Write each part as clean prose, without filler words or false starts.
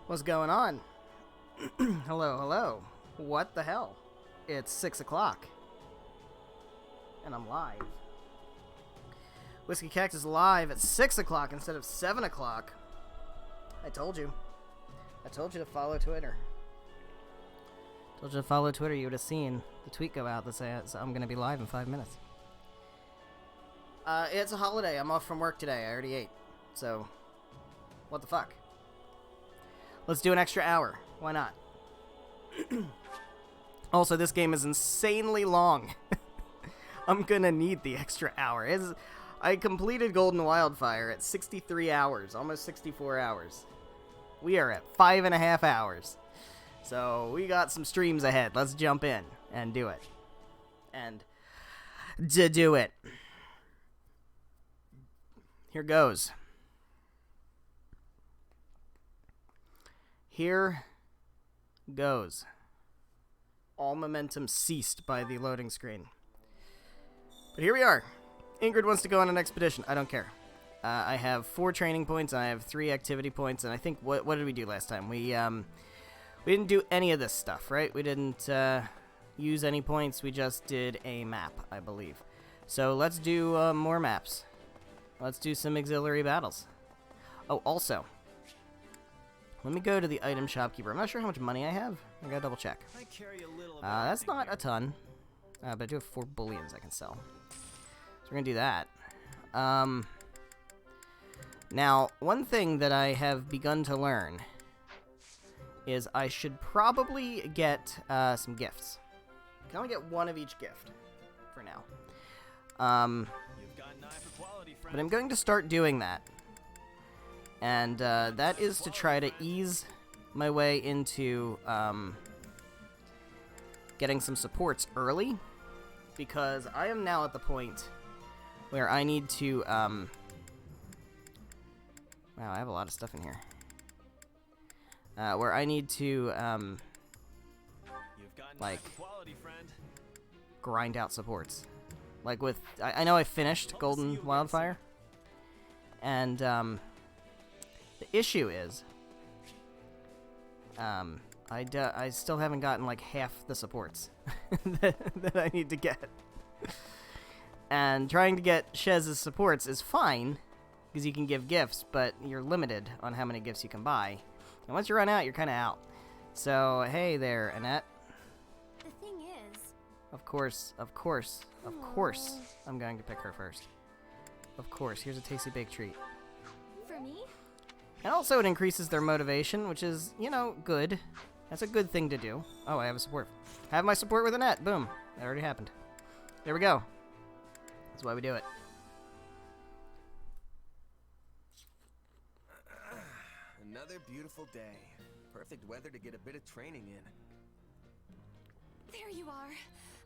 What's going on? Hello, hello. What the hell? It's 6 o'clock. And I'm live. Whiskey Cactus live at 6 o'clock instead of 7 o'clock. I told you. I told you to follow Twitter. Told you to follow Twitter. You would have seen the tweet go out that says I'm going to be live in 5 minutes. It's a holiday. I'm off from work today. I already ate. So, what the fuck? Let's do an extra hour. Why not? Also, this game is insanely long. I'm gonna need the extra hour. I completed Golden Wildfire at 63 hours, almost 64 hours. We are at 5.5 hours. So, we got some streams ahead. Let's jump in and do it. And to do it. Here goes. Here goes. All momentum ceased by the loading screen. But here we are. Ingrid wants to go on an expedition. I don't care. I have 4 training points. I have 3 activity points. And I think, what did we do last time? We didn't do any of this stuff, right? We didn't use any points. We just did a map, I believe. So let's do more maps. Let's do some auxiliary battles. Oh, also, let me go to the item shopkeeper. I'm not sure how much money I have. I gotta double check. That's not a ton. But I do have 4 bullions I can sell. So we're gonna do that. Now, one thing that I have begun to learn is I should probably get some gifts. I can only get 1 of each gift for now. But I'm going to start doing that. And that is to try to ease my way into getting some supports early, because I am now at the point where I need to wow, I have a lot of stuff in here. Where I need to like grind out supports. Like with I know I finished Golden Wildfire, and the issue is, I still haven't gotten like half the supports that I need to get. And trying to get Shez's supports is fine, because you can give gifts, but you're limited on how many gifts you can buy. And once you run out, you're kind of out. So, hey there, Annette. The thing is... Of course, I'm going to pick her first. Of course, here's a tasty baked treat. For me? And also it increases their motivation, which is, you know, good. That's a good thing to do. Oh, I have a support. I have my support with Annette. Boom. That already happened. There we go. That's why we do it. Another beautiful day. Perfect weather to get a bit of training in. There you are.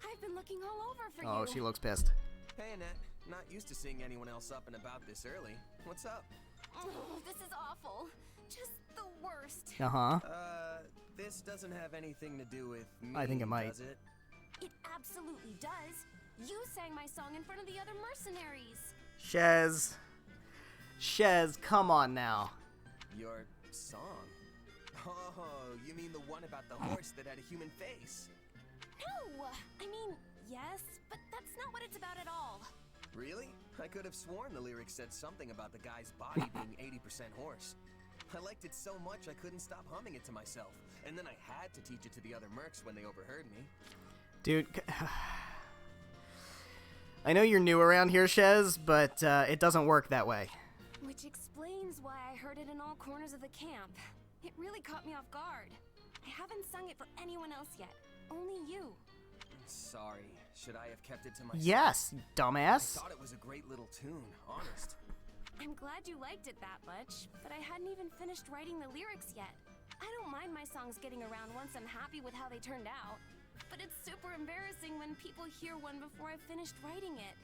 I've been looking all over for you. Oh, she looks pissed. Hey, Annette. Not used to seeing anyone else up and about this early. What's up? Oh, this is awful. Just the worst. Uh-huh. This doesn't have anything to do with me, I think it might. does it? It absolutely does. You sang my song in front of the other mercenaries. Shez, come on now. Your song? Oh, you mean the one about the horse that had a human face? No! I mean, yes, but that's not what it's about at all. Really? I could have sworn the lyrics said something about the guy's body being 80% horse. I liked it so much I couldn't stop humming it to myself, and then I had to teach it to the other mercs when they overheard me. Dude, I know you're new around here, Shez, but it doesn't work that way. Which explains why I heard it in all corners of the camp. It really caught me off guard. I haven't sung it for anyone else yet. Only you. Sorry. Should I have kept it to myself? Yes, dumbass. I thought it was a great little tune, honest. I'm glad you liked it that much, but I hadn't even finished writing the lyrics yet. I don't mind my songs getting around once I'm happy with how they turned out, but it's super embarrassing when people hear one before I've finished writing it.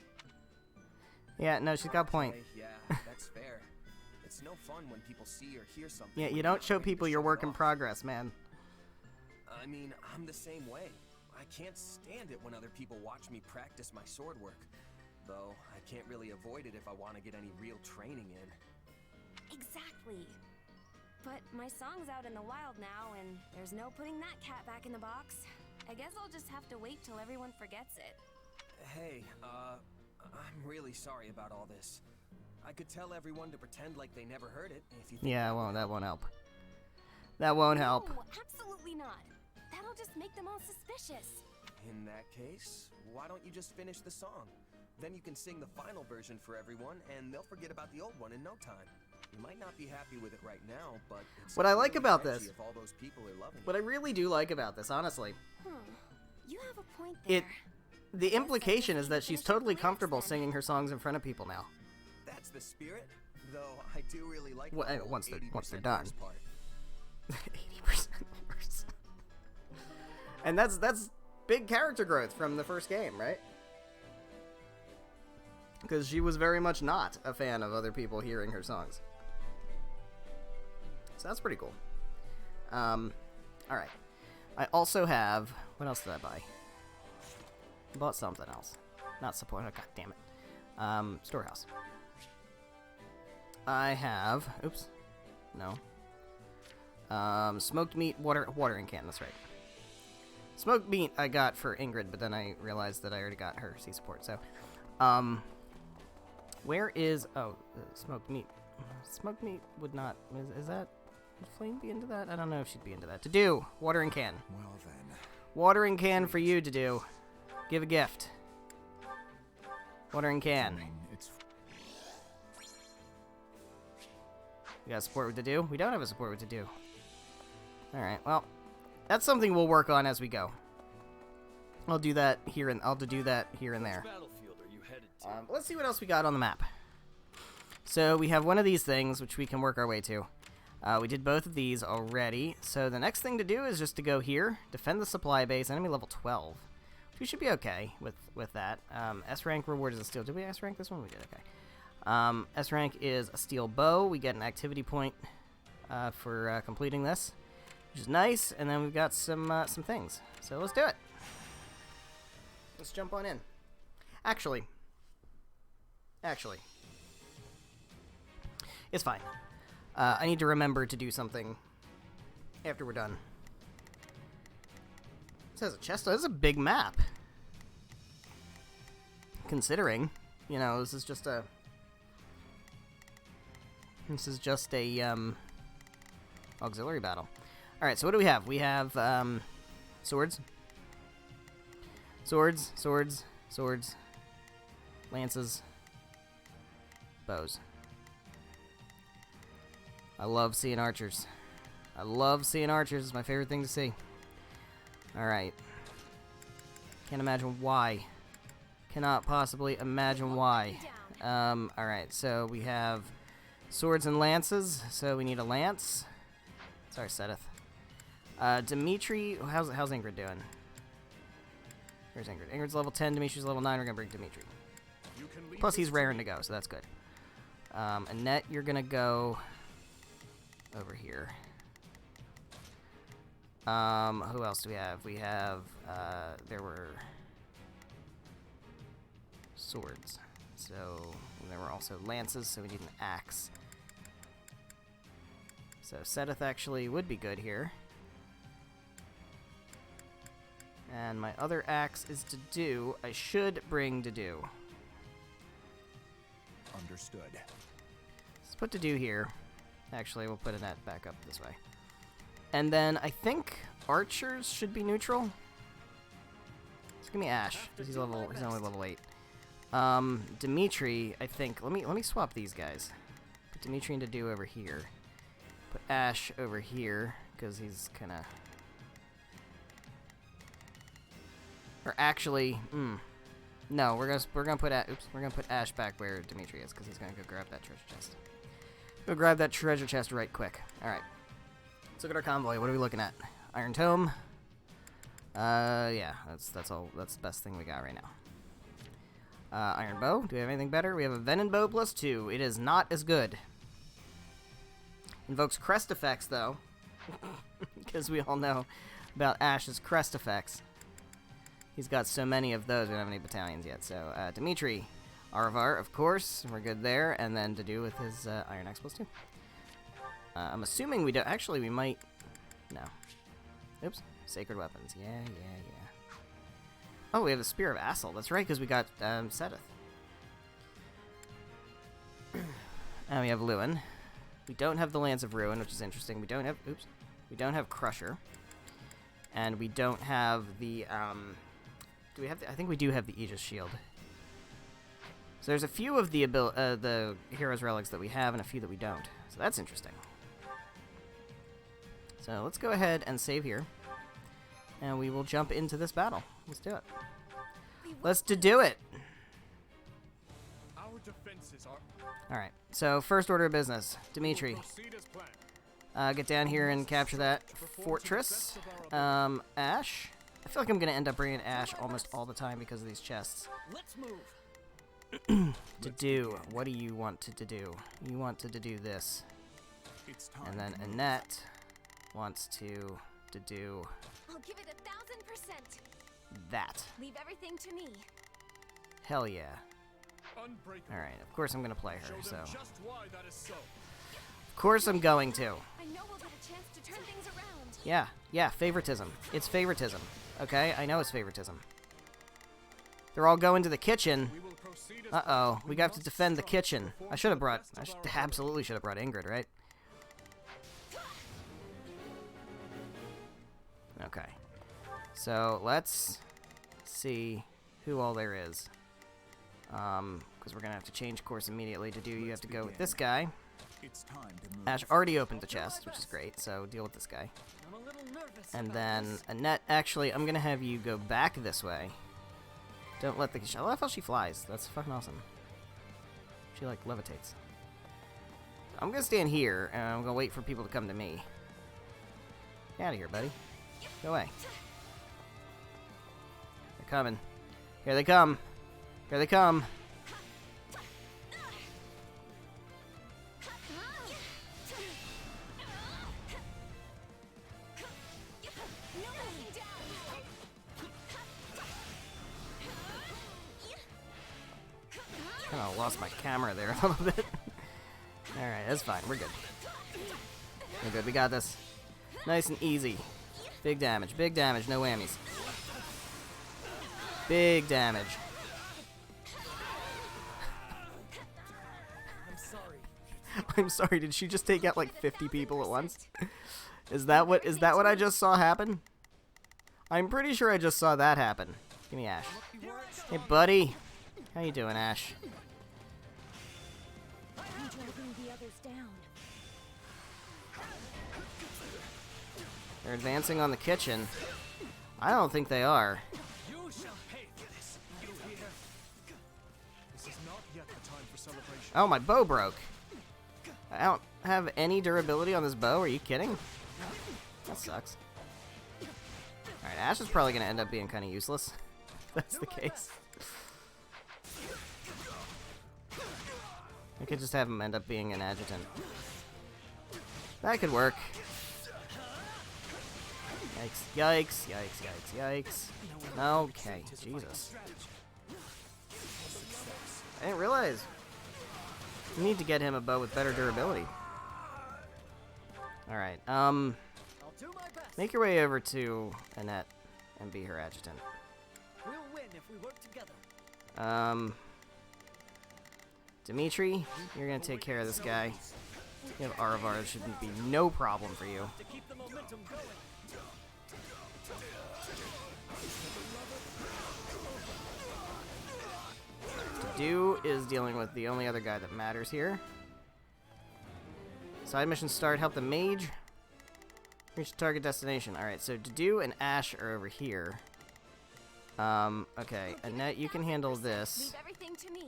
Yeah, no, she's got a point. Okay, yeah, that's fair. It's no fun when people see or hear something. Yeah, you don't show people your work in progress, man. I mean, I'm the same way. I can't stand it when other people watch me practice my sword work. Though, I can't really avoid it if I want to get any real training in. Exactly. But my song's out in the wild now, and there's no putting that cat back in the box. I guess I'll just have to wait till everyone forgets it. Hey, I'm really sorry about all this. I could tell everyone to pretend like they never heard it if you think Yeah, well, that won't help. That won't help. No, absolutely not. That'll just make them all suspicious. In that case, why don't you just finish the song? Then you can sing the final version for everyone, and they'll forget about the old one in no time. You might not be happy with it right now, but it's What I like really about catchy this, if all those people are loving what I it. really do like about this, honestly, You have a point there. the implication is that she's totally comfortable singing her songs in front of people now. That's the spirit, though I do really like Well, the whole once they're 80% done. verse part. 80% worse. And that's big character growth from the first game, right? Because she was very much not a fan of other people hearing her songs. So that's pretty cool. Alright. I also have... What else did I buy? I bought something else. Not support... Oh, God damn it. Storehouse. I have... Oops. No. Smoked meat, watering can, that's right. Smoked meat I got for Ingrid, but then I realized that I already got her sea support, so... Where is... Oh, smoked meat. Smoked meat would not... Is that... Would Flame be into that? I don't know if she'd be into that. To do! Watering can. Well then. Watering can for you to do. Give a gift. Watering can. It's You got support with to do? We don't have a support with to do. Alright, well... That's something we'll work on as we go. I'll do that here and there. Battlefield are you headed to? Let's see what else we got on the map. So we have one of these things, which we can work our way to. We did both of these already. So the next thing to do is just to go here, defend the supply base, enemy level 12. We should be okay with that. S rank reward is a steel. Did we S rank this one? We did, okay. S rank is a steel bow. We get an activity point for completing this, which is nice. And then we've got some things. So let's do it. Let's jump on in. Actually, it's fine. I need to remember to do something after we're done. This has a chest. This is a big map. Considering, you know, this is just a auxiliary battle. All right. So what do we have? We have swords. Swords, lances, bows. I love seeing archers. It's my favorite thing to see. Alright. Can't imagine why. Cannot possibly imagine why. Alright, so we have swords and lances, so we need a lance. Sorry, Sedith. Dimitri, how's Ingrid doing? Here's Ingrid. Ingrid's level 10, Dimitri's level 9. We're going to bring Dimitri. Plus, he's raring to go, so that's good. Annette, you're going to go over here. Who else do we have? We have, there were swords. So, and there were also lances, so we need an axe. So, Sedith actually would be good here. And my other axe is to do. I should bring to do. understood. Let's put to do here. Actually, we'll put Annette back up this way. And then I think archers should be neutral. Let's give me Ash, because he's only level 8. Dimitri, I think. Let me swap these guys. Put Dimitri into do over here. Put Ash over here, because he's kinda... Or actually, no, we're gonna put Ash back where Dimitri is, because he's gonna go grab that treasure chest. Go grab that treasure chest right quick. All right. Let's look at our convoy. What are we looking at? Iron Tome. Yeah, that's all. That's the best thing we got right now. Iron Bow. Do we have anything better? We have a Venom Bow +2. It is not as good. Invokes crest effects though, because we all know about Ash's crest effects. He's got so many of those. We don't have any battalions yet. So, Dimitri. Arvar, of course. We're good there. And then to do with his Iron Axe +2. I'm assuming we don't... Actually, we might... No. Oops. Sacred weapons. Yeah. Oh, we have the Spear of Assel. That's right, because we got Sethith. And we have Lewin. We don't have the Lance of Ruin, which is interesting. We don't have... Oops. We don't have Crusher. And we don't have the... do we have the... I think we do have the Aegis Shield. So there's a few of the Hero's Relics that we have and a few that we don't. So that's interesting. So let's go ahead and save here. And we will jump into this battle. Let's do it. Let's do it! Our defenses are... Alright, so first order of business. Dimitri. Get down here and capture that fortress. Ash. I feel like I'm going to end up bringing Ash almost all the time because of these chests. Let's move. To do. What do you want to do? You want to do this. And then Annette wants to do I'll give it 1000%. that. Leave everything to me. Hell yeah. Alright, of course I'm going to play her, so... Just why that is so. Of course I'm going to. I know we'll get a chance to turn things around. Yeah, favoritism. It's favoritism. Okay, I know it's favoritism. They're all going to the kitchen. Uh-oh, we got to defend the kitchen. I absolutely should have brought Ingrid, right? Okay. So, let's see who all there is. Because we're going to have to change course immediately. To do, you have to go with this guy. Ash already opened the chest, which is great, so deal with this guy. And then, Annette, actually, I'm going to have you go back this way. Don't let the... I love how she flies. That's fucking awesome. She, like, levitates. I'm going to stand here, and I'm going to wait for people to come to me. Get out of here, buddy. Go away. They're coming. Here they come. Here they come. Kind of lost my camera there a little bit. Alright, that's fine. We're good. We're good. We got this. Nice and easy. Big damage. Big damage. No whammies. Big damage. I'm sorry. Did she just take out like 50 people at once? Is that what I just saw happen? I'm pretty sure I just saw that happen. Give me Ash. Hey, buddy. How you doing, Ash? They're advancing on the kitchen. I don't think they are. Oh, my bow broke. I don't have any durability on this bow. Are you kidding? That sucks. Alright, Ash is probably going to end up being kind of useless. That's the case. I could just have him end up being an adjutant. That could work. Yikes, yikes, yikes, yikes, yikes. Okay, Jesus. I didn't realize. We need to get him a bow with better durability. Alright, make your way over to Annette and be her adjutant. We'll win if we work together. Dimitri, you're gonna take care of this guy. You have Aravar, it shouldn't be no problem for you. Do is dealing with the only other guy that matters here. Side mission start, help the mage. Reach the target destination. Alright, so Dedu and Ash are over here. Okay, Annette, you can handle this. Leave everything to me.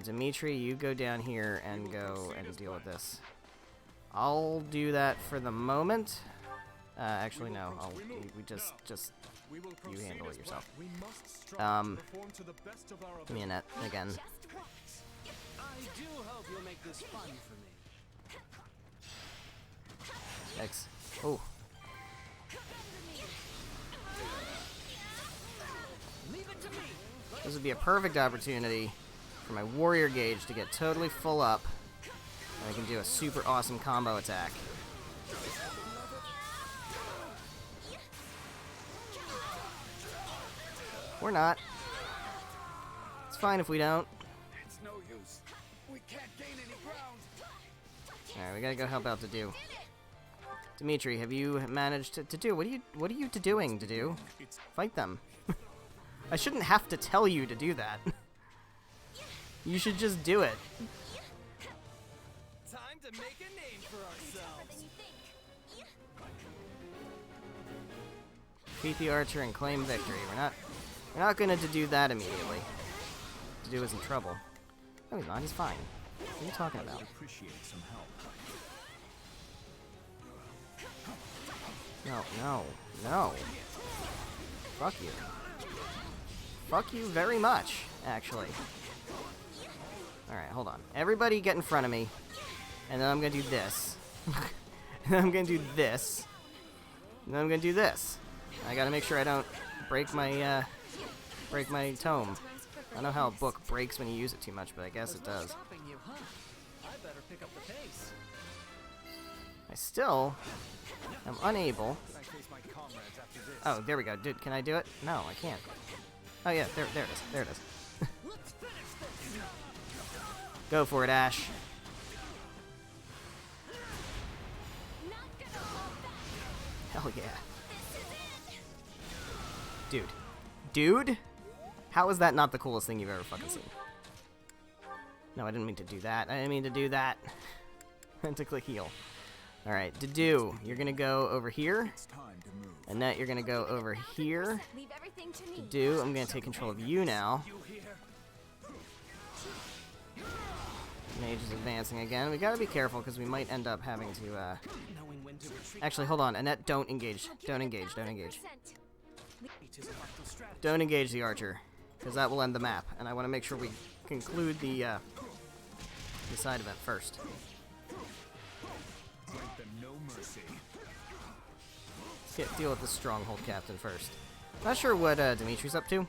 Dimitri, you go down here and go and deal with this. I'll do that for the moment. Actually, no. We just you handle it yourself. Give me Annette again. I do hope you'll make this fun for me. X. Oh. This would be a perfect opportunity for my warrior gauge to get totally full up. I can do a super awesome combo attack. Or not. It's fine if we don't. It's no use. We can't gain any ground. Alright, we gotta go help out Dedue. Dimitri, have you managed to do? What are you doing, Dedue? Fight them. I shouldn't have to tell you to do that. You should just do it. Time to make a name for ourselves. Defeat the archer and claim victory. We're not gonna do that immediately. Dedue is in trouble. No, he's not. He's fine. What are you talking about? Appreciate some help. No. Fuck you. Fuck you very much, actually. Alright, hold on. Everybody get in front of me. And then I'm gonna do this. And then I'm gonna do this. And then I'm gonna do this. I gotta make sure I don't break my tome. I don't know how a book breaks when you use it too much, but I guess it does. I better pick up the pace. I still am unable. Can I face my comrades after this? Oh, there we go. Dude, can I do it? No, I can't. Oh yeah, there it is. There it is. Go for it, Ash. Hell yeah. Dude? How is that not the coolest thing you've ever fucking seen? No, I didn't mean to do that. I didn't mean to do that. I meant to click heal. Alright, Dedue, you're gonna go over here. It's time to move. Annette, you're gonna go over here. Leave everything to me. Dedue, I'm gonna take control of you now. You here? Mage is advancing again. We gotta be careful because we might end up having to, Knowing when to retreat. Actually, hold on. Annette, don't engage. Don't engage. Don't engage. It is a vital strategy. Don't engage the archer, because that will end the map. And I want to make sure we conclude the side event first. Grant them no mercy. Let's deal with the stronghold captain first. Not sure what Dimitri's up to.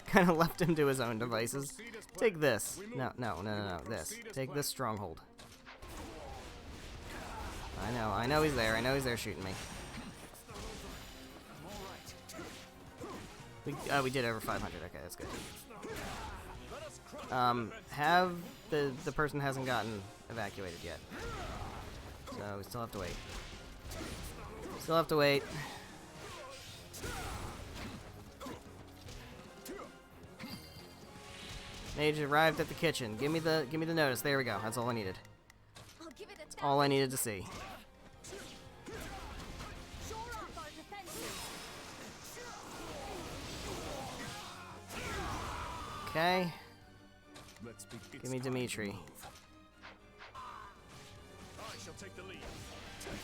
Kind of left him to his own devices. Take this. No. This. Take this stronghold. I know he's there. I know he's there shooting me. We did over 500. Okay, that's good. Have the person hasn't gotten evacuated yet, so we still have to wait. Still have to wait. Mage arrived at the kitchen. Give me the notice. There we go. That's all I needed. I'll give it a tap. All I needed to see. Shore off our defenses. Okay. Let's be. Give me Dimitri. I shall take the lead.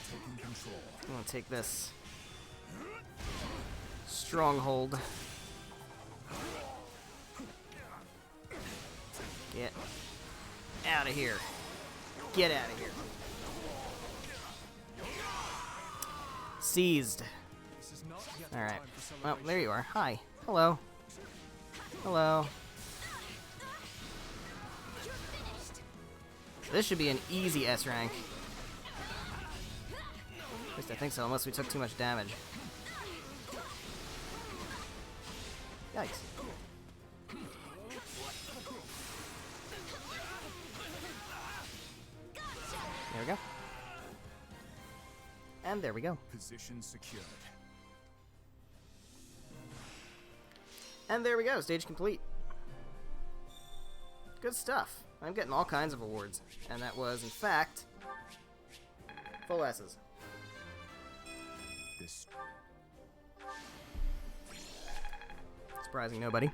Taking control. I'm gonna take this stronghold. Get out of here. Get out of here. Seized. This is not yet the Alright. time for Well, celebration. there you are. Hi. Hello. Hello. You're finished. This should be an easy S rank. At least I think so, unless we took too much damage. Yikes. There we go. And there we go. Position secured. And there we go. Stage complete. Good stuff. I'm getting all kinds of awards. And that was, in fact, full S's. This. Surprising nobody.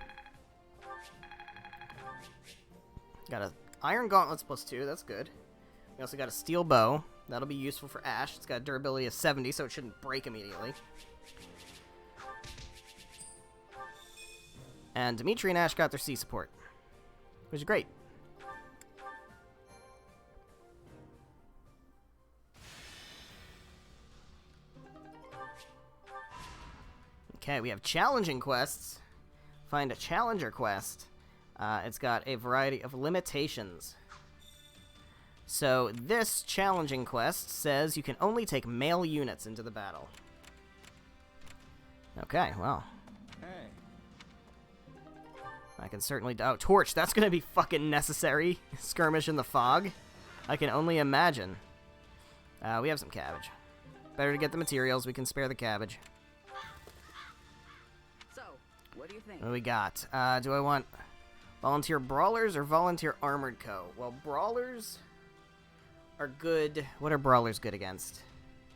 Got a Iron Gauntlets +2, that's good. We also got a Steel Bow. That'll be useful for Ash. It's got a durability of 70, so it shouldn't break immediately. And Dimitri and Ash got their C support, which is great. Okay, we have challenging quests. Find a challenger quest. It's got a variety of limitations. So this challenging quest says you can only take male units into the battle. Okay, well. Hey. I can certainly... Oh, torch! That's gonna be fucking necessary. Skirmish in the fog. I can only imagine. We have some cabbage. Better to get the materials. We can spare the cabbage. So, what do you think? What do we got? Do I want volunteer brawlers or volunteer armored co? Well, brawlers are good. What are brawlers good against?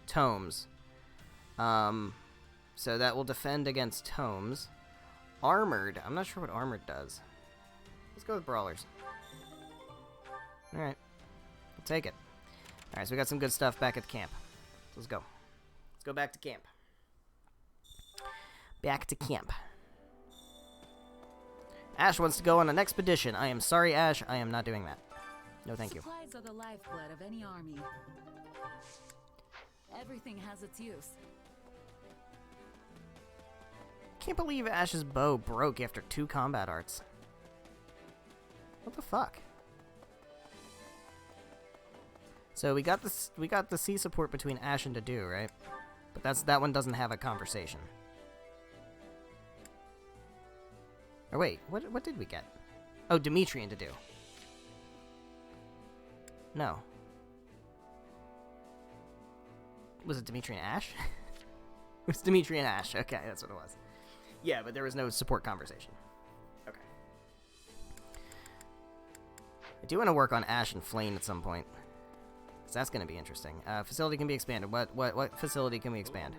Tomes. So that will defend against tomes. Armored. I'm not sure what armored does. Let's go with brawlers. Alright. I'll take it. Alright, so we got some good stuff back at the camp. So let's go. Let's go back to camp. Back to camp. Ash wants to go on an expedition. I am sorry, Ash. I am not doing that. No, thank you. Supplies are the lifeblood of any army. Everything has its use. Can't believe Ash's bow broke after 2 combat arts. What the fuck? So we got the C support between Ash and Dedue, right? But that one doesn't have a conversation. Or wait, what did we get? Oh, Dimitri and Dedue. No. Was it Dimitri and Ash? It was Dimitri and Ash. Okay, that's what it was. Yeah, but there was no support conversation. Okay. I do want to work on Ash and Flame at some point. Because that's going to be interesting. Facility can be expanded. What facility can we expand?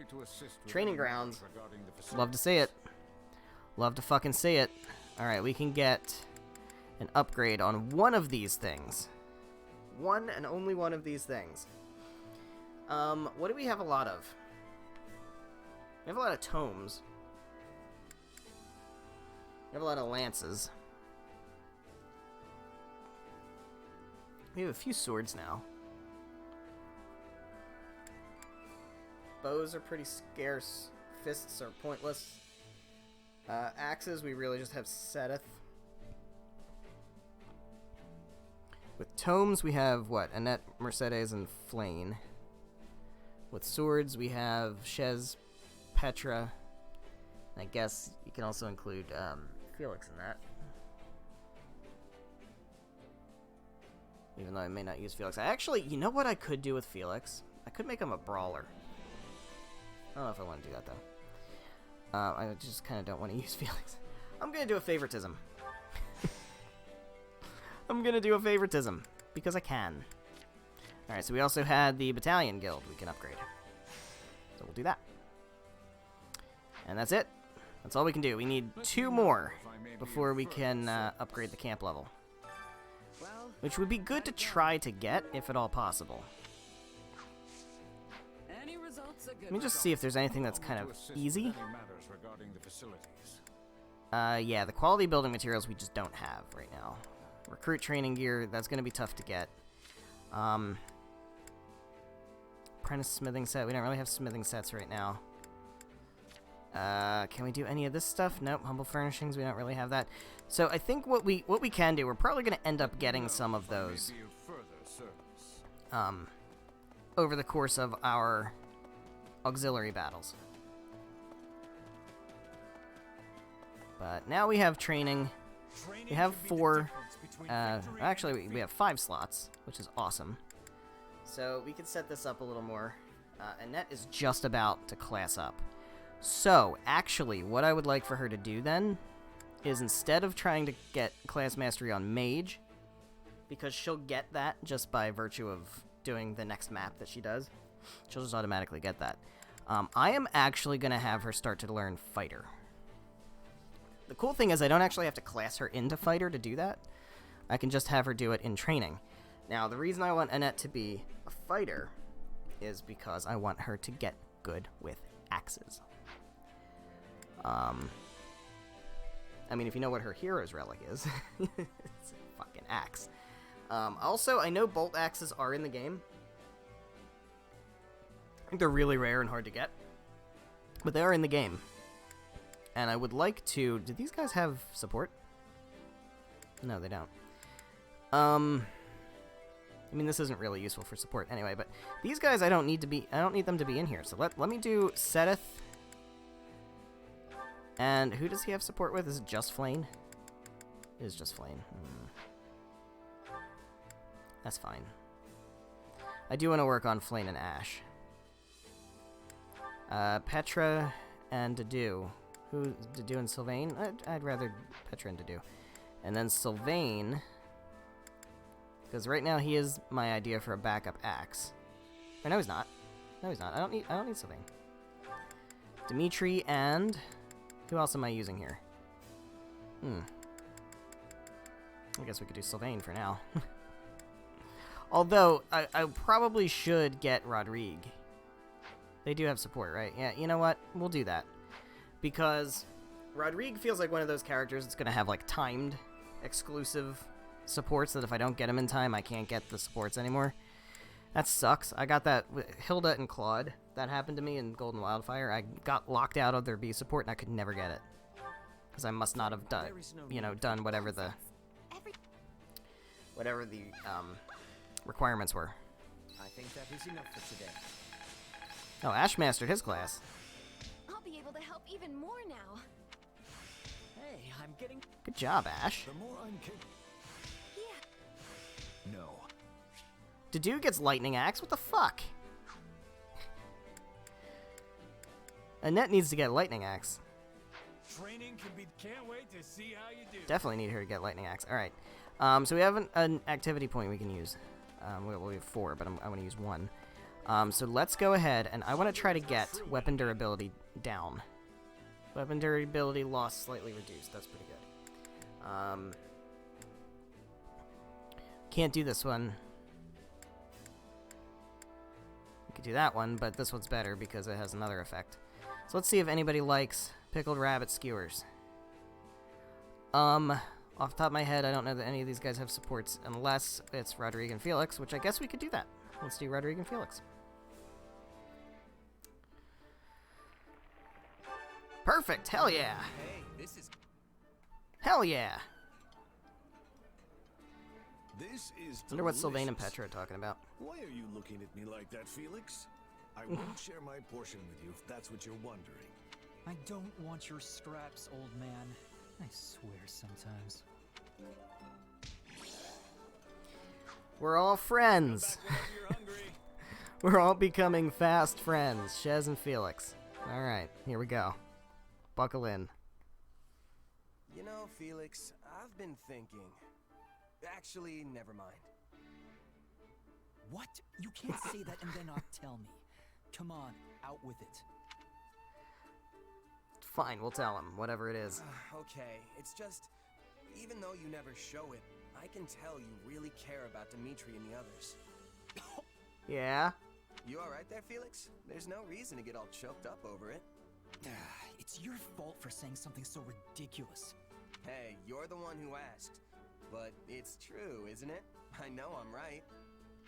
Training grounds. Love to see it. Love to fucking see it. Alright, we can get an upgrade on one of these things. One and only one of these things. What do we have a lot of? We have a lot of tomes. We have a lot of lances. We have a few swords now. Bows are pretty scarce. Fists are pointless. Axes, we really just have Seteth. With tomes, we have, what? Annette, Mercedes, and Flane. With swords, we have Shez, Petra. I guess you can also include Felix in that. Even though I may not use Felix. I actually, you know what I could do with Felix? I could make him a brawler. I don't know if I want to do that, though. I just kind of don't want to use Felix. I'm going to do a favoritism. I'm going to do a favoritism. Because I can. Alright, so we also had the Battalion Guild we can upgrade. So we'll do that. And that's it. That's all we can do. We need 2 more before we can upgrade the camp level. Which would be good to try to get, if at all possible. Let me just see if there's anything that's kind of easy. Yeah, the quality building materials we just don't have right now. Recruit training gear, that's going to be tough to get. Apprentice smithing set, we don't really have smithing sets right now. Can we do any of this stuff? Nope, humble furnishings, we don't really have that. So I think what we can do, we're probably going to end up getting some of those over the course of our auxiliary battles. But now we have training. We have 4. Actually, we have 5 slots, which is awesome. So we can set this up a little more. Annette is just about to class up. So, actually, what I would like for her to do then is instead of trying to get class mastery on Mage, because she'll get that just by virtue of doing the next map that she does, she'll just automatically get that. I am actually going to have her start to learn Fighter. The cool thing is I don't actually have to class her into Fighter to do that. I can just have her do it in training. Now, the reason I want Annette to be a fighter is because I want her to get good with axes. I mean, if you know what her hero's relic is, it's a fucking axe. Also, I know bolt axes are in the game. I think they're really rare and hard to get. But they are in the game. And I would like to... Do these guys have support? No, they don't. I mean, this isn't really useful for support anyway, but these guys I don't need them to be in here. So let me do Seteth. And who does he have support with? Is it just Flane? It is just Flane. That's fine. I do want to work on Flane and Ash. Petra and Dedue. Who? Dedue and Sylvain? I'd rather Petra and Dedue. And then Sylvain, because right now he is my idea for a backup axe. Or no, he's not. No, he's not. I don't need Sylvain. Dimitri and who else am I using here? I guess we could do Sylvain for now. Although I probably should get Rodrigue. They do have support, right? Yeah. You know what? We'll do that because Rodrigue feels like one of those characters that's gonna have like timed exclusive supports that if I don't get them in time, I can't get the supports anymore. That sucks. I got that with Hilda and Claude. That happened to me in Golden Wildfire. I got locked out of their B support and I could never get it. Because I must not have done, done whatever the requirements were. I think that is enough for today. Oh, Ash mastered his class. I'll be able to help even more now. Hey, I'm getting... Good job, Ash. The more I'm capable... Yeah. No. Dedue gets Lightning Axe? What the fuck? Annette needs to get Lightning Axe. Training can be... Can't wait to see how you do. Definitely need her to get Lightning Axe. Alright. So we have an activity point we can use. We have 4, but I want to use 1. So let's go ahead, and I want to try to get weapon durability down. Weapon durability loss slightly reduced. That's pretty good. Can't do this one. We could do that one, but this one's better because it has another effect. So let's see if anybody likes pickled rabbit skewers. Off the top of my head, I don't know that any of these guys have supports unless it's Rodrigue and Felix, which I guess we could do that. Let's do Rodrigue and Felix. Perfect! Hell yeah! Hey, this is... Hell yeah! This is Wonder what Sylvain and delicious. Petra are talking about. Why are you looking at me like that, Felix? I won't share my portion with you if that's what you're wondering. I don't want your scraps, old man. I swear sometimes. We're all friends. We're all becoming fast friends. Shez and Felix. Alright, here we go. Buckle in. You know, Felix, I've been thinking. Actually, never mind. What? You can't say that and then not tell me. Come on, out with it. Fine, we'll tell him, whatever it is. Okay, it's just, even though you never show it, I can tell you really care about Dimitri and the others. Yeah? You alright there, Felix? There's no reason to get all choked up over it. It's your fault for saying something so ridiculous. Hey, you're the one who asked. But it's true, isn't it? I know I'm right.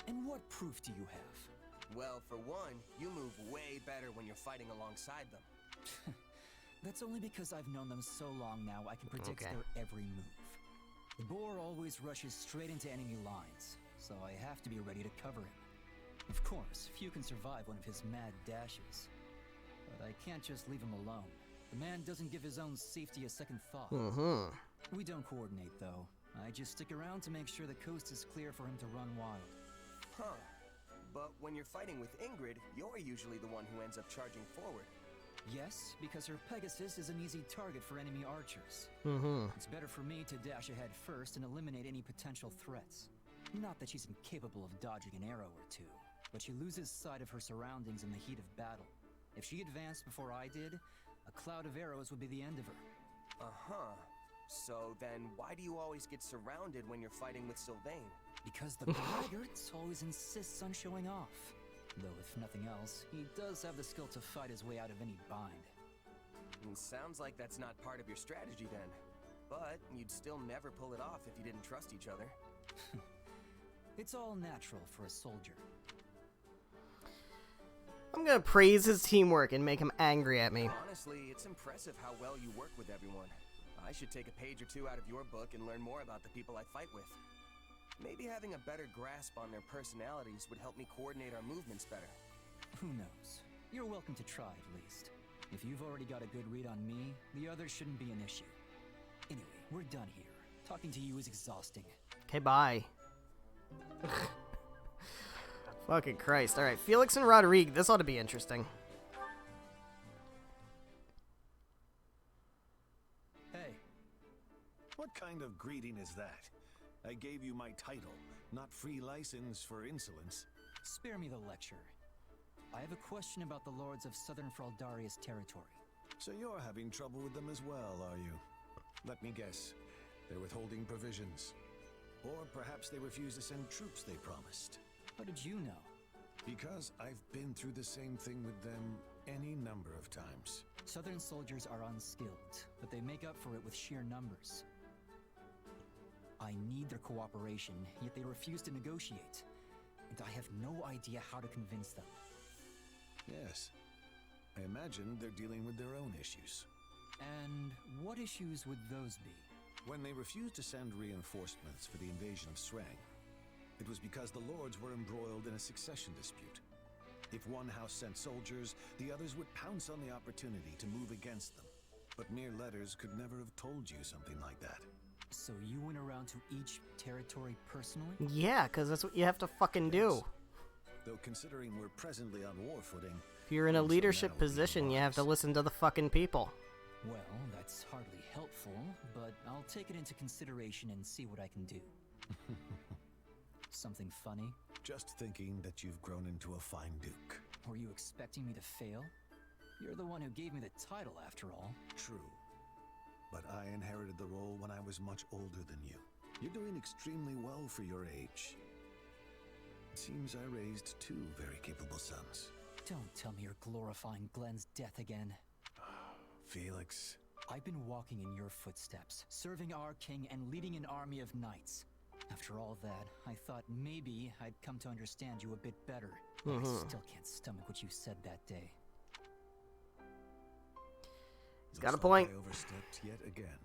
And what proof do you have? Well, for one, you move way better when you're fighting alongside them. That's only because I've known them so long now I can predict Okay. their every move. The boar always rushes straight into enemy lines, so I have to be ready to cover him. Of course, few can survive one of his mad dashes. But I can't just leave him alone. The man doesn't give his own safety a second thought. We don't coordinate, though. I just stick around to make sure the coast is clear for him to run wild. Huh. But when you're fighting with Ingrid, you're usually the one who ends up charging forward. Yes, because her Pegasus is an easy target for enemy archers. It's better for me to dash ahead first and eliminate any potential threats. Not that she's incapable of dodging an arrow or two, but she loses sight of her surroundings in the heat of battle. If she advanced before I did, a cloud of arrows would be the end of her. Uh-huh. So then why do you always get surrounded when you're fighting with Sylvain? Because the braggart always insists on showing off. Though if nothing else, he does have the skill to fight his way out of any bind. Sounds like that's not part of your strategy then. But you'd still never pull it off if you didn't trust each other. It's all natural for a soldier. I'm gonna praise his teamwork and make him angry at me. Honestly, it's impressive how well you work with everyone. I should take a page or two out of your book and learn more about the people I fight with. Maybe having a better grasp on their personalities would help me coordinate our movements better. Who knows? You're welcome to try at least. If you've already got a good read on me, the others shouldn't be an issue. Anyway, we're done here. Talking to you is exhausting. Okay, bye. Fucking Christ. Alright, Felix and Rodrigue. This ought to be interesting. Hey. What kind of greeting is that? I gave you my title, not free license for insolence. Spare me the lecture. I have a question about the lords of Southern Fraldaria's territory. So you're having trouble with them as well, are you? Let me guess. They're withholding provisions. Or perhaps they refuse to send troops they promised. How did you know? Because I've been through the same thing with them any number of times. Southern soldiers are unskilled, but they make up for it with sheer numbers. I need their cooperation, yet they refuse to negotiate. And I have no idea how to convince them. Yes. I imagine they're dealing with their own issues. And what issues would those be? When they refused to send reinforcements for the invasion of Srang, it was because the lords were embroiled in a succession dispute. If one house sent soldiers, the others would pounce on the opportunity to move against them. But mere letters could never have told you something like that. So you went around to each territory personally? Yeah, because that's what you have to fucking do. Though considering we're presently on war footing... If you're in a leadership position, you have to listen to the fucking people. Well, that's hardly helpful, but I'll take it into consideration and see what I can do. Something funny? Just thinking that you've grown into a fine duke. Were you expecting me to fail? You're the one who gave me the title, after all. True. But I inherited the role when I was much older than you. You're doing extremely well for your age. It seems I raised two very capable sons. Don't tell me you're glorifying Glenn's death again. Felix. I've been walking in your footsteps, serving our king and leading an army of knights. After all that, I thought maybe I'd come to understand you a bit better. But I still can't stomach what you said that day. He's got a point. I overstepped yet again.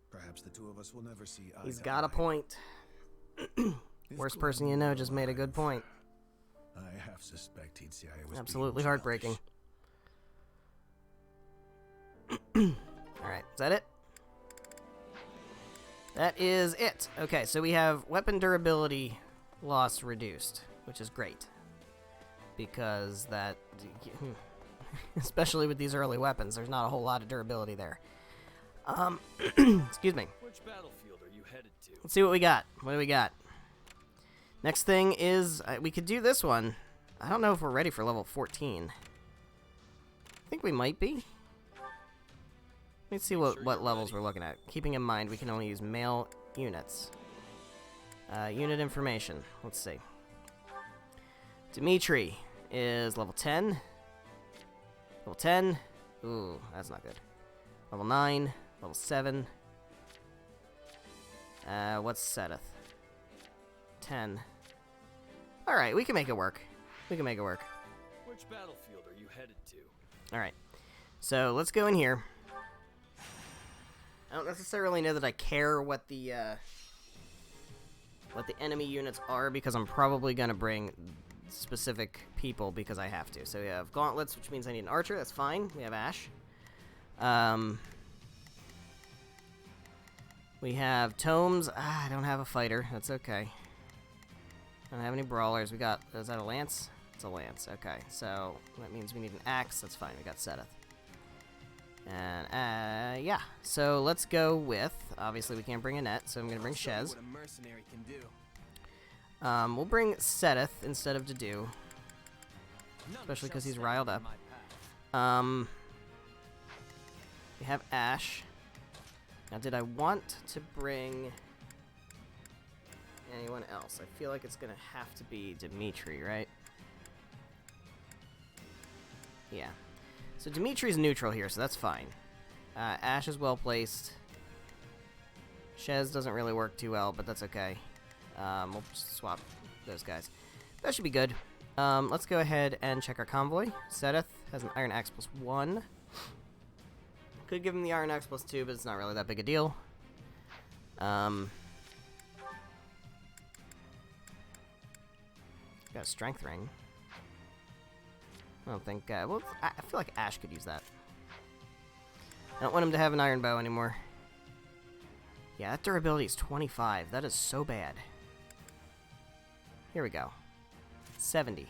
Perhaps the two of us will never see eye He's to got a eye. point. Worst person you know just made a good point. I half suspect he'd say I was Absolutely being heartbreaking. childish. Alright, is that it? That is it. Okay, so we have weapon durability loss reduced, which is great. Because that... especially with these early weapons, there's not a whole lot of durability there. Excuse me. Which battlefield are you headed to? Let's see what we got. What do we got? Next thing is, we could do this one. I don't know if we're ready for level 14. I think we might be. Let's see what levels we're looking at. Keeping in mind, we can only use male units. Unit information. Let's see. Dimitri is level 10. Level 10. Ooh, that's not good. Level 9. Level 7. What's Seth? 10. Alright, we can make it work. We can make it work. Which battlefield are you headed to? Alright. So, let's go in here. I don't necessarily know that I care what the enemy units are, because I'm probably going to bring specific people because I have to. So we have gauntlets, which means I need an archer. That's fine. We have Ash. We have tomes. I don't have a fighter. That's okay. I don't have any brawlers. We got... Is that a lance? It's a lance. Okay. So that means we need an axe. That's fine. We got Seth. And, yeah. So let's go with... Obviously, we can't bring a net, so I'm going to bring Shez. What a mercenary can do. We'll bring Seth instead of Dedu. Especially because he's riled up. We have Ash. Now, did I want to bring anyone else? I feel like it's going to have to be Dimitri, right? Yeah. So Dimitri's neutral here, so that's fine. Ash is well placed. Shez doesn't really work too well, but that's okay. We'll just swap those guys. That should be good. Let's go ahead and check our convoy. Seth has an Iron Axe +1. Could give him the Iron Axe +2, but it's not really that big a deal. Got a strength ring. I don't think, well, I feel like Ash could use that. I don't want him to have an iron bow anymore. Yeah, that durability is 25. That is so bad. Here we go. 70.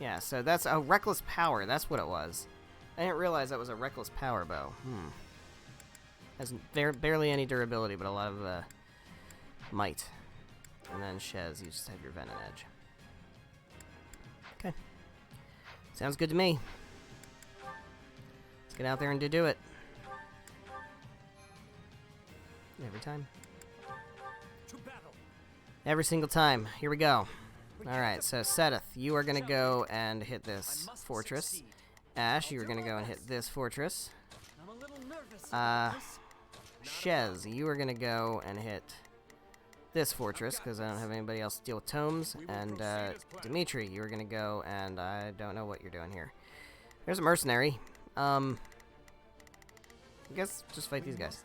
Yeah, so that's a reckless power. That's what it was. I didn't realize that was a reckless power bow. Has barely any durability, but a lot of might. And then Shez, you just have your Venom Edge. Okay. Sounds good to me. Let's get out there and do it. Every time. Every single time. Here we go. Alright, so Seteth, you are going to go and hit this fortress. Ash, you are going to go and hit this fortress. Shez, you are going to go and hit this fortress, because I don't have anybody else to deal with tomes. And Dimitri, you are going to go, and I don't know what you're doing here. There's a mercenary. I guess just fight these guys.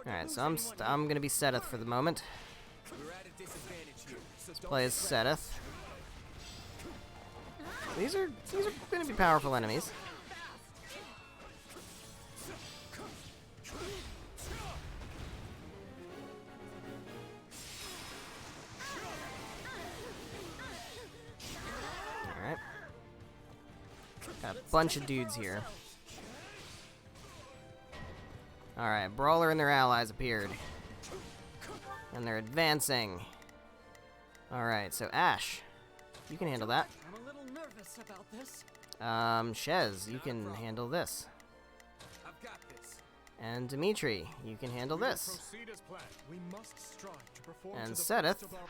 Alright, so I'm going to be Seteth for the moment. Let's play as Seteth. These are going to be powerful enemies. Alright. Got a bunch of dudes here. Alright, Brawler and their allies appeared. And they're advancing. Alright, so Ash, you can handle that. I'm a little nervous about this. Shez, you can handle this. I've got this. And Dimitri, you can handle this. Proceed as planned. We must strive to perform And to the Seteth best of our...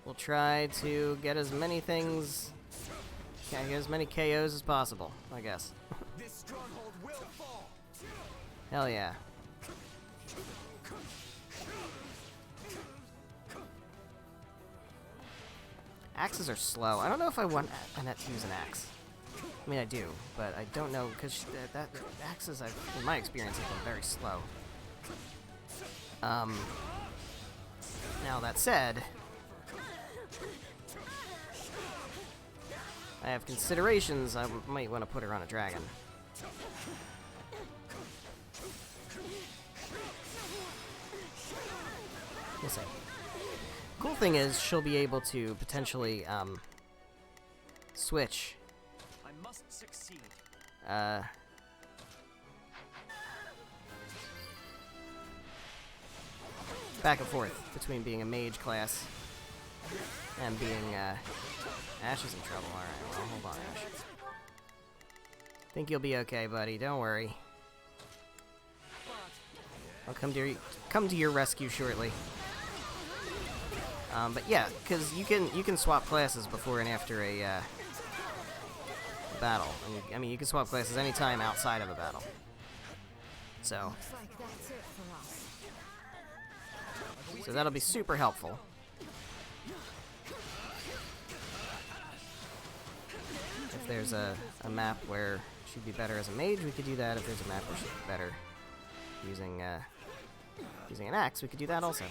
will try to get as many things, get as many KOs as possible, I guess. This stronghold will fall. Hell yeah. Axes are slow. I don't know if I want Annette to use an axe. I mean, I do, but I don't know, because that axes, in my experience, have been very slow. Now, that said, I have considerations. I might want to put her on a dragon. We'll see. Cool thing is, she'll be able to potentially, switch. I must succeed. Back and forth between being a mage class and being, Ash is in trouble. Alright, well, hold on, Ash. Think you'll be okay, buddy. Don't worry. I'll come to your rescue shortly. But yeah, because you can swap classes before and after a battle. I mean, you can swap classes anytime outside of a battle. So that'll be super helpful. If there's a map where she'd be better as a mage, we could do that. If there's a map where she'd be better using an axe, we could do that also.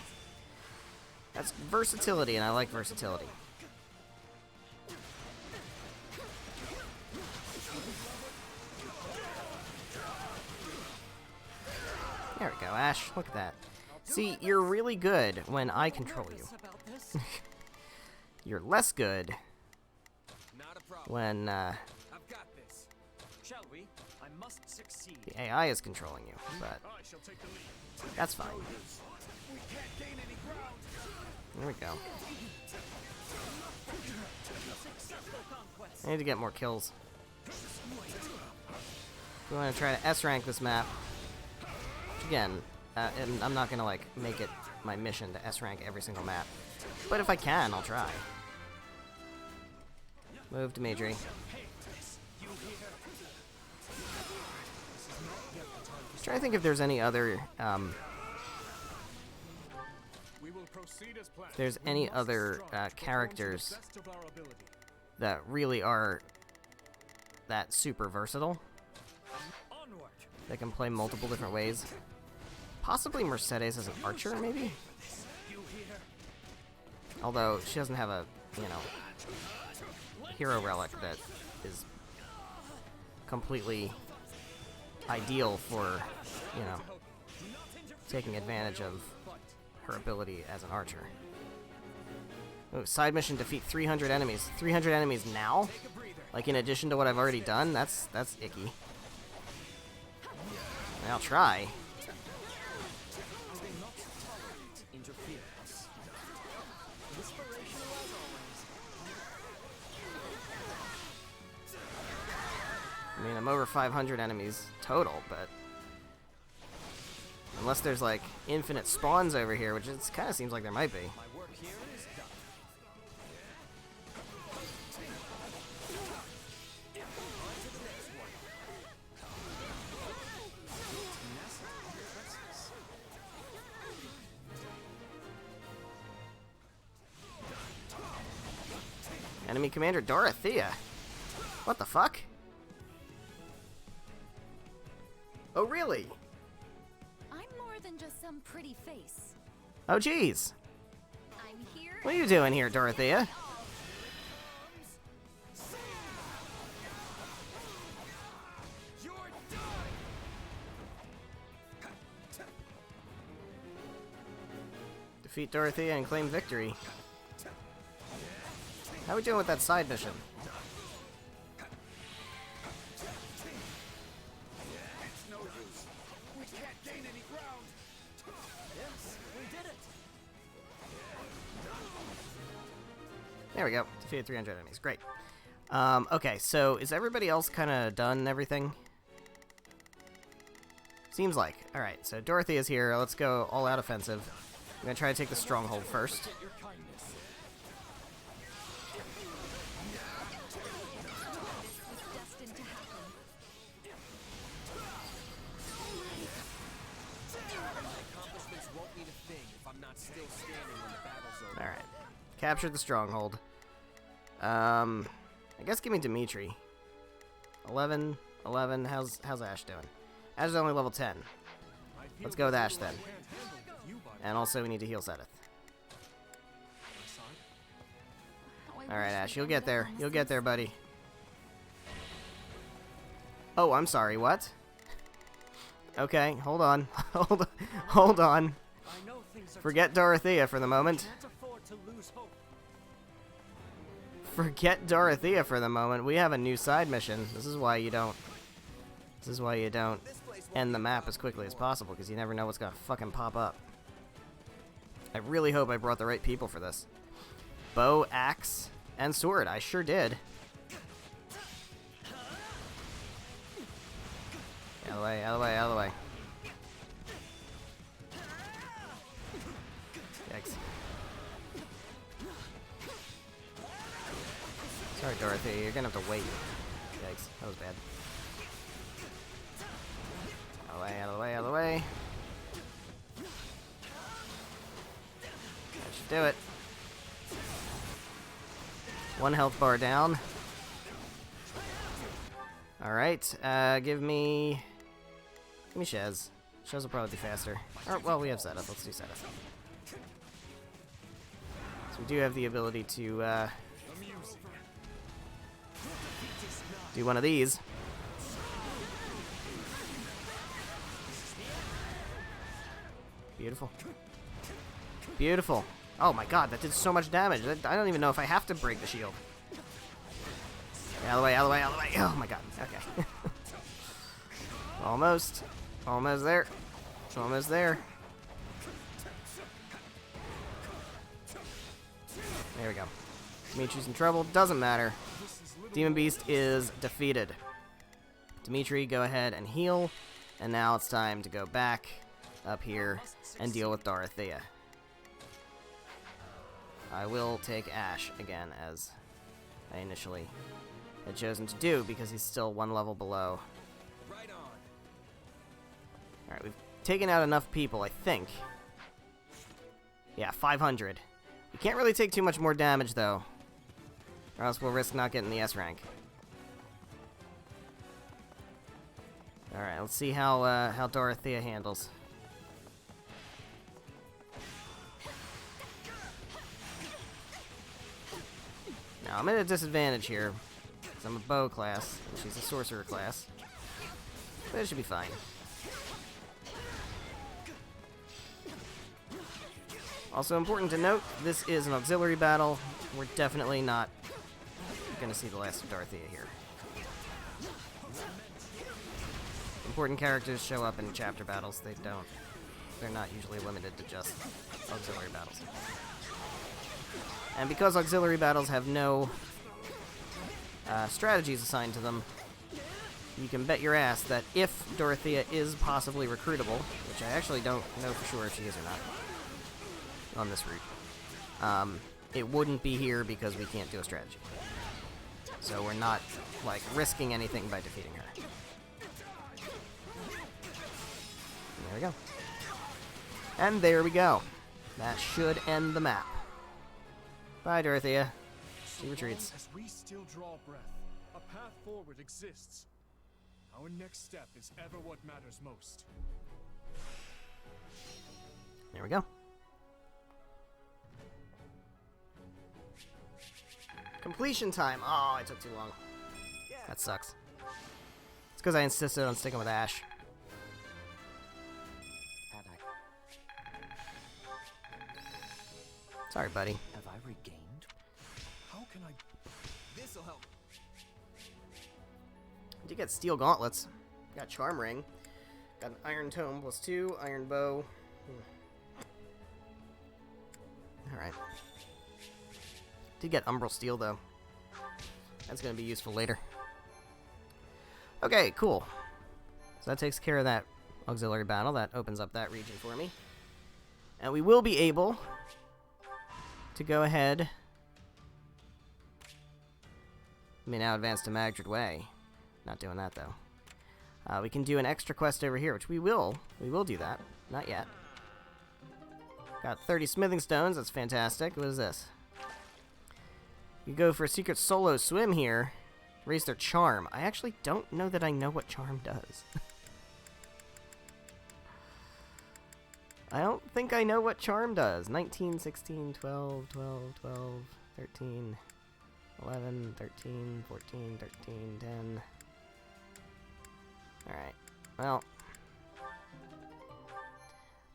That's versatility, and I like versatility. There we go, Ash. Look at that. See, you're really good when I control you. You're less good when I've got this. Shall we? I must succeed. the AI is controlling you, but I shall take the lead. that's fine. We can't gain any ground. There we go. Successful conquest. I need to get more kills. We want to try to S-rank this map. Which again, and I'm not going to, like, make it my mission to S-rank every single map. But if I can, I'll try. Move to Dimitri. Trying to think if there's any other, We will proceed as planned. if there's any other characters Best of our ability. that really are that super versatile. Onward. That can play multiple different ways. Possibly Mercedes as an archer, maybe? You hear? Although she doesn't have a, you know, hero relic that is completely ideal for, you know, taking advantage of her ability as an archer. Oh, side mission, defeat 300 enemies. 300 enemies now? Like in addition to what I've already done? That's icky. I mean, I'll try. I mean, I'm over 500 enemies total, but unless there's like infinite spawns over here, which it kind of seems like there might be. My work here is done. Enemy Commander Dorothea. What the fuck? Oh, really? I'm more than just some pretty face. Oh, jeez. I'm here. What are you doing here, Dorothea? You're done. Defeat Dorothea and claim victory. How are we doing with that side mission? It's no use. We can't gain any ground. Yes, we did it. There we go. Defeated 300 enemies. Great. Okay, so is everybody else kind of done and everything? Seems like. Alright, so Dorothea's here. Let's go all-out offensive. I'm going to try to take the stronghold first. Destined to happen. Accomplishments won't mean a thing if I'm not still standing when the battle's over. Alright. Captured the stronghold. I guess give me Dimitri. 11. How's Ash doing? Ash is only level 10. Let's go with Ash then. And also we need to heal Seth. Alright, Ash, you'll get there. You'll get there, buddy. Oh, I'm sorry, what? Okay, hold on. Hold on. Forget Dorothea for the moment. Forget Dorothea for the moment. We have a new side mission. This is why you don't end the map as quickly as possible, because you never know what's gonna fucking pop up. I really hope I brought the right people for this. Bow, axe, and sword. I sure did. Out of the way, out of the way, out of the way. Yikes. Sorry, Dorothy, you're gonna have to wait. Yikes, that was bad. Out of the way, out of the way, out of the way. That should do it. One health bar down. Alright, give me Shez. Shez will probably be faster. Or, well, we have Zedith. Let's do Zedith. So we do have the ability to, do one of these. Beautiful. Beautiful. Oh my god, that did so much damage. I don't even know if I have to break the shield. Out of the way, out of the way, out of the way. Oh my god. Okay. Almost. Almost there. Almost there. There we go. Dimitri's in trouble. Doesn't matter. Demon Beast is defeated. Dimitri, go ahead and heal. And now it's time to go back up here and deal with Dorothea. I will take Ash again, as I initially had chosen to do, because he's still one level below. Right on. Alright, we've taken out enough people, I think. Yeah, 500. We can't really take too much more damage, though, or else we'll risk not getting the S rank. Alright, let's see how Dorothea handles. Now, I'm at a disadvantage here, because I'm a bow class, and she's a sorcerer class. But it should be fine. Also important to note, this is an auxiliary battle. We're definitely not going to see the last of Dorothea here. Important characters show up in chapter battles. They're not usually limited to just auxiliary battles. And because auxiliary battles have no strategies assigned to them, you can bet your ass that if Dorothea is possibly recruitable, which I actually don't know for sure if she is or not on this route, it wouldn't be here because we can't do a strategy. So we're not, like, risking anything by defeating her. There we go. And there we go. That should end the map. Bye, Dorothea. She retreats. As we still draw breath, a path forward exists. Our next step is ever what matters most. There we go. Completion time. Oh, it took too long. That sucks. It's because I insisted on sticking with Ash. Sorry, buddy. Have I regained? How can I? This'll help. I did get steel gauntlets. Got charm ring. Got an iron tome +2, iron bow. Alright. Did get umbral steel though. That's gonna be useful later. Okay, cool. So that takes care of that auxiliary battle. That opens up that region for me. And we will be able to go ahead. I mean, now advance to Magdred Way. Not doing that though. We can do an extra quest over here, which we will. We will do that. Not yet. Got 30 smithing stones. That's fantastic. What is this? You go for a secret solo swim here. Raise their charm. I actually don't know that I know what charm does. I don't think I know what charm does. 19, 16, 12, 12, 12, 13, 11, 13, 14, 13, 10. Alright. Well,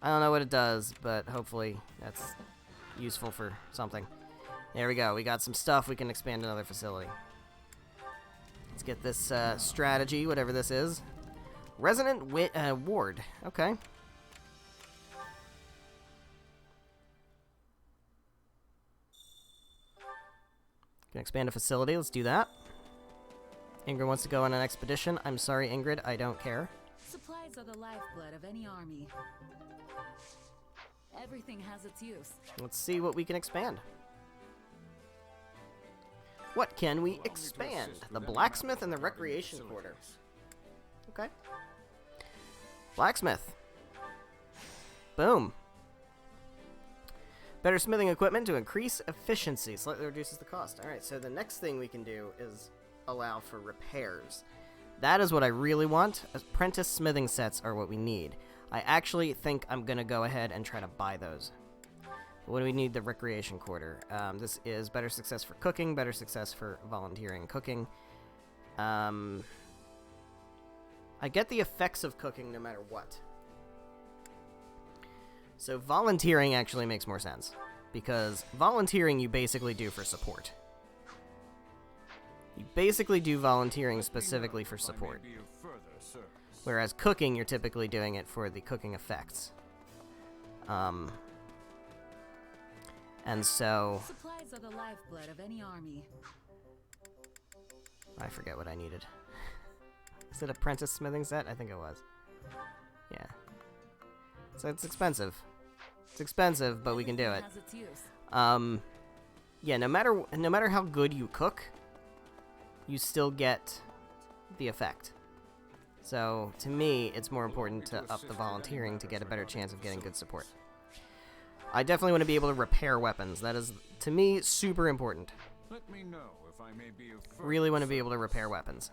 I don't know what it does, but hopefully that's useful for something. There we go. We got some stuff. We can expand another facility. Let's get this strategy, whatever this is. Resonant Ward. Okay. Can expand a facility. Let's do that. Ingrid wants to go on an expedition. I'm sorry, Ingrid. I don't care. Supplies are the lifeblood of any army. Everything has its use. Let's see what we can expand. What can we expand? The blacksmith and the recreation quarter. Okay. Blacksmith. Boom. Better smithing equipment to increase efficiency. Slightly reduces the cost. Alright, so the next thing we can do is allow for repairs. That is what I really want. Apprentice smithing sets are what we need. I actually think I'm going to go ahead and try to buy those. What do we need? The recreation quarter. This is better success for cooking, better success for volunteering cooking. I get the effects of cooking no matter what. So volunteering actually makes more sense, because volunteering you basically do for support. You basically do volunteering specifically for support. Whereas cooking, you're typically doing it for the cooking effects. And so... Supplies are the lifeblood of any army. I forget what I needed. Is it apprentice smithing set? I think it was. Yeah. So it's expensive. It's expensive, but we can do it. Has its use. Yeah, no matter how good you cook, you still get the effect. So, to me, it's more important to up the volunteering to get a better chance of getting good support. I definitely want to be able to repair weapons. That is, to me, super important. Let me know if I may be of Really want to be able to repair weapons.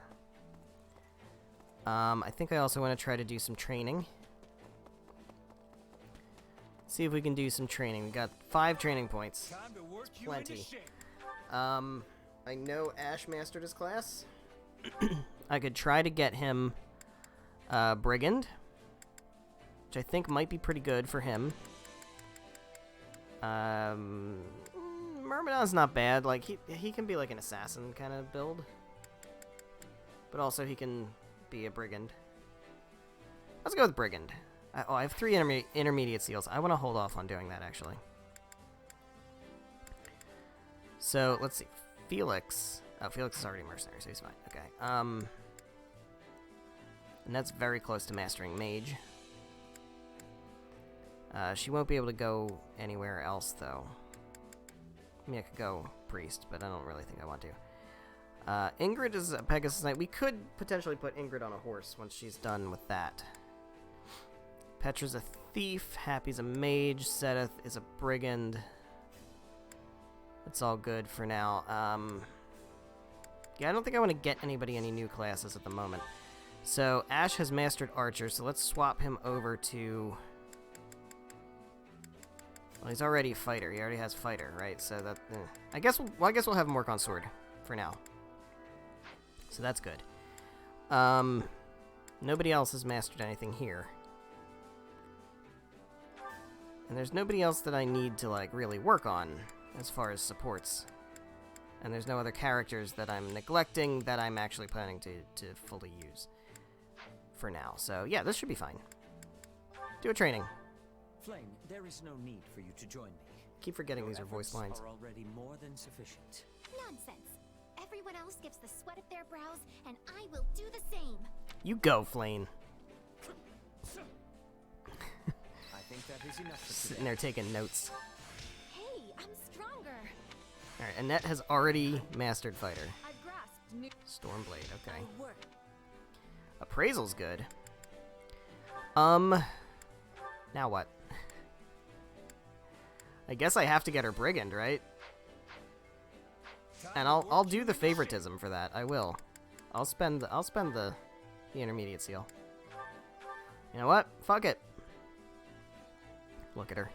I think I also want to try to do some training. See if we can do some training. We got 5 training points. Time to work you Plenty. into shape. I know Ash mastered his class. I could try to get him Brigand, which I think might be pretty good for him. Myrmidon's not bad. Like, he can be like an assassin kind of build. But also he can be a Brigand. Let's go with Brigand. I have 3 intermediate seals. I want to hold off on doing that, actually. So, let's see. Felix. Oh, Felix is already mercenary, so he's fine. Okay. And that's very close to mastering mage. She won't be able to go anywhere else, though. I mean, I could go priest, but I don't really think I want to. Ingrid is a Pegasus Knight. We could potentially put Ingrid on a horse once she's done with that. Petra's a thief. Happy's a mage. Seteth is a brigand. It's all good for now. Yeah, I don't think I want to get anybody any new classes at the moment. So, Ash has mastered Archer, so let's swap him over to... Well, he's already a fighter. He already has fighter, right? So that... I guess we'll have him work on sword for now. So that's good. Nobody else has mastered anything here. And there's nobody else that I need to, like, really work on as far as supports. And there's no other characters that I'm neglecting that I'm actually planning to fully use for now. So, yeah, this should be fine. Do a training. Flame, there is no need for you to join me. Keep forgetting these are voice lines. Are already more than sufficient. Nonsense. Everyone else gives the sweat of their brows, and I will do the same. You go, Flame. I think that is enough for Sitting there taking notes. Hey, I'm stronger. Alright, Annette has already mastered fighter. I've grasped new Stormblade, okay. work. Appraisal's good. Now what? I guess I have to get her Brigand, right? And I'll do the favoritism for that. I will. I'll spend the intermediate seal. You know what? Fuck it. Look at her.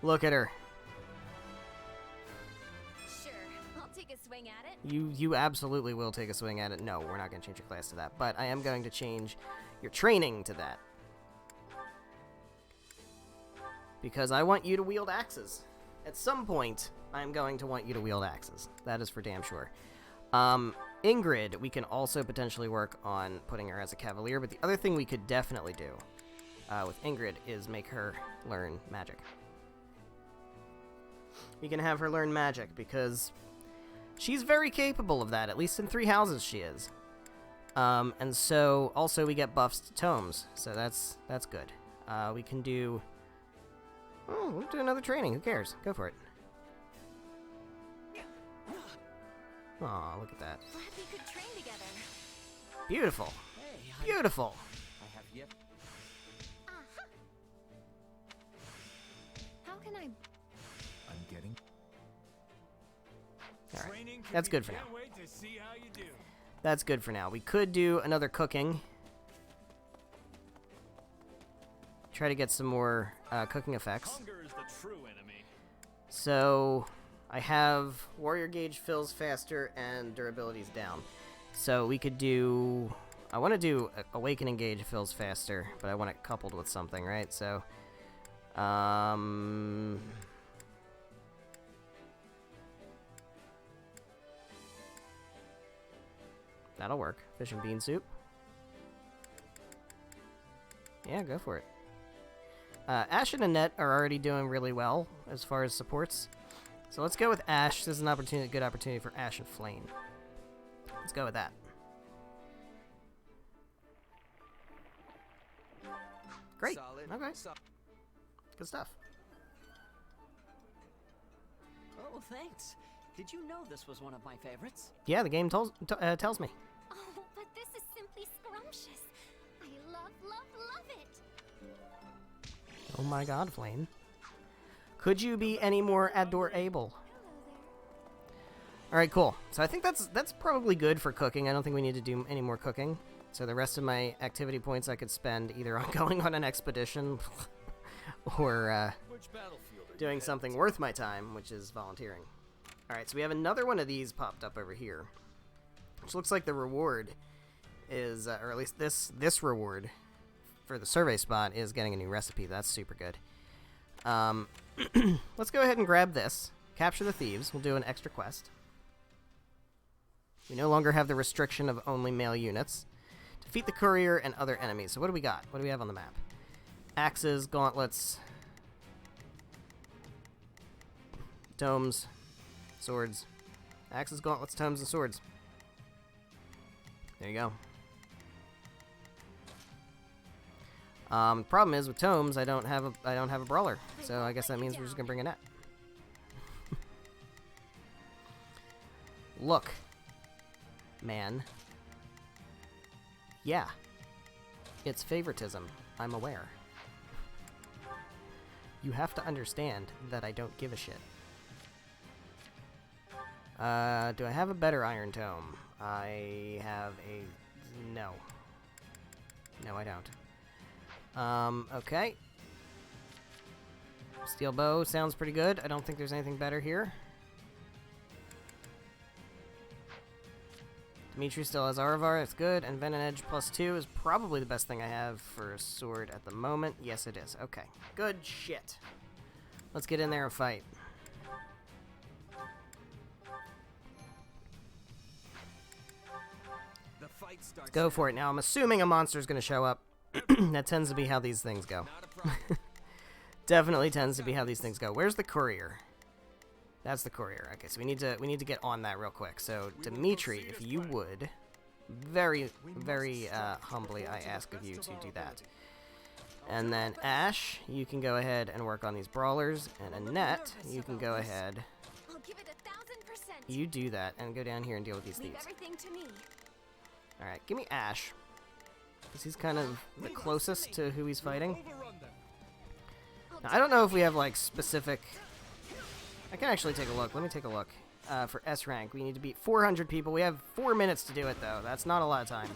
Look at her. Sure, I'll take a swing at it. You absolutely will take a swing at it. No, we're not going to change your class to that. But I am going to change your training to that. Because I want you to wield axes. At some point, I'm going to want you to wield axes. That is for damn sure. Ingrid, we can also potentially work on putting her as a cavalier. But the other thing we could definitely do with Ingrid is make her learn magic. We can have her learn magic because she's very capable of that. At least in 3 houses she is. And so also we get buffs to tomes. So that's good. We can do... Oh, we'll do another training. Who cares? Go for it. Aw, look at that. Glad we could train together. Beautiful. Hey, Beautiful. I have yet. Uh-huh. How can I... I'm getting. Alright, Training that's good for now. Can't wait to see how you do. That's good for now. We could do another cooking. Try to get some more cooking effects. Hunger is the true enemy. So, I have warrior gauge fills faster and durability's down. So we could do... I want to do awakening gauge fills faster, but I want it coupled with something, right? So, that'll work. Fish and bean soup. Yeah, go for it. Ash and Annette are already doing really well as far as supports. So let's go with Ash. This is an good opportunity for Ash and Flame. Let's go with that. Great. Solid. Okay. Good stuff. Oh, thanks. Did you know this was one of my favorites? Yeah, the game tells me. Oh, but this is simply scrumptious. I love, love, love it. Oh my god, Flame. Could you be any more adorable? Alright, cool. So I think that's probably good for cooking. I don't think we need to do any more cooking. So the rest of my activity points I could spend either on going on an expedition or Which battlefield are doing something worth my time, which is volunteering. Alright, so we have another one of these popped up over here. Which looks like the reward is, or at least this reward for the survey spot is getting a new recipe. That's super good. Let's go ahead and grab this. Capture the thieves. We'll do an extra quest. We no longer have the restriction of only male units. Defeat the courier and other enemies. So what do we got? What do we have on the map? Axes, gauntlets, tomes, swords. Axes, gauntlets, tomes, and swords. There you go. The problem is with tomes, I don't have a brawler, so I guess that means we're just gonna bring a net. Look, man. Yeah, it's favoritism. I'm aware. You have to understand that I don't give a shit. Do I have a better iron tome? I have a... no. No, I don't. Okay. Steel bow sounds pretty good. I don't think there's anything better here. Dimitri still has Aravar, that's good. And Venom Edge +2 is probably the best thing I have for a sword at the moment. Yes, it is. Okay. Good shit. Let's get in there and fight. Let's go for it. Now, I'm assuming a monster's going to show up. That tends to be how these things go. Definitely tends to be how these things go. Where's the courier? That's the courier. Okay, so we need to get on that real quick. So, Dimitri, if you would, very humbly, I ask of you to do that. And then Ash, you can go ahead and work on these brawlers. And Annette, you can go ahead. I'll give it 1000%. You do that and go down here and deal with these Leave thieves. everything to me. All right, give me Ash. Because he's kind of the closest to who he's fighting. Now, I don't know if we have like specific. I can actually take a look. Let me take a look. For S rank, we need to beat 400 people. We have 4 minutes to do it, though. That's not a lot of time.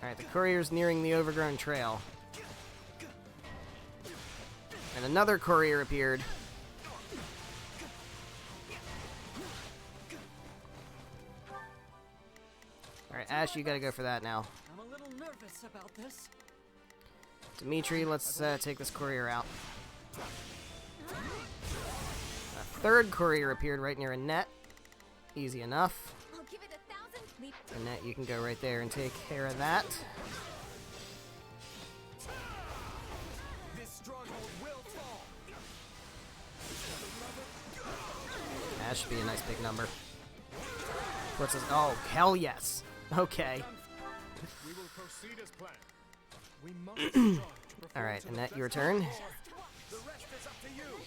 Alright, the courier's nearing the overgrown trail. And another courier appeared. Alright, Ash, you gotta go for that now. I'm a little nervous about this. Dimitri, let's take this courier out. A third courier appeared right near Annette. Easy enough. I'll give it 1000. Annette, you can go right there and take care of that. This stronghold will fall. That should be a nice big number. What's this? Oh, hell yes. Okay. We will proceed as planned. We must Alright, Annette, your turn. The rest is up to you.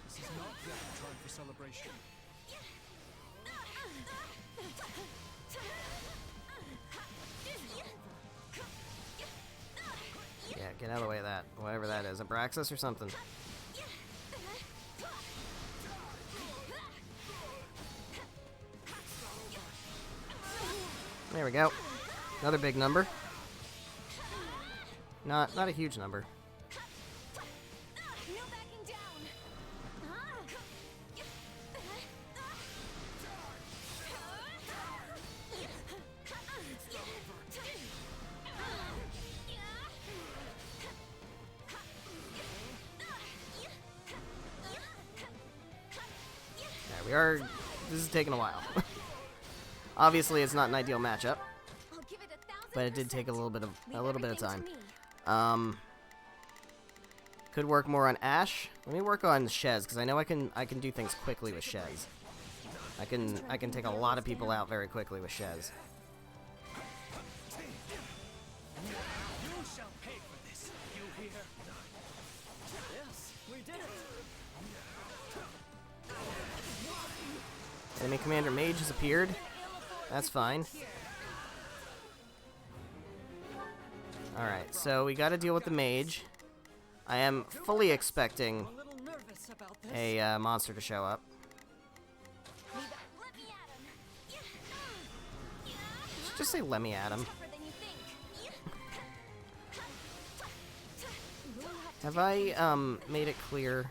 This is not yet time for celebration. Yeah, get out of the way of that. Whatever that is. Abraxas or something. There we go. Another big number. Not a huge number. No backing down. Yeah, we are. This is taking a while. Obviously, it's not an ideal matchup, I'll give it 1000%. but it did take a little bit of Leave time. everything to me. Could work more on Ash. Let me work on Shez, because I know I can do things quickly with Shez. I can take a lot of people out very quickly with Shez. You shall pay for this. You hear? Yes, we did it. Enemy Commander Mage has appeared. That's fine. Alright, so we gotta deal with the mage. I am fully expecting A little nervous about this. a monster to show up. Let me at him. Just say let me at him. Tougher than you think. Have I made it clear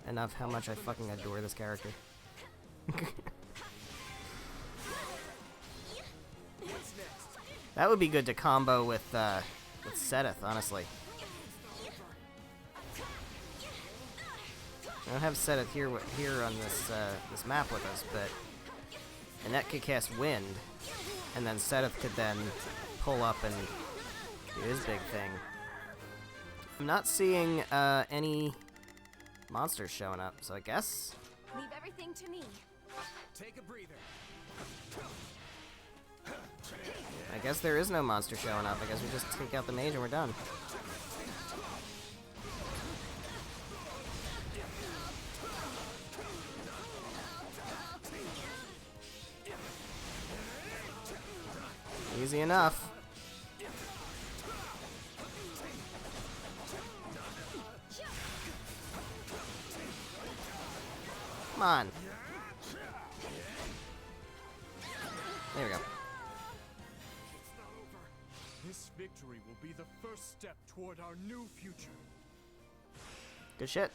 enough how much I fucking adore this character? That would be good to combo with Sedith, honestly. I don't have Sedith here on this map with us, but Annette could cast Wind, and then Sedith could then pull up and do his big thing. I'm not seeing any monsters showing up, so I guess Leave everything to me. Take a breather. there is no monster showing up. I guess we just take out the mage and we're done. Easy enough. Come on. There we go. This victory will be the first step toward our new future. Good shit.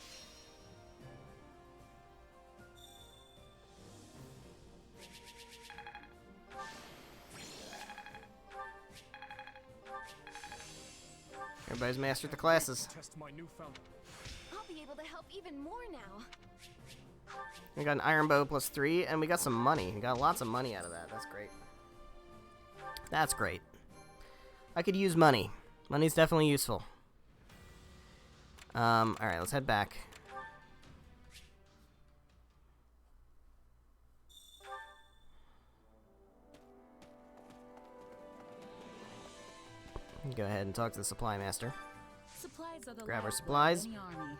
Everybody's mastered the classes. Test my newfound. I'll be able to help even more now. We got an iron bow +3, and we got some money. We got lots of money out of that. That's great. That's great. I could use money. Money's definitely useful. Alright, let's head back. Go ahead and talk to the supply master. Supplies are the Grab our lifeblood supplies. of any army.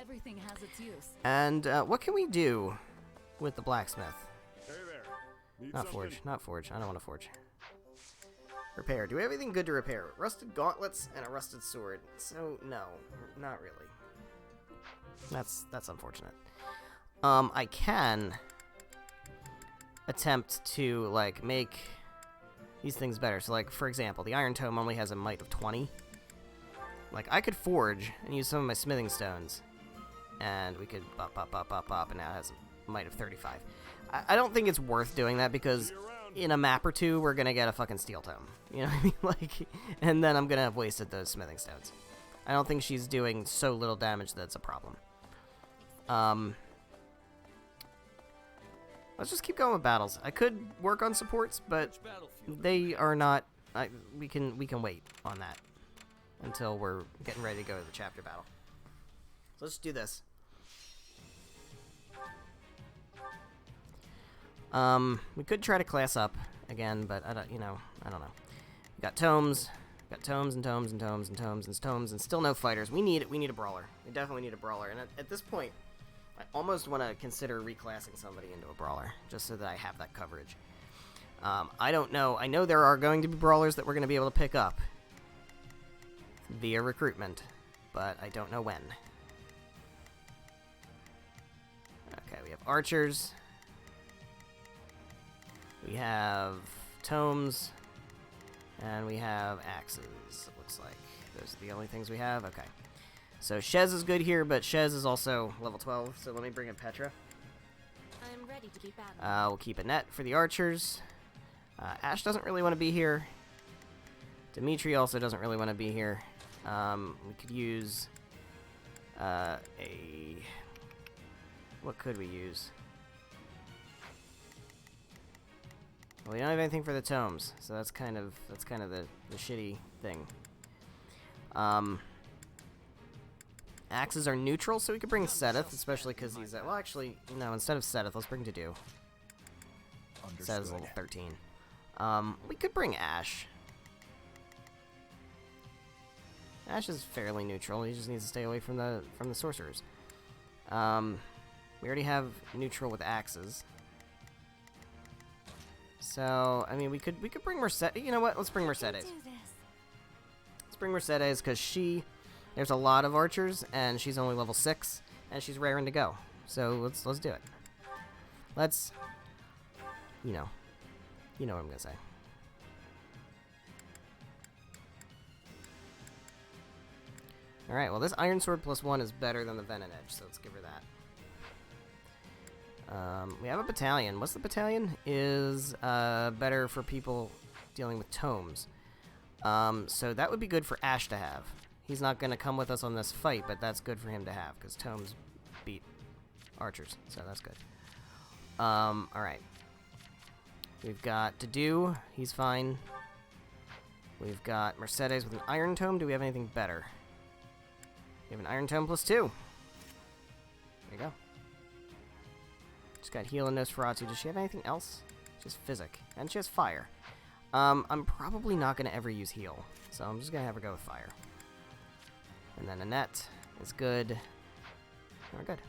Everything has its use. And what can we do with the blacksmith? Hey there. Need Not something? forge, not forge. I don't want to forge. Repair. Do we have anything good to repair? Rusted gauntlets and a rusted sword. So no, not really. That's unfortunate. I can attempt to like make these things better. So like for example, the iron tome only has a might of 20. Like I could forge and use some of my smithing stones, and we could bop, and now it has a might of 35. I don't think it's worth doing that because in a map or two we're gonna get a fucking steel tome. You know what I mean? Like, and then I'm gonna have wasted those smithing stones. I don't think she's doing so little damage that it's a problem. Let's just keep going with battles. I could work on supports, but they are not. We can wait on that until we're getting ready to go to the chapter battle. So let's do this. We could try to class up again, but I don't know. We got tomes, and tomes, and tomes, and tomes, and tomes, and tomes, and still no fighters. We need a brawler. We definitely need a brawler. And at this point, I almost want to consider reclassing somebody into a brawler, just so that I have that coverage. I don't know. I know there are going to be brawlers that we're going to be able to pick up via recruitment, but I don't know when. Okay, we have archers. We have tomes. And we have axes, it looks like. Those are the only things we have? Okay. So Shez is good here, but Shez is also level 12, so let me bring in Petra. I'm ready to be battling. We'll keep Annette for the archers. Ash doesn't really want to be here. Dimitri also doesn't really want to be here. We could use what could we use? Well, we don't have anything for the tomes, so that's kind of the shitty thing. Axes are neutral, so we could bring Sedith, especially because he's at, well, actually, no, instead of Sedith, let's bring Dedu. Sedith's level 13. We could bring Ash. Ash is fairly neutral. He just needs to stay away from the sorcerers. We already have neutral with axes. So, I mean, we could bring Mercedes. You know what? Let's bring Mercedes. Let's bring Mercedes because there's a lot of archers and she's only level 6 and she's raring to go. So let's do it. Let's, you know what I'm gonna say. Alright, well this Iron Sword +1 is better than the Venom Edge, so let's give her that. We have a battalion. What's the battalion? Is better for people dealing with tomes. So that would be good for Ash to have. He's not going to come with us on this fight, but that's good for him to have, because tomes beat archers, so that's good. Alright. We've got Dedue, he's fine. We've got Mercedes with an Iron Tome. Do we have anything better? We have an Iron Tome +2. There you go. She's got Heal and Nosferatu. Does she have anything else? Just Physic. And she has Fire. I'm probably not going to ever use Heal, so I'm just going to have her go with Fire. And then Annette is good. We're good.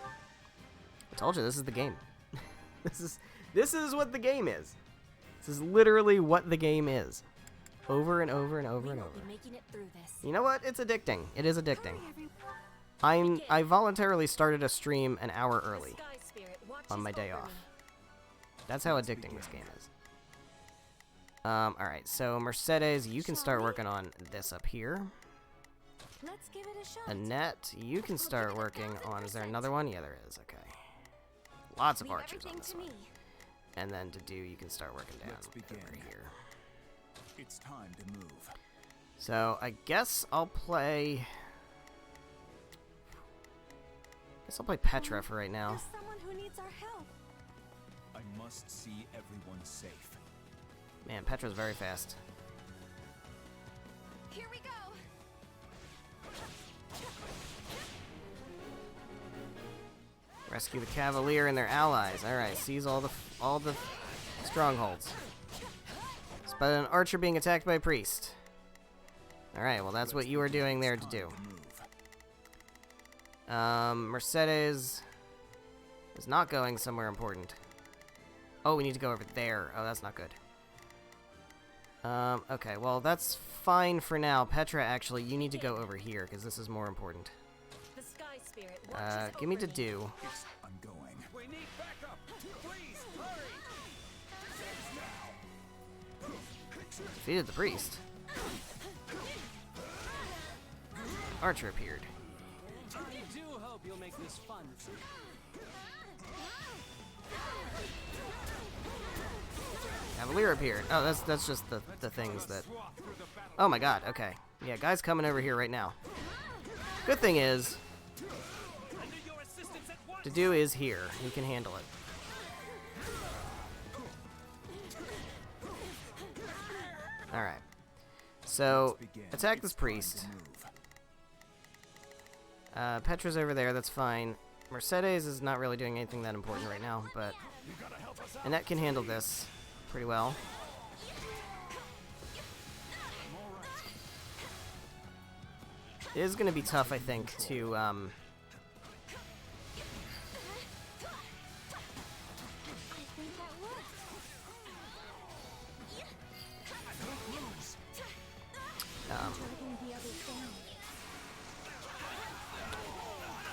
I told you, this is the game. This is what the game is. This is literally what the game is. Over and over and over and over. You know what? It's addicting. It is addicting. I voluntarily started a stream an hour early on my day off. That's how addicting this game is. Alright, so Mercedes, you can start working on this up here. Let's give it a shot. Annette, you can start working on... Is there another one? Yeah, there is. Okay. Lots of archers on this one. And then Dedue, you can start working down over here. It's time to move. So, I guess I'll play... Petra for right now. There's someone who needs our help. I must see everyone safe. Man, Petra's very fast. Here we go. Rescue the Cavalier and their allies. Alright, seize all the strongholds. Spot an archer being attacked by a priest. Alright, well that's what you are doing there to do. Mercedes is not going somewhere important. Oh, we need to go over there. Oh, that's not good. Okay, well that's fine for now. Petra, actually, you need to go over here, because this is more important. The Sky Spirit Give me Dedue. I'm going. We need backup. Please, hurry. Defeated the priest. Archer appeared. I do hope you'll make this fun. Cavalier appeared. Oh, that's just the things that... Oh my god, okay. Yeah, guy's coming over here right now. Good thing is... Dedue is here. He can handle it. Alright. So, attack this priest. Petra's over there, that's fine. Mercedes is not really doing anything that important right now, but... Annette can handle this pretty well. It is going to be tough, I think, to...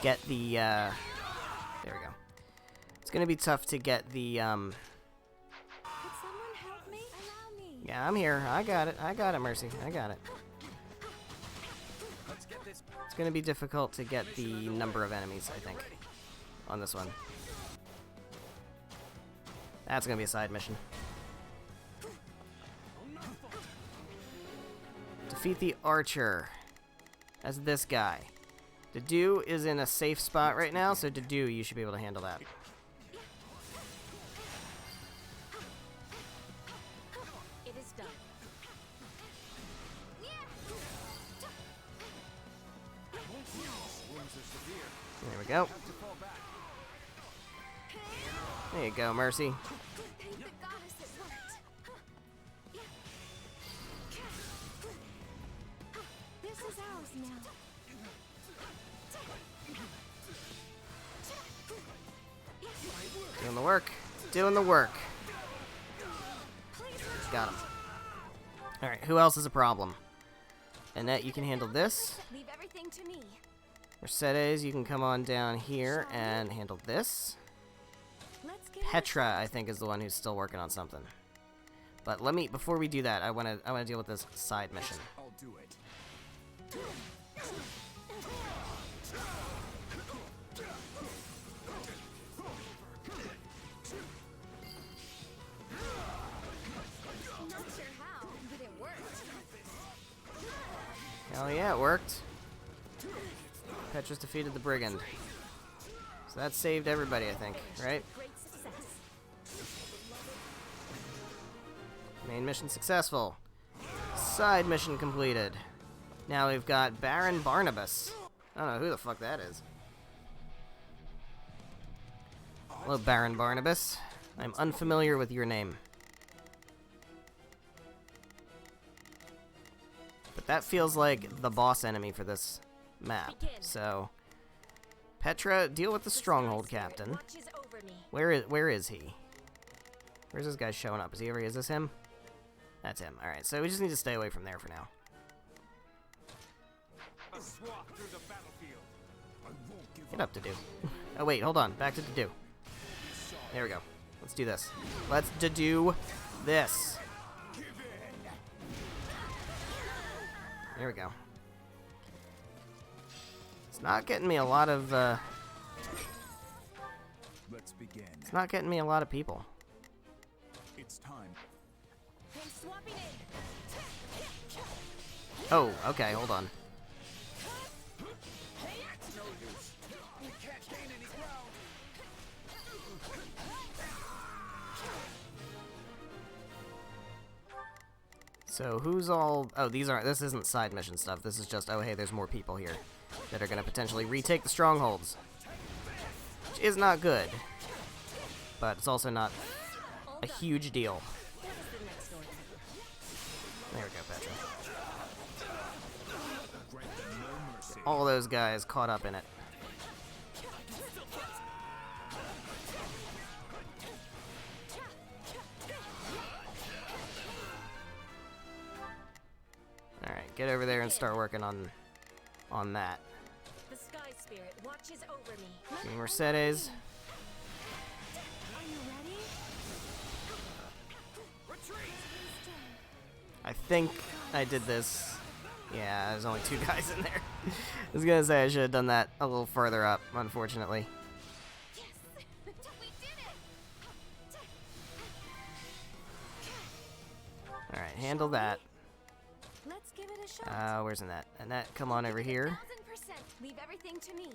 get the, there we go. It's gonna be tough to get the, Could someone help me? Allow me. Yeah, I'm here. I got it, Mercy. I got it. It's gonna be difficult to get the number of enemies, I think, on this one. That's gonna be a side mission. Defeat the archer. As this guy. Dedue is in a safe spot right now, so Dedue, you should be able to handle that. It is done. There we go. There you go, Mercy. Thank the goddess it worked. This is ours now. Doing the work. Doing the work. Got him. Alright, who else is a problem? Annette, you can handle this. Leave everything to me. Mercedes, you can come on down here and handle this. Let's get Petra, I think, is the one who's still working on something. But let me, before we do that, I wanna deal with this side mission. I'll do it. Not sure how, but it worked. Hell yeah, it worked. Petra's defeated the brigand. So that saved everybody, I think, right? Great success. Main mission successful. Side mission completed. Now we've got Baron Barnabas. I don't know who the fuck that is. Hello, Baron Barnabas. I'm unfamiliar with your name. But that feels like the boss enemy for this map. So, Petra, deal with the stronghold captain. Watches over me. Where is he? Where's this guy showing up? Is this him? That's him. Alright, so we just need to stay away from there for now. A swath through the battlefield. Get up to do. Oh wait, hold on. Back to do. There we go. Let's do this. Let's do this. There we go. It's not getting me a lot of, Let's begin. It's not getting me a lot of people. It's time. Hey, swapping in. Oh, okay, hold on. We can't gain any ground. So who's all... Oh, this isn't side mission stuff. This is just, oh hey, there's more people here that are going to potentially retake the strongholds. Which is not good. But it's also not a huge deal. There we go, Petra. All those guys caught up in it. Alright, get over there and start working on that. The sky spirit watches over me. Give me Mercedes. Are you ready? I think I did this. Yeah, there's only 2 guys in there. I was gonna say I should have done that a little further up, unfortunately. Yes! We did it! Alright, handle that. Let's give it a shot. Where's Annette? Annette, come on over here. 1000%. Leave everything to me.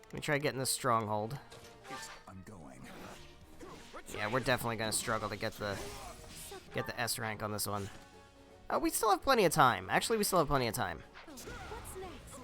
Let me try getting this stronghold. I'm going. Yeah, we're definitely gonna struggle to get the S rank on this one. Oh, we still have plenty of time. Actually, we still have plenty of time. Oh, what's next?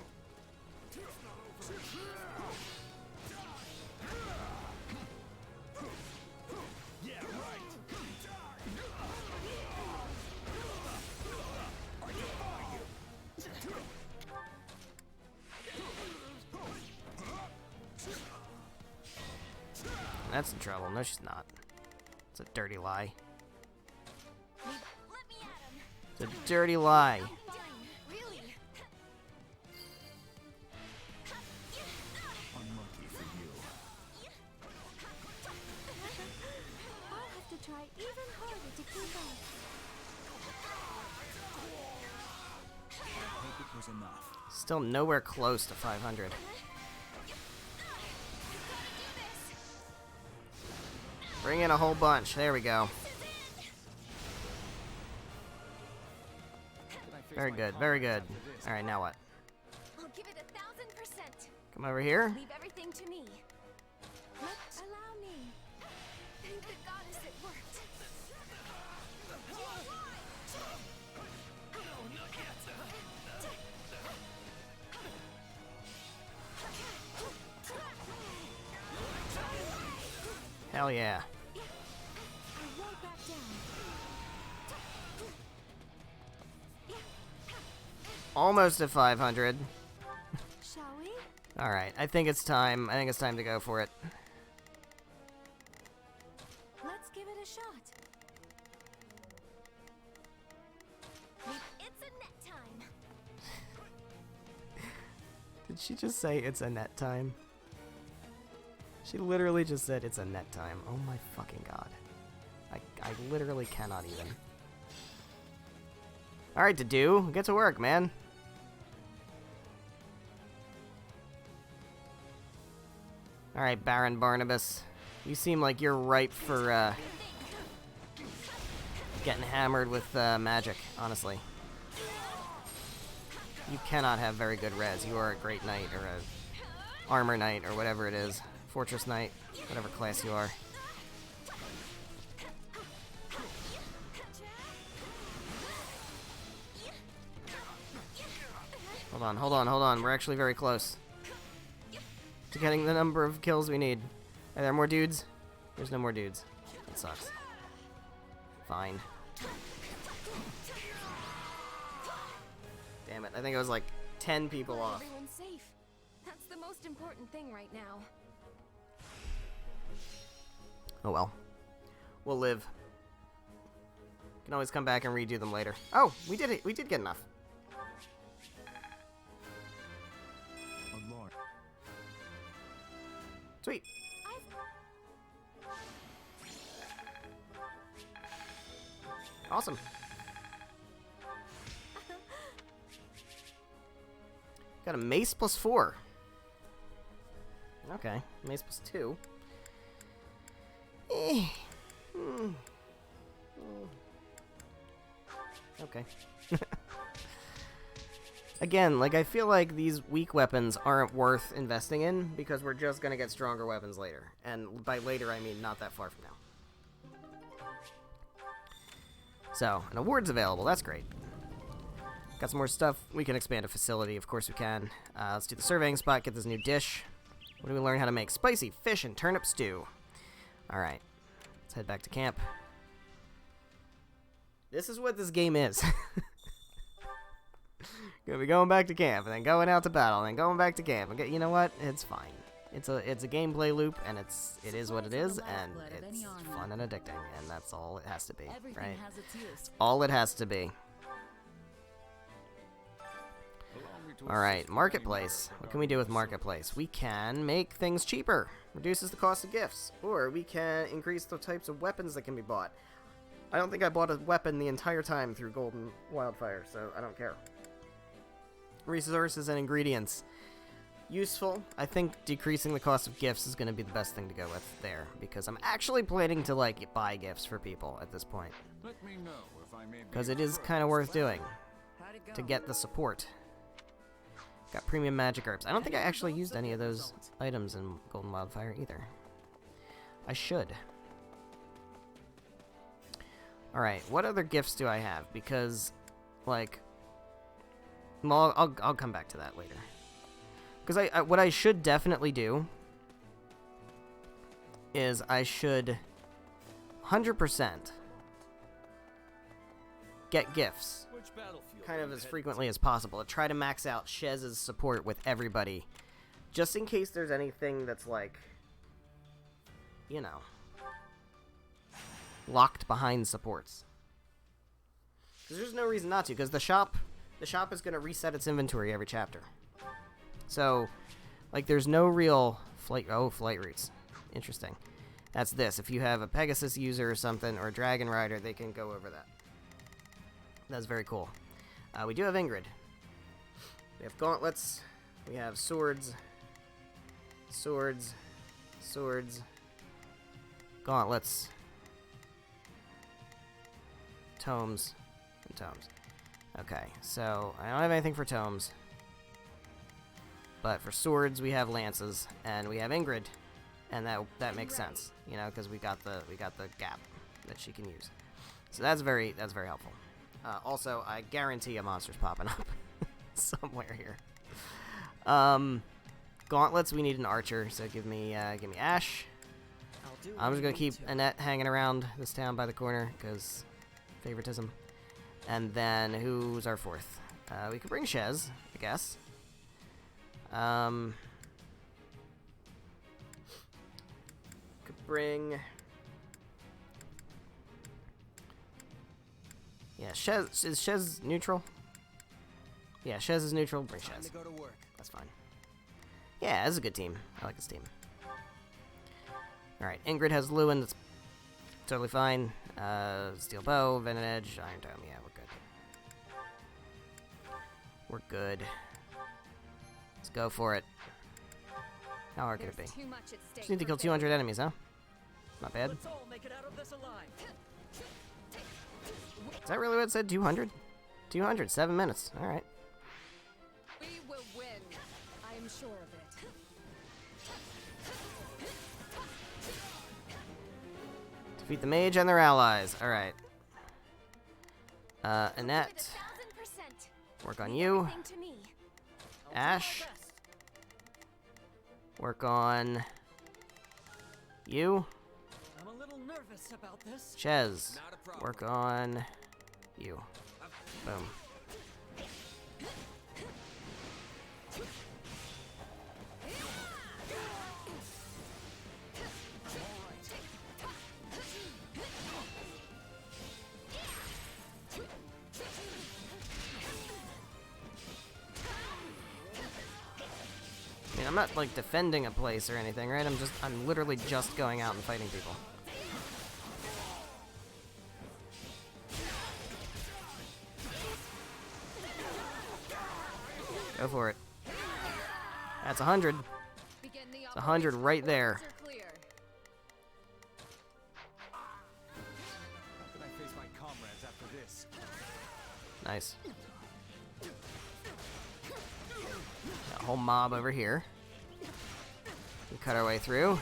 That's in trouble. No, she's not. It's a dirty lie. Let me at him. It's a dirty lie. Really? Unlucky for you. I'll have to try even harder to keep up. I hope it was enough. Still nowhere close to 500. Bring in a whole bunch. There we go. Very good, very good. Alright, now what? I'll give it 1000%. Come over here. Leave everything to me. Allow me. Thank the goddess it worked. Hell yeah. I won't back down. Almost at 500. Shall we? Alright, I think it's time. I think it's time to go for it. Let's give it a shot. It's a net time. Did she just say it's a net time? She literally just said it's a net time. Oh my fucking god. I literally cannot even. Alright, to do. Get to work, man. Alright, Baron Barnabas. You seem like you're ripe for, getting hammered with, magic, honestly. You cannot have very good res. You are a great knight, or a armor knight, or whatever it is. Fortress knight, whatever class you are. Hold on, hold on, hold on. We're actually very close to getting the number of kills we need. Are there more dudes? There's no more dudes. That sucks. Fine. Damn it, I think it was like 10 people off. Everyone's safe. That's the most important thing right now. Oh well. We'll live. Can always come back and redo them later. Oh, we did it. We did get enough. Sweet. Awesome. Got a mace plus 4. Okay, mace plus 2. Okay. Again, like, I feel like these weak weapons aren't worth investing in because we're just gonna get stronger weapons later. And by later, I mean not that far from now. So, an award's available. That's great. Got some more stuff. We can expand a facility. Of course we can. Let's do the surveying spot, get this new dish. What do we learn how to make? Spicy fish and turnip stew. Alright. Let's head back to camp. This is what this game is. Gonna be going back to camp, and then going out to battle, and then going back to camp. And you know what? It's fine. It's a gameplay loop, and it is what it is, and it's fun and addicting, and that's all it has to be, right? It's all it has to be. Alright, Marketplace. What can we do with Marketplace? We can make things cheaper. Reduces the cost of gifts. Or we can increase the types of weapons that can be bought. I don't think I bought a weapon the entire time through Golden Wildfire, so I don't care. Resources and ingredients. Useful. I think decreasing the cost of gifts is going to be the best thing to go with there, because I'm actually planning to, like, buy gifts for people at this point. Because it is kind of worth doing to get the support. Got premium magic herbs. I don't think I actually used any of those items in Golden Wildfire either. I should. Alright, what other gifts do I have? Because, like... Well, I'll come back to that later. Because what I should definitely do is I should 100% get gifts kind of as frequently as possible. Try to max out Shez's support with everybody. Just in case there's anything that's like, you know, locked behind supports. Because there's no reason not to, because the shop is going to reset its inventory every chapter. So, like, there's no real flight routes. Interesting. That's this. If you have a Pegasus user or something, or a Dragon Rider, they can go over that. That's very cool. We do have Ingrid. We have gauntlets. We have swords. Swords. Swords. Gauntlets. Tomes. And tomes. Okay, so I don't have anything for tomes. But for swords, we have lances, and we have Ingrid, and that makes sense, you know, because we got the gap that she can use. So that's very helpful. Also, I guarantee a monster's popping up somewhere here. Gauntlets, we need an archer, so give me Ash. I'm just gonna keep Annette hanging around this town by the corner because favoritism. And then who's our fourth? We could bring Shez, I guess. Could bring... Yeah, Shez, is Shez neutral? Yeah, Shez is neutral. Bring Shez. That's fine. Yeah, this is a good team. I like this team. Alright, Ingrid has Lewin. That's totally fine. Steel Bow, Venom Edge, Iron Dome. Yeah, we're good. We're good. Let's go for it. How hard could it be? Too much at stake Just need to for kill 200 enemies, huh? Not bad. Let's all make it out of this alive. Is that really what it said? 200? 200, 7 minutes. Alright. We will win. I am sure of it. Defeat the mage and their allies. Alright. Annette. 1000%. Work on Leave you. everything to me. Ash. Work on you. I'm a little nervous about this. Chez. Not a problem. Work on you. Boom. I mean, I'm not like defending a place or anything, right? I'm literally just going out and fighting people. Go for it. That's 100. Begin the It's 100 right there. Orders are clear. How can I face my comrades after this? Nice. Got a whole mob over here. We cut our way through.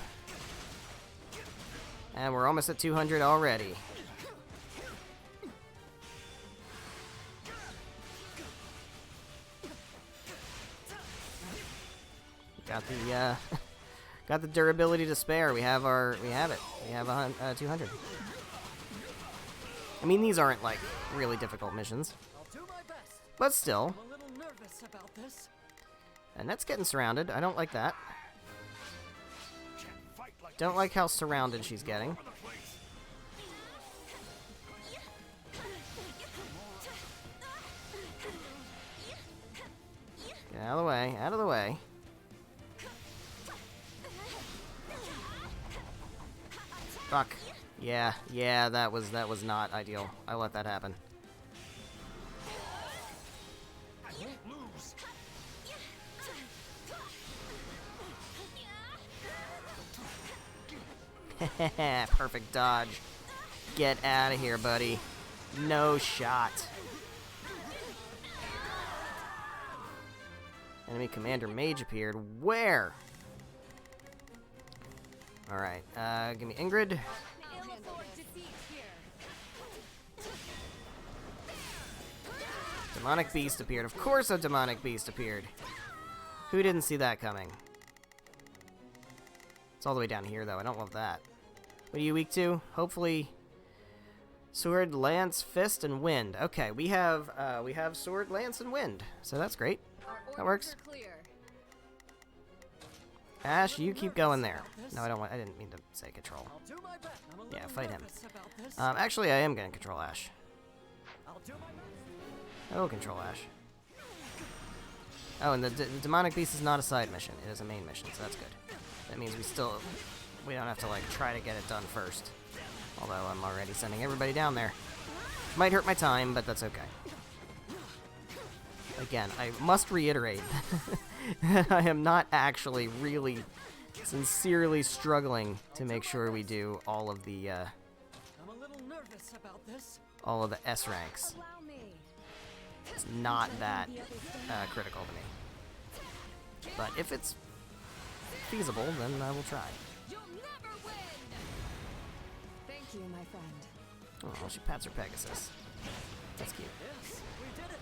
And we're almost at 200 already. Got the got the durability to spare. We have it. We have 200. I mean, these aren't like really difficult missions, I'll do my best. but still. I'm a little nervous about this. And that's getting surrounded. I don't like that. Can't fight like Don't like how surrounded she's getting. the place. Get out of the way. Out of the way. Fuck. Yeah, that was not ideal. I let that happen. I won't lose. Perfect dodge. Get out of here, buddy. No shot. Enemy Commander Mage appeared. Where? Alright, give me Ingrid. Ill afford defeat here. Demonic Beast appeared. Of course a Demonic Beast appeared. Who didn't see that coming? It's all the way down here, though. I don't love that. What are you weak to? Hopefully Sword, Lance, Fist, and Wind. Okay, we have Sword, Lance, and Wind. So that's great. Our That works. orders are clear. Ash, you keep going there. No, I don't want. I didn't mean to say control. I'll do my best. I'm a little Yeah, fight him. nervous about this. Actually, I am gonna control Ash. I'll do my best. I will control Ash. Oh, and the Demonic Beast is not a side mission. It is a main mission, so that's good. That means we don't have to like try to get it done first. Although I'm already sending everybody down there. Might hurt my time, but that's okay. Again, I must reiterate that I am not actually really sincerely struggling to make sure we do all of the I'm a little nervous about this. S ranks. Allow me. It's not that critical to me. But if it's feasible, then I will try. You'll never win. Thank you, my friend. Oh, she pats her Pegasus. That's cute. Yes, we did it.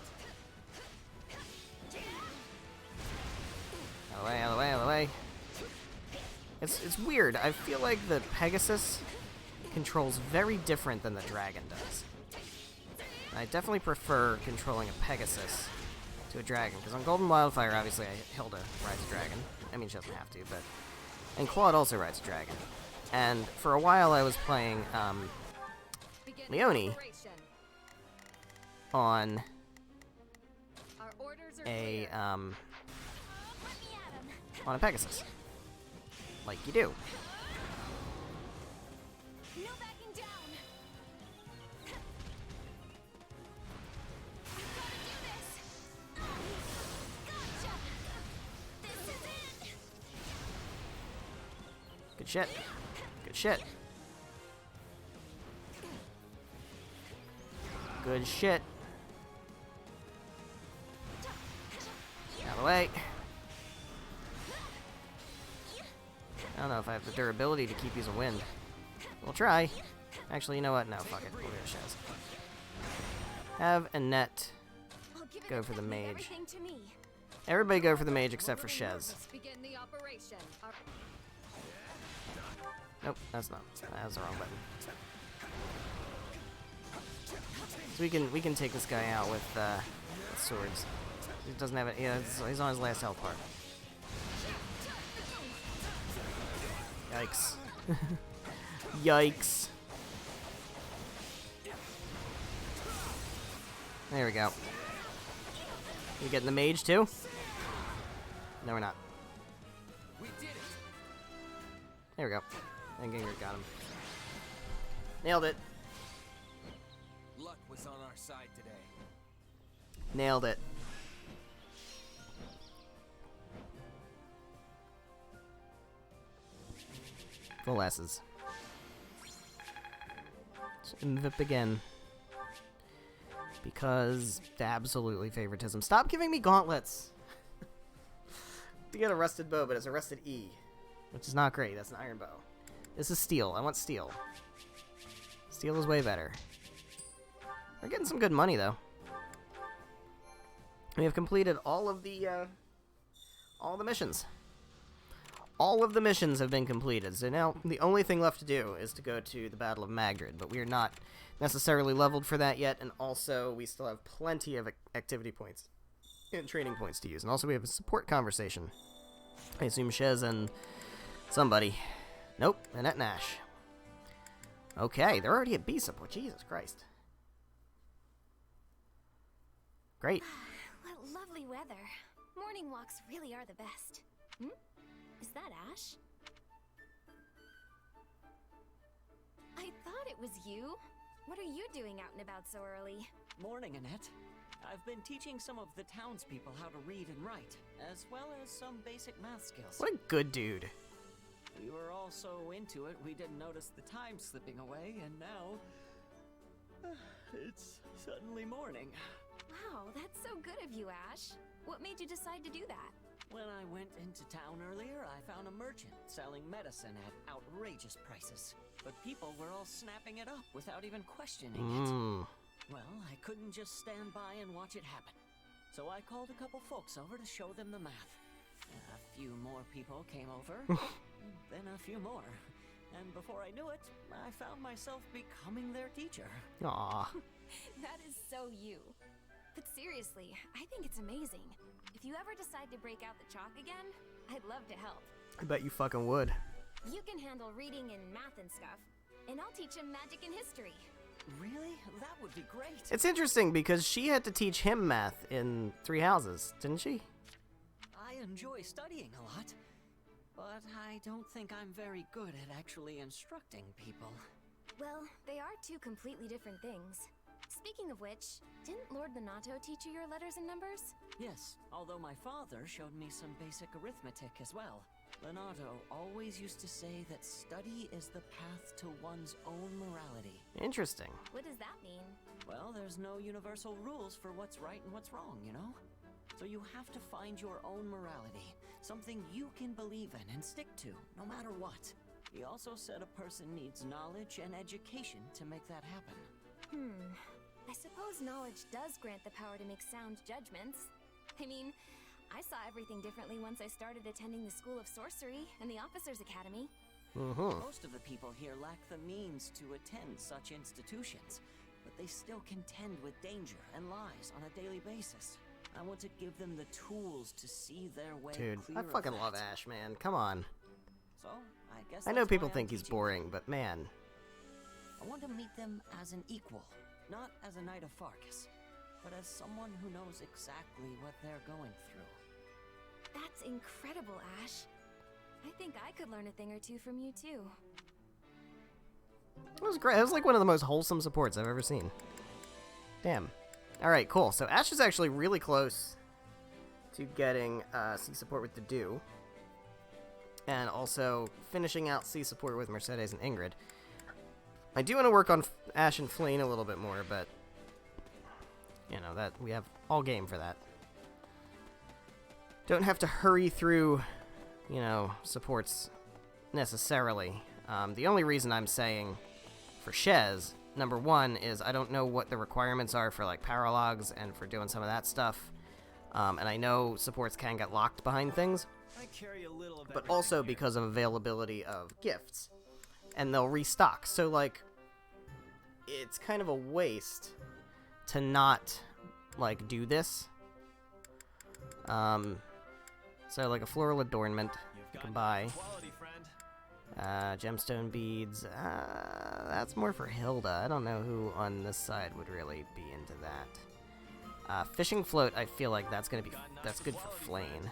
Out of the way, out of the way, out of the way. It's weird. I feel like the Pegasus controls very different than the dragon does. I definitely prefer controlling a Pegasus to a dragon, because on Golden Wildfire, obviously, Hilda rides a dragon. I mean, she doesn't have to, but... And Claude also rides a dragon. And for a while, I was playing, Begin Leone operation. on Our orders are a, clear. Let me at him. on a Pegasus. Like you do. No backing down. Gotta do this. Good shit. Good shit. Good shit. Out of the way. I don't know if I have the durability to keep using wind. We'll try. Actually, you know what? No, fuck it. We'll do a Shez. Have Annette go for the mage. Everybody go for the mage except for Shez. Nope, that's not. That was the wrong button. So we can take this guy out with swords. He doesn't have it. Yeah, he's on his last health bar. Yikes. Yikes. There we go. You getting the mage too? No, we're not. There we go. And Gingrich got him. Nailed it. Luck was on our side today. Nailed it. Full S's. Invip again. Because absolutely favoritism. Stop giving me gauntlets! To get a rusted bow, but it's a rusted E. Which is not great. That's an iron bow. This is steel. I want steel. Steel is way better. We're getting some good money, though. We have completed all of the missions. All of the missions have been completed, so now the only thing left to do is to go to the Battle of Magdred, but we are not necessarily leveled for that yet, and also we still have plenty of activity points and training points to use, and also we have a support conversation. I assume Shez and somebody. Nope, Annette Nash. Okay, they're already at B support. Jesus Christ. Great. What lovely weather. Morning walks really are the best. Hmm? Is that Ash? I thought it was you. What are you doing out and about so early? Morning, Annette. I've been teaching some of the townspeople how to read and write, as well as some basic math skills. What a good dude. We were all so into it, we didn't notice the time slipping away, and now... it's suddenly morning. Wow, that's so good of you, Ash. What made you decide to do that? When I went into town earlier, I found a merchant selling medicine at outrageous prices. But people were all snapping it up without even questioning it. Well, I couldn't just stand by and watch it happen. So I called a couple folks over to show them the math. A few more people came over, then a few more. And before I knew it, I found myself becoming their teacher. Aww. That is so you. But seriously, I think it's amazing. If you ever decide to break out the chalk again, I'd love to help. I bet you fucking would. You can handle reading and math and stuff, and I'll teach him magic and history. Really? That would be great. It's interesting because she had to teach him math in Three Houses, didn't she? I enjoy studying a lot, but I don't think I'm very good at actually instructing people. Well, they are two completely different things. Speaking of which, didn't Lord Lenato teach you your letters and numbers? Yes, although my father showed me some basic arithmetic as well. Lenato always used to say that study is the path to one's own morality. Interesting. What does that mean? Well, there's no universal rules for what's right and what's wrong, you know? So you have to find your own morality, something you can believe in and stick to, no matter what. He also said a person needs knowledge and education to make that happen. I suppose knowledge does grant the power to make sound judgments. I mean, I saw everything differently once I started attending the School of Sorcery and the Officers' Academy. Most of the people here lack the means to attend such institutions, but they still contend with danger and lies on a daily basis. I want to give them the tools to see their way clear. Dude, I fucking love Ash, man. Come on. So, I guess I know that's people why I'm think he's teaching boring, them. but man. I want to meet them as an equal, not as a knight of Farkas, but as someone who knows exactly what they're going through. That's incredible, Ash. I think I could learn a thing or two from you, too. It was great. It was like one of the most wholesome supports I've ever seen. Damn. Alright, cool. So Ash is actually really close to getting C support with the Dew. and also finishing out C support with Mercedes and Ingrid. I do want to work on Ash and Flane a little bit more, but you know, that we have all game for that. Don't have to hurry through, you know, supports necessarily. The only reason I'm saying for Shez, number one, is I don't know what the requirements are for, like, power logs and for doing some of that stuff. And I know supports can get locked behind things, I carry a little of but also because of availability of gifts. And they'll restock. So, like, it's kind of a waste to not, like, do this. So, like, a floral adornment you can buy. Gemstone beads. That's more for Hilda. I don't know who on this side would really be into that. Fishing float, I feel like that's good for Flane.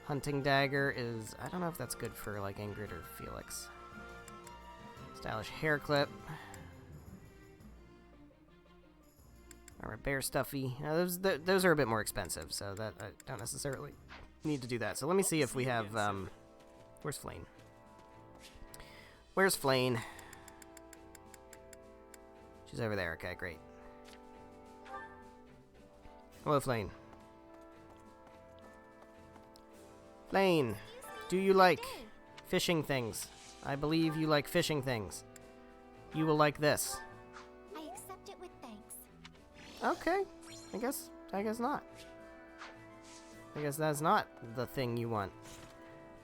Hunting dagger is, I don't know if that's good for, like, Ingrid or Felix. Stylish hair clip. Alright, bear stuffy. Those are a bit more expensive, so that I don't necessarily need to do that. So let me see if we have, where's Flane? Where's Flane? She's over there. Okay, great. Hello, Flane. Flane, do you like fishing things? I believe you like fishing things. You will like this. I accept it with thanks. Okay. I guess not. I guess that's not the thing you want.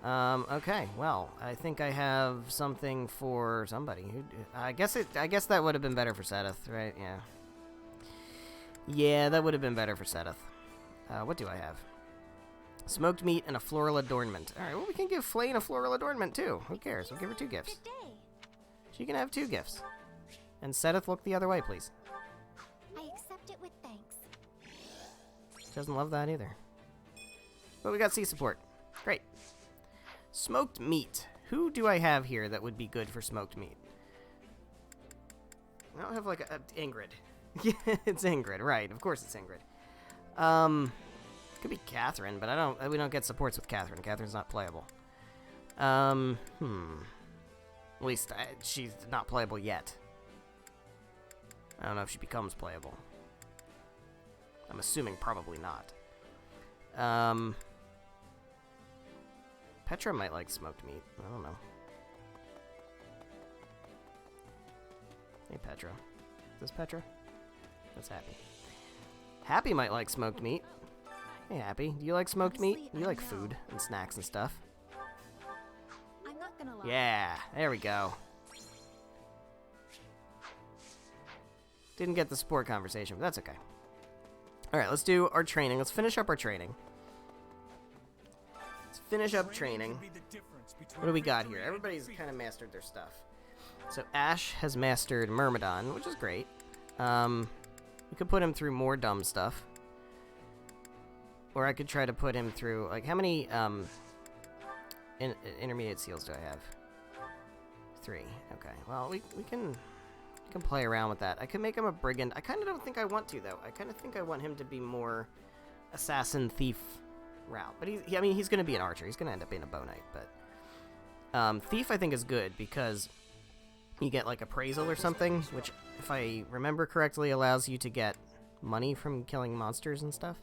Okay, well, I think I have something for somebody. I guess that would have been better for Sedith, right? Yeah. Yeah, that would have been better for Sedith. What do I have? Smoked meat and a floral adornment. Alright, well, we can give Flane a floral adornment, too. Who cares? We'll give her 2 gifts. Good day. She can have 2 gifts. And Sedith, look the other way, please. I accept it with thanks. She doesn't love that either. But we got C support. Great. Smoked meat. Who do I have here that would be good for smoked meat? I don't have, like, a Ingrid. Yeah, it's Ingrid, right. Of course it's Ingrid. Could be Catherine, but we don't get supports with Catherine. Catherine's not playable. At least she's not playable yet. I don't know if she becomes playable. I'm assuming probably not. Petra might like smoked meat. I don't know. Hey, Petra. Is this Petra? That's Happy. Happy might like smoked meat. Hey, Happy. Do you like smoked meat? You like food and snacks and stuff? I'm not gonna lie. Yeah, there we go. Didn't get the support conversation, but that's okay. Alright, let's do our training. Let's finish up our training. Let's finish up training. What do we got here? Everybody's kind of mastered their stuff. So Ash has mastered Myrmidon, which is great. We could put him through more dumb stuff. Or I could try to put him through, like, how many intermediate seals do I have? 3. Okay. Well, we can play around with that. I could make him a brigand. I kind of don't think I want to, though. I kind of think I want him to be more assassin thief route. But I mean, he's going to be an archer. He's going to end up being a bow knight. But thief, I think, is good because you get, like, appraisal or something, which, if I remember correctly, allows you to get money from killing monsters and stuff.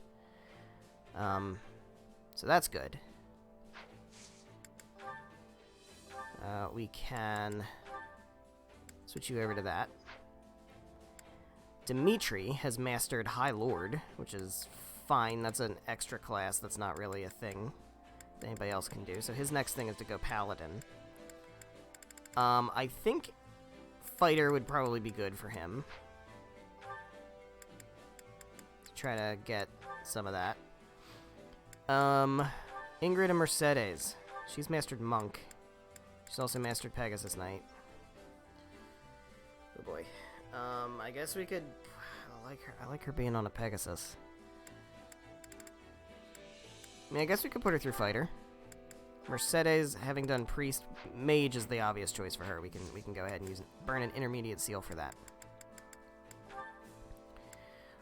So that's good. We can switch you over to that. Dimitri has mastered High Lord, which is fine. That's an extra class. That's not really a thing that anybody else can do. So his next thing is to go Paladin. I think Fighter would probably be good for him. Try to get some of that. Ingrid and Mercedes. She's mastered Monk. She's also mastered Pegasus Knight. Oh boy. I guess we could... I like her being on a Pegasus. I mean, I guess we could put her through Fighter. Mercedes, having done Priest, Mage is the obvious choice for her. We can go ahead and burn an intermediate seal for that.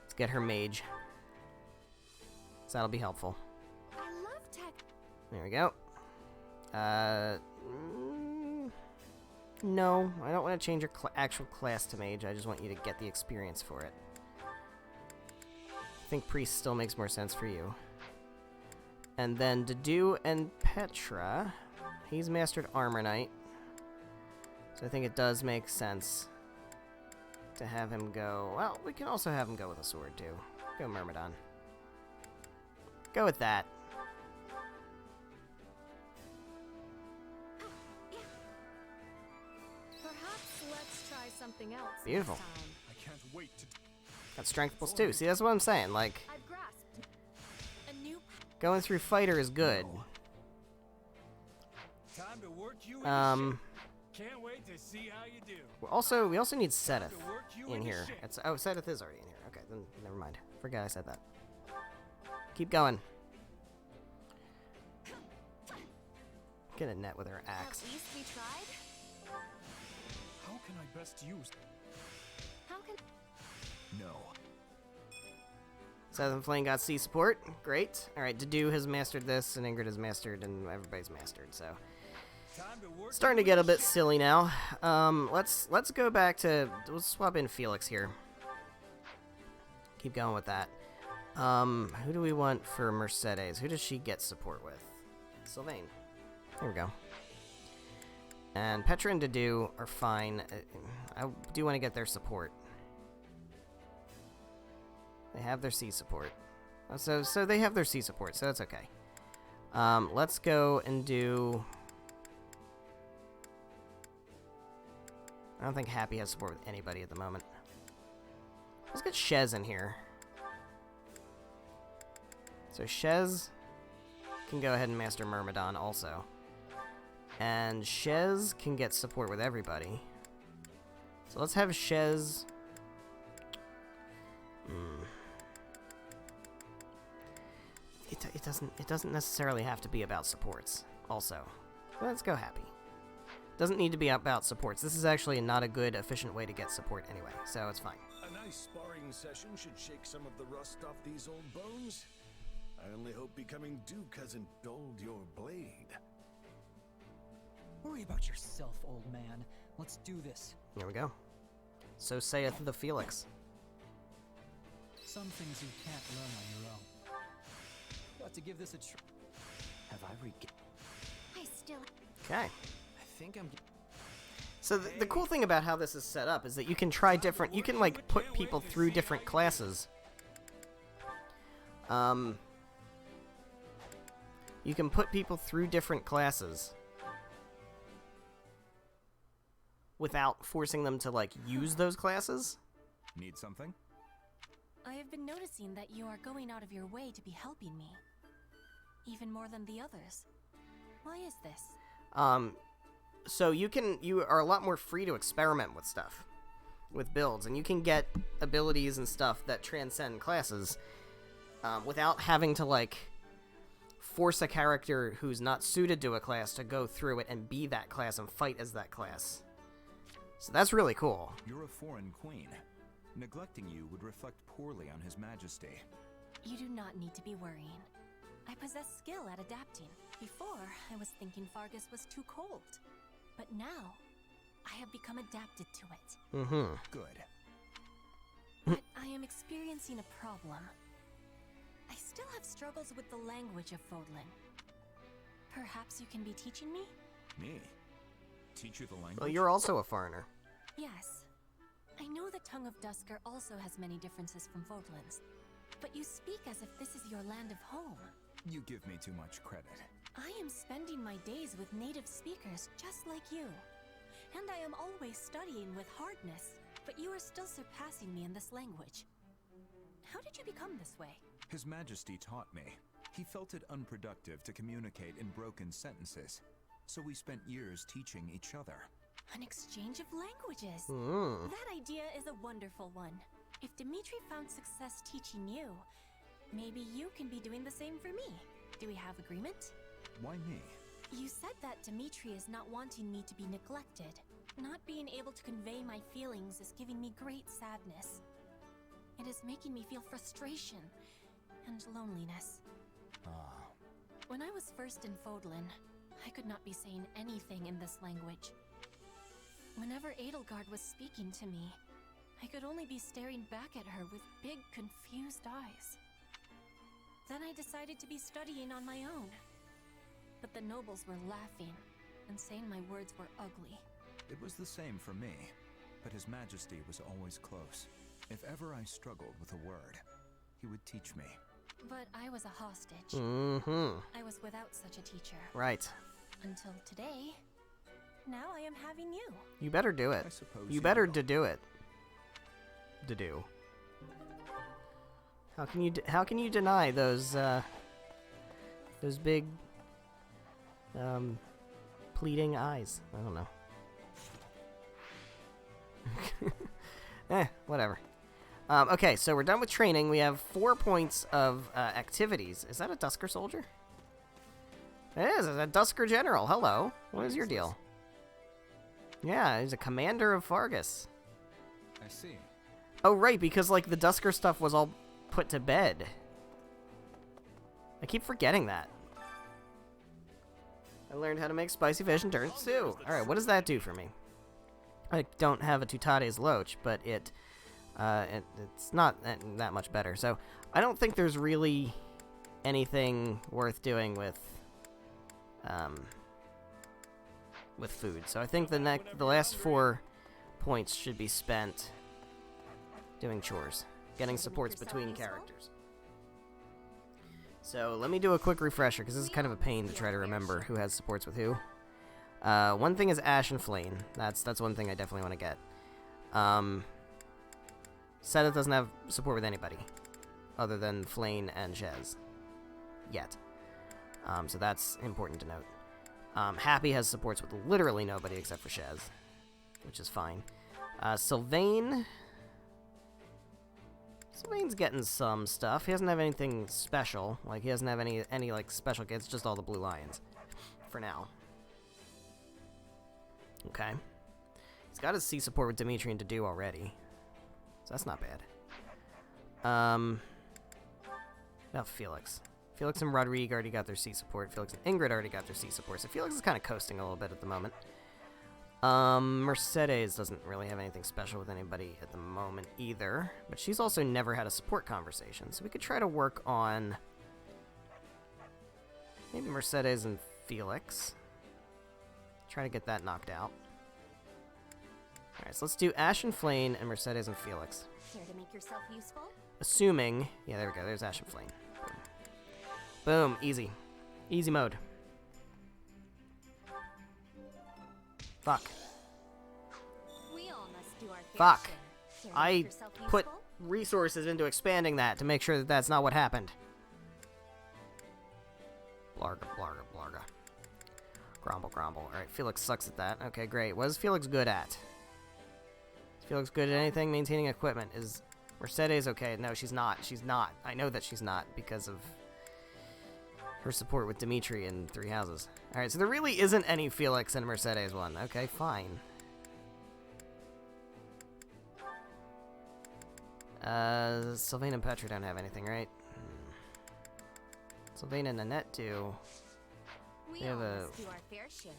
Let's get her Mage. So that'll be helpful. I love tech. There we go. No, I don't want to change your actual class to mage. I just want you to get the experience for it. I think priest still makes more sense for you. And then Dedu and Petra, he's mastered Armor Knight. So I think it does make sense to have him go... Well, we can also have him go with a sword, too. Go Myrmidon. Go with that. Perhaps let's try something else. Beautiful. Next time. I can't wait to. Got strength plus 2. See, that's what I'm saying. Like, I've grasped a new going through fighter is good. Time to work you Can't wait to see how you do. We also need Seteth To work you in into here. shape. Oh, Seteth is already in here. Okay, then never mind. Forgot I said that. Keep going. Get a net with her axe. At least we tried. How can I best use? How can No. Seteth and Flame got C support. Great. Alright, Dedu has mastered this, and Ingrid has mastered, and everybody's mastered, so... Time to work Starting to you get a into bit silly now. Let's go back to... We'll swap in Felix here. Keep going with that. Who do we want for Mercedes? Who does she get support with? Sylvain. There we go. And Petra and Dedu are fine. I do want to get their support. They have their C support. So they have their C support, so that's okay. Let's go and do... I don't think Happy has support with anybody at the moment. Let's get Shez in here. So Shez can go ahead and master Myrmidon also. And Shez can get support with everybody. So let's have Shez... It doesn't necessarily have to be about supports also. Let's go Happy. Doesn't need to be about supports. This is actually not a good, efficient way to get support anyway, so it's fine. A nice sparring session should shake some of the rust off these old bones. I only hope becoming Duke hasn't dulled your blade. Worry about yourself, old man. Let's do this. There we go. So saith the Felix. Some things you can't learn on your own. Got to give this a try. Have I I still Okay. I think I'm. So the cool thing about how this is set up is that you can try different... You can, like, put people through different classes. You can put people through different classes without forcing them to, like, use those classes. Need something? I have been noticing that you are going out of your way to be helping me. Even more than the others. Why is this? So you are a lot more free to experiment with stuff, with builds, and you can get abilities and stuff that transcend classes, without having to, like, force a character who's not suited to a class to go through it and be that class and fight as that class. So that's really cool. You're a foreign queen. Neglecting you would reflect poorly on His Majesty. You do not need to be worrying. I possess skill at adapting. Before, I was thinking Fargus was too cold. But now, I have become adapted to it. Mm-hmm. Good. But I am experiencing a problem. I still have struggles with the language of Fodlan. Perhaps you can be teaching me? Me? Teach you the language? Well, you're also a foreigner. Yes. I know the Tongue of Dusker also has many differences from Fodlan's. But you speak as if this is your land of home. You give me too much credit. I am spending my days with native speakers just like you. And I am always studying with hardness, but you are still surpassing me in this language. How did you become this way? His Majesty taught me. He felt it unproductive to communicate in broken sentences, so we spent years teaching each other. An exchange of languages. That idea is a wonderful one. If Dimitri found success teaching you, maybe you can be doing the same for me. Do we have agreement? Why me? You said that Dimitri is not wanting me to be neglected. Not being able to convey my feelings is giving me great sadness. It is making me feel frustration and loneliness. When I was first in Fodlan, I could not be saying anything in this language. Whenever Edelgard was speaking to me, I could only be staring back at her with big, confused eyes. Then I decided to be studying on my own. But the nobles were laughing and saying my words were ugly. It was the same for me, but His Majesty was always close. If ever I struggled with a word, he would teach me. But I was a hostage. Mm-hmm. I was without such a teacher. Right. Until today. Now I am having you. You better do it. I suppose You better will. to do it. To do. How can you deny those big pleading eyes? I don't know. Whatever. Okay, so we're done with training. We have 4 points of activities. Is that a Dusker soldier? It is. It's a Dusker general. Hello. What is your deal? Yeah, he's a commander of Fargus. I see. Oh, right, because, like, the Dusker stuff was all put to bed. I keep forgetting that. I learned how to make spicy fish and turned stew. Alright, what does that do for me? I don't have a Tutates Loach, but it's not that much better. So, I don't think there's really anything worth doing with food. So I think the last 4 points should be spent doing chores, getting supports between characters. So let me do a quick refresher, because this is kind of a pain to try to remember who has supports with who. One thing is Ash and Flame. That's one thing I definitely want to get. Seth doesn't have support with anybody other than Flame and Shez yet. So that's important to note. Happy has supports with literally nobody except for Shez, which is fine. Sylvain... Sylvain's getting some stuff. He doesn't have anything special. Like, he doesn't have any like, special kits, just all the blue lions. For now. Okay. He's got his C support with Dimitri and Dedu already. So that's not bad. About Felix. Felix and Rodrigue already got their C support. Felix and Ingrid already got their C support. So Felix is kind of coasting a little bit at the moment. Mercedes doesn't really have anything special with anybody at the moment either. But she's also never had a support conversation. So we could try to work on maybe Mercedes and Felix. Try to get that knocked out. Alright, so let's do Ash and Flame and Mercedes and Felix. Care to make yourself useful? Assuming... Yeah, there we go. There's Ash and Flame. Boom. Boom. Easy. Easy mode. Fuck. We all must do our fair Fuck. share. Care to make I yourself put useful? resources into expanding that to make sure that that's not what happened. Blarga, blarga, blarga. Grumble, grumble. Alright, Felix sucks at that. Okay, great. What is Felix good at? Is Felix good at anything? Maintaining equipment. Is Mercedes okay? No, she's not. She's not. I know that she's not because of her support with Dimitri in Three Houses. Alright, so there really isn't any Felix in a Mercedes one. Okay, fine. Sylvain and Petra don't have anything, right? Sylvain and Annette do. We They have all a... must do our fair share.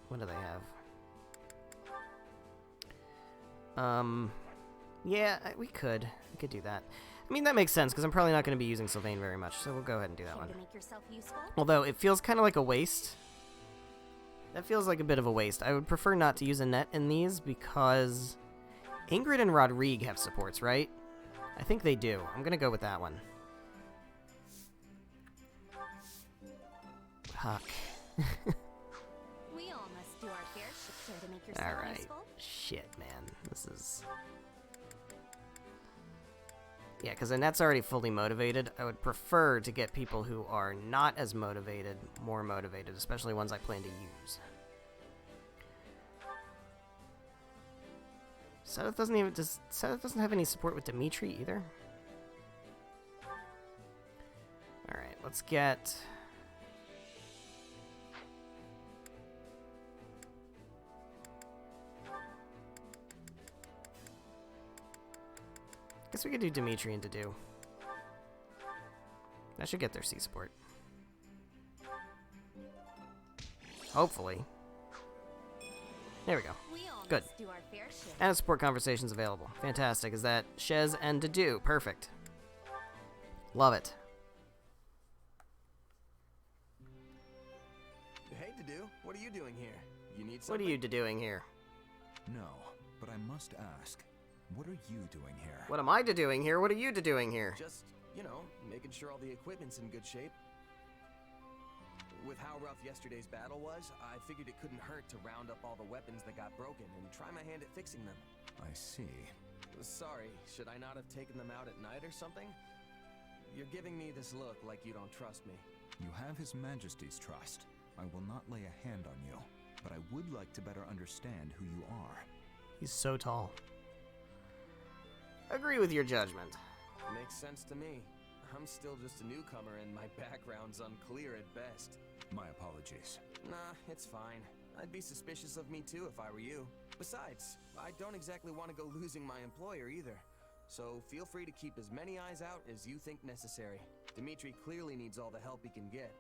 What do they have? Yeah, we could do that. I mean, that makes sense, because I'm probably not going to be using Sylvain very much, so we'll go ahead and do that Care one. to make yourself useful? Although, it feels kind of like a waste. That feels like a bit of a waste. I would prefer not to use Annette in these, because Ingrid and Rodrigue have supports, right? I think they do. I'm going to go with that one. Huck. We all must do our fair share. Care to make yourself Alright. useful? Shit, man. This is... Yeah, because Annette's already fully motivated. I would prefer to get people who are not as motivated, more motivated, especially ones I plan to use. Seth doesn't have any support with Dimitri either. Alright, let's get... Guess we could do Dimitri and Dedu. That should get their C support. Hopefully. There we go. We all Good. must do our fair share. And support conversations available. Fantastic. Is that Shez and Dedu? Perfect. Love it. Hey, Dedu, what are you doing here? You need What something? are you doing here? No, but I must ask, what are you doing here? What am I doing here? What are you doing here? Just, you know, making sure all the equipment's in good shape. With how rough yesterday's battle was, I figured it couldn't hurt to round up all the weapons that got broken and try my hand at fixing them. I see. Sorry, should I not have taken them out at night or something? You're giving me this look like you don't trust me. You have His Majesty's trust. I will not lay a hand on you, but I would like to better understand who you are. He's so tall. Agree with your judgment. Makes sense to me. I'm still just a newcomer and my background's unclear at best. My apologies. Nah, it's fine. I'd be suspicious of me too if I were you. Besides, I don't exactly want to go losing my employer either. So feel free to keep as many eyes out as you think necessary. Dimitri clearly needs all the help he can get.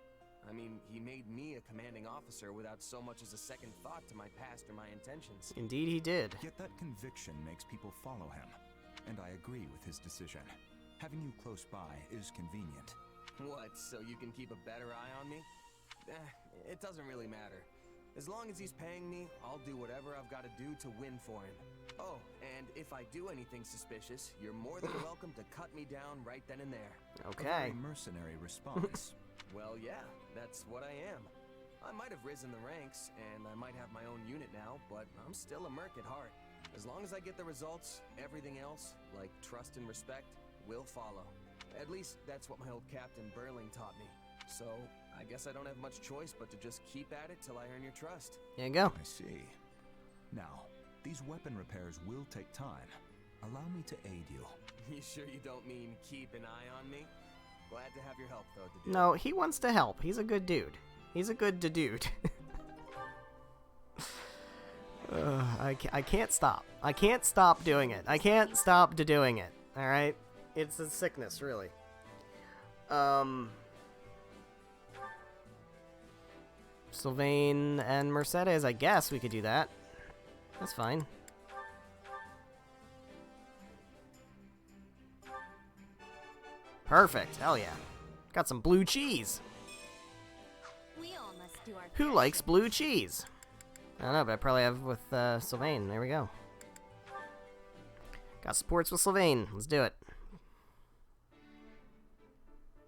I mean, he made me a commanding officer without so much as a second thought to my past or my intentions. Indeed he did. Yet that conviction makes people follow him, and I agree with his decision. Having you close by is convenient. What, so you can keep a better eye on me? It doesn't really matter. As long as he's paying me, I'll do whatever I've got to do to win for him. Oh, and if I do anything suspicious, you're more than welcome to cut me down right then and there. A Okay. very mercenary response. Well, yeah, that's what I am. I might have risen the ranks, and I might have my own unit now, but I'm still a merc at heart. As long as I get the results, everything else, like trust and respect, will follow. At least that's what my old Captain Burling taught me. So, I guess I don't have much choice but to just keep at it till I earn your trust. There you go. I see. Now, these weapon repairs will take time. Allow me to aid you. You sure you don't mean keep an eye on me? Glad to have your help, though, Dedu. No, he wants to help. He's a good dude. He's a good dude. I can't stop. I can't stop doing it. I can't stop doing it. Alright? It's a sickness, really. Sylvain and Mercedes, I guess we could do that. That's fine. Perfect. Hell yeah. Got some blue cheese. We all must do our Who fair likes share. blue cheese? I don't know, but I probably have with Sylvain. There we go. Got supports with Sylvain. Let's do it.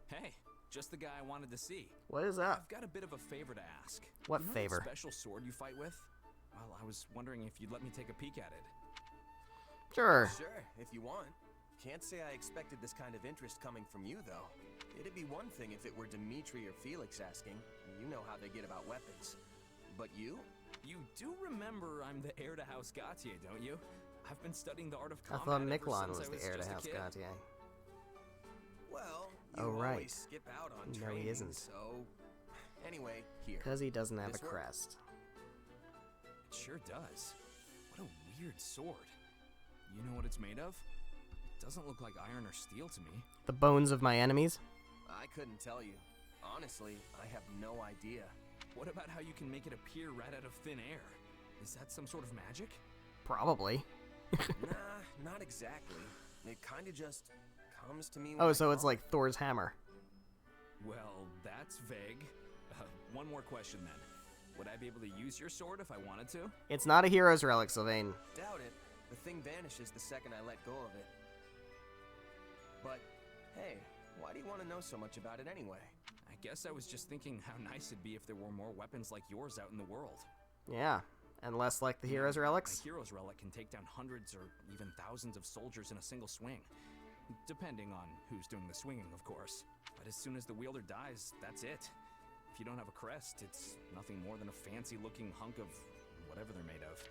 Hey, just the guy I wanted to see. What is up? I've got a bit of a favor to ask. What You know favor? That special sword you fight with? Well, I was wondering if you'd let me take a peek at it. Sure. Sure, if you want. Can't say I expected this kind of interest coming from you, though. It'd be one thing if it were Dimitri or Felix asking. You know how they get about weapons. But you? You do remember I'm the heir to House Gautier, don't you? I've been studying the art of I combat thought ever Miquelon since was I the heir to just a House kid. Gautier. Well, you Oh, right. always skip out on No, he training, isn't. so... Anyway, here. Because he doesn't have This a work? crest. It sure does. What a weird sword. You know what it's made of? It doesn't look like iron or steel to me. The bones of my enemies? I couldn't tell you. Honestly, I have no idea. What about how you can make it appear right out of thin air? Is that some sort of magic? Probably. Nah, not exactly. It kinda just comes to me when Oh, I so it's call like Thor's hammer. Well, that's vague. One more question then. Would I be able to use your sword if I wanted to? It's not a hero's relic, Sylvain. it. Doubt it. The thing vanishes the second I let go of it. But, hey, why do you want to know so much about it anyway? I guess I was just thinking how nice it'd be if there were more weapons like yours out in the world. Yeah. And less like the You know, hero's relics? A hero's relic can take down hundreds or even thousands of soldiers in a single swing. Depending on who's doing the swinging, of course. But as soon as the wielder dies, that's it. If you don't have a crest, it's nothing more than a fancy-looking hunk of whatever they're made of.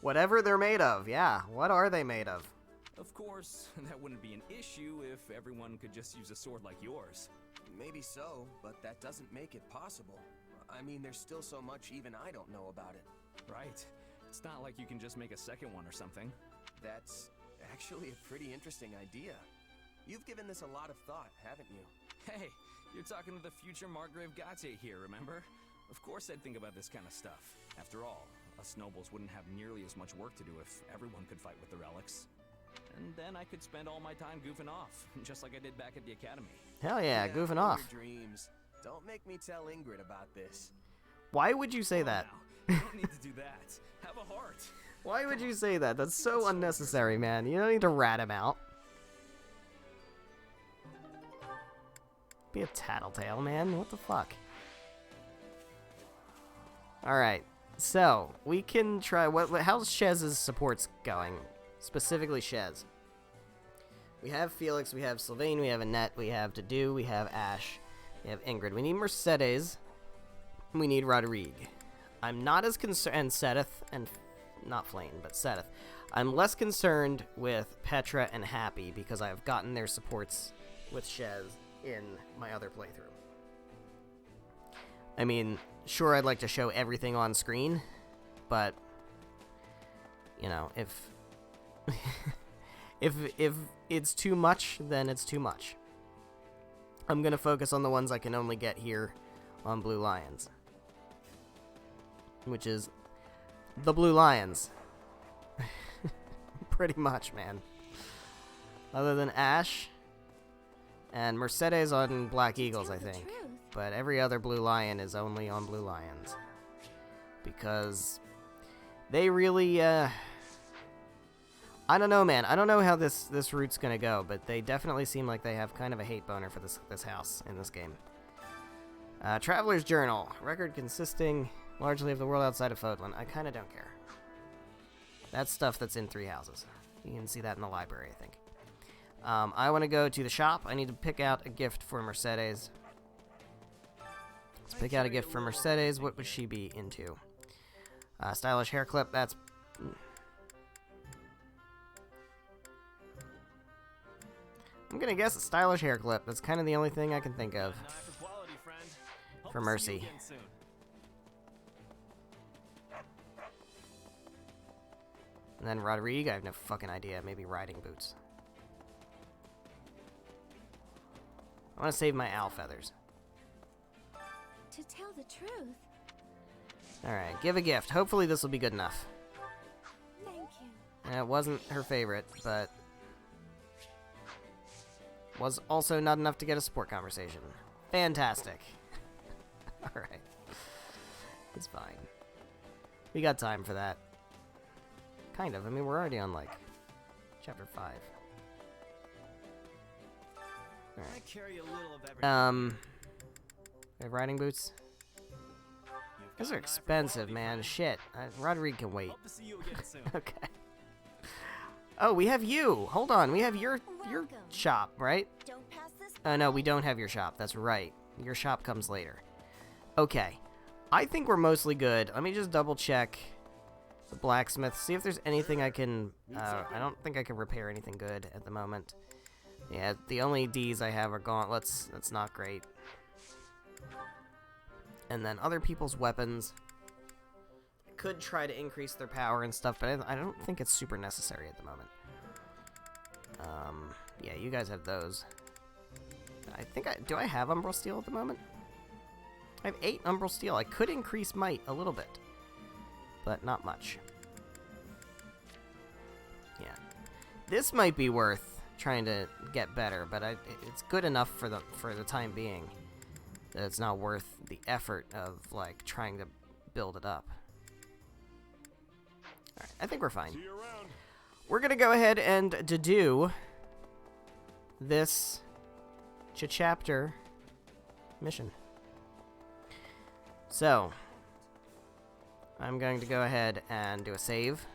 Whatever they're made of, yeah. What are they made of? Of course, that wouldn't be an issue if everyone could just use a sword like yours. Maybe so, but that doesn't make it possible. I mean, there's still so much even I don't know about it. Right. It's not like you can just make a second one or something. That's actually a pretty interesting idea. You've given this a lot of thought, haven't you? Hey, you're talking to the future Margrave Gautier here, remember? Of course I'd think about this kind of stuff. After all, us nobles wouldn't have nearly as much work to do if everyone could fight with the relics. And then I could spend all my time goofing off, just like I did back at the academy. Hell yeah, goofing for off. Your dreams. Don't make me tell Ingrid about this. Why would you say that? Now, you don't need to do that. Have a heart. Why would you say that? That's so unnecessary, man. You don't need to rat him out. Be a tattletale, man. What the fuck? Alright. So, we can try... how's Shez's supports going? Specifically Shez. We have Felix, we have Sylvain, we have Annette, we have Dedue, we have Ash, we have Ingrid. We need Mercedes. We need Rodrigue. I'm not as concerned... And Seteth, and... Not Flame, but Seteth. I'm less concerned with Petra and Happy because I've gotten their supports with Shez in my other playthrough. I mean, sure, I'd like to show everything on screen, but, you know, if if it's too much, then it's too much. I'm gonna focus on the ones I can only get here on Blue Lions, which is the Blue Lions. Pretty much, man. Other than Ash and Mercedes on Black Eagles, I think. But every other Blue Lion is only on Blue Lions. Because they really, I don't know, man. I don't know how this route's gonna go, but they definitely seem like they have kind of a hate boner for this house in this game. Traveler's Journal. Record consisting largely of the world outside of Fodlan. I kind of don't care. That's stuff that's in 3 houses. You can see that in the library, I think. I want to go to the shop. I need to pick out a gift for Mercedes. Let's pick out a gift for Mercedes. What would she be into? Stylish hair clip. That's... I'm going to guess a stylish hair clip. That's kind of the only thing I can think of. For Mercy. And then Rodrigue, I have no fucking idea. Maybe riding boots. I want to save my owl feathers. To tell the truth. Alright, give a gift. Hopefully this will be good enough. Thank you. It wasn't her favorite, but... was also not enough to get a support conversation. Fantastic. Alright. It's fine. We got time for that. Kind of. I mean, we're already on, like, chapter 5. Alright. I carry a little of everything. We have riding boots. Those are expensive, man. Shit. Rodrigue can wait. Hope to see you again soon. Okay. Oh, we have you. Hold on. We have your shop, right? Don't pass this. No, we don't have your shop. That's right. Your shop comes later. Okay. I think we're mostly good. Let me just double check the blacksmith. See if there's anything I can... I don't think I can repair anything good at the moment. Yeah, the only Ds I have are gauntlets. That's not great. And then other people's weapons. I could try to increase their power and stuff, but I don't think it's super necessary at the moment. Yeah, you guys have those. I think do I have Umbral Steel at the moment? I have 8 Umbral Steel. I could increase might a little bit, but not much. Yeah. This might be worth trying to get better, but it's good enough for the time being that it's not worth the effort of, like, trying to build it up. Alright, I think we're fine. We're gonna go ahead and do this chapter mission. So, I'm going to go ahead and do a save.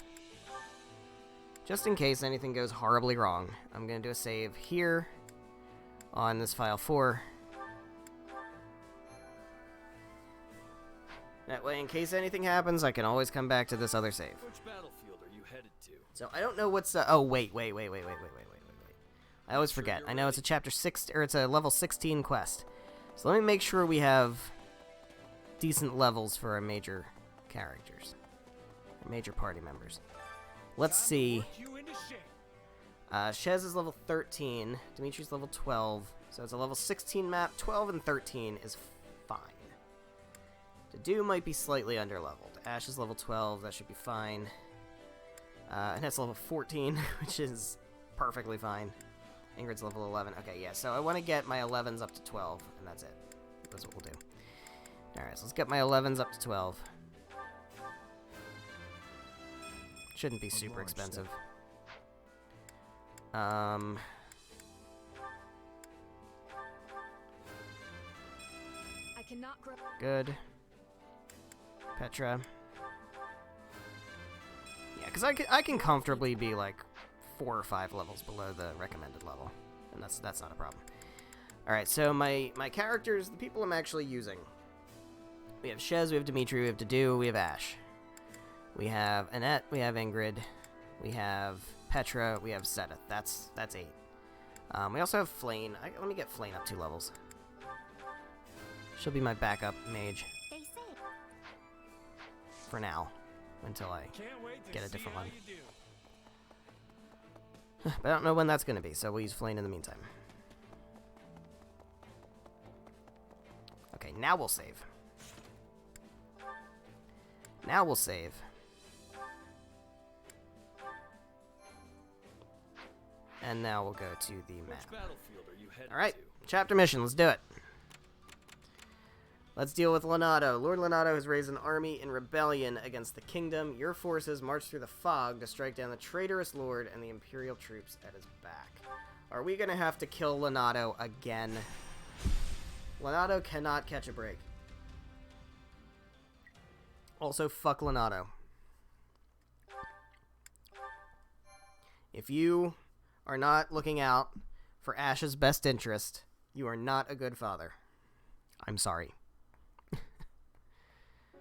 Just in case anything goes horribly wrong, I'm going to do a save here on this file 4. That way, in case anything happens, I can always come back to this other save. Which battlefield are you headed to? So, I don't know what's... oh, wait. I always forget. I know it's a chapter 6, or it's a level 16 quest. So let me make sure we have decent levels for our major characters. Our major party members. Let's see. Shez is level 13. Dimitri's level 12. So it's a level 16 map. 12 and 13 is fine. Dedue might be slightly underleveled. Ash is level 12, that should be fine. And that's level 14, which is perfectly fine. Ingrid's level 11. Okay, yeah, so I want to get my 11s up to 12, and that's it. That's what we'll do. Alright, so let's get my 11s up to 12. Shouldn't be super expensive. I cannot grow. Good. Petra. Yeah, because I can comfortably be like 4 or 5 levels below the recommended level, and that's not a problem. All right, so my characters, the people I'm actually using, we have Shez, we have Dimitri, we have Dedue, we have Ash, we have Annette, we have Ingrid, we have Petra, we have Seta. That's 8. We also have Flane. Let me get Flane up 2 levels. She'll be my backup mage for now, until I get a different one. But I don't know when that's going to be, so we'll use Flane in the meantime. Okay, now we'll save. Now we'll save. And now we'll go to the map. Alright, chapter mission, let's do it. Let's deal with Lonato. Lord Lonato has raised an army in rebellion against the kingdom. Your forces march through the fog to strike down the traitorous lord and the imperial troops at his back. Are we gonna have to kill Lonato again? Lonato cannot catch a break. Also, fuck Lonato. If you are not looking out for Ash's best interest, you are not a good father. I'm sorry.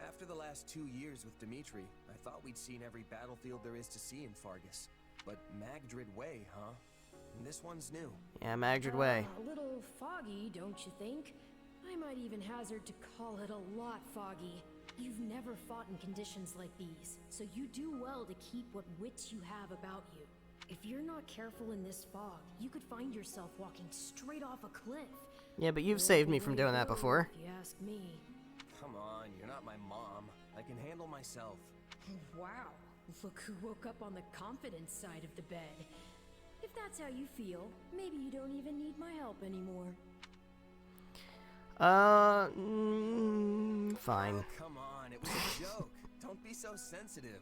After the last 2 years with Dimitri, I thought we'd seen every battlefield there is to see in Fargus. But Magdrid Way, huh? And this one's new. Yeah, Magdrid Way. A little foggy, don't you think? I might even hazard to call it a lot foggy. You've never fought in conditions like these, so you do well to keep what wits you have about you. If you're not careful in this fog, you could find yourself walking straight off a cliff. Yeah, but you've saved me from doing that before. If you ask me. Come on, you're not my mom. I can handle myself. Wow, look who woke up on the confidence side of the bed. If that's how you feel, maybe you don't even need my help anymore. Fine. Oh, come on, it was a joke. Don't be so sensitive.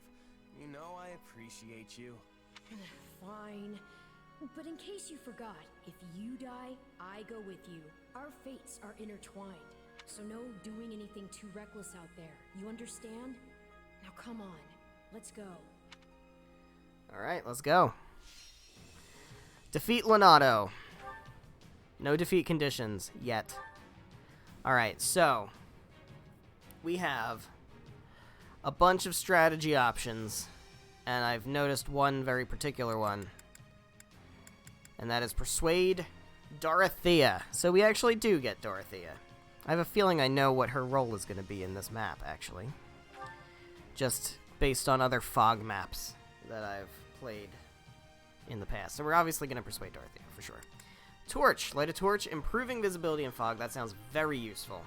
You know I appreciate you. Fine. But in case you forgot, if you die, I go with you. Our fates are intertwined. So no doing anything too reckless out there. You understand? Now come on. Let's go. Alright, let's go. Defeat Lonato. No defeat conditions yet. Alright, so we have a bunch of strategy options, and I've noticed one very particular one, and that is Persuade Dorothea. So we actually do get Dorothea. I have a feeling I know what her role is going to be in this map, actually. Just based on other fog maps that I've played in the past. So we're obviously going to Persuade Dorothea, for sure. Torch. Light a torch, improving visibility in fog. That sounds very useful.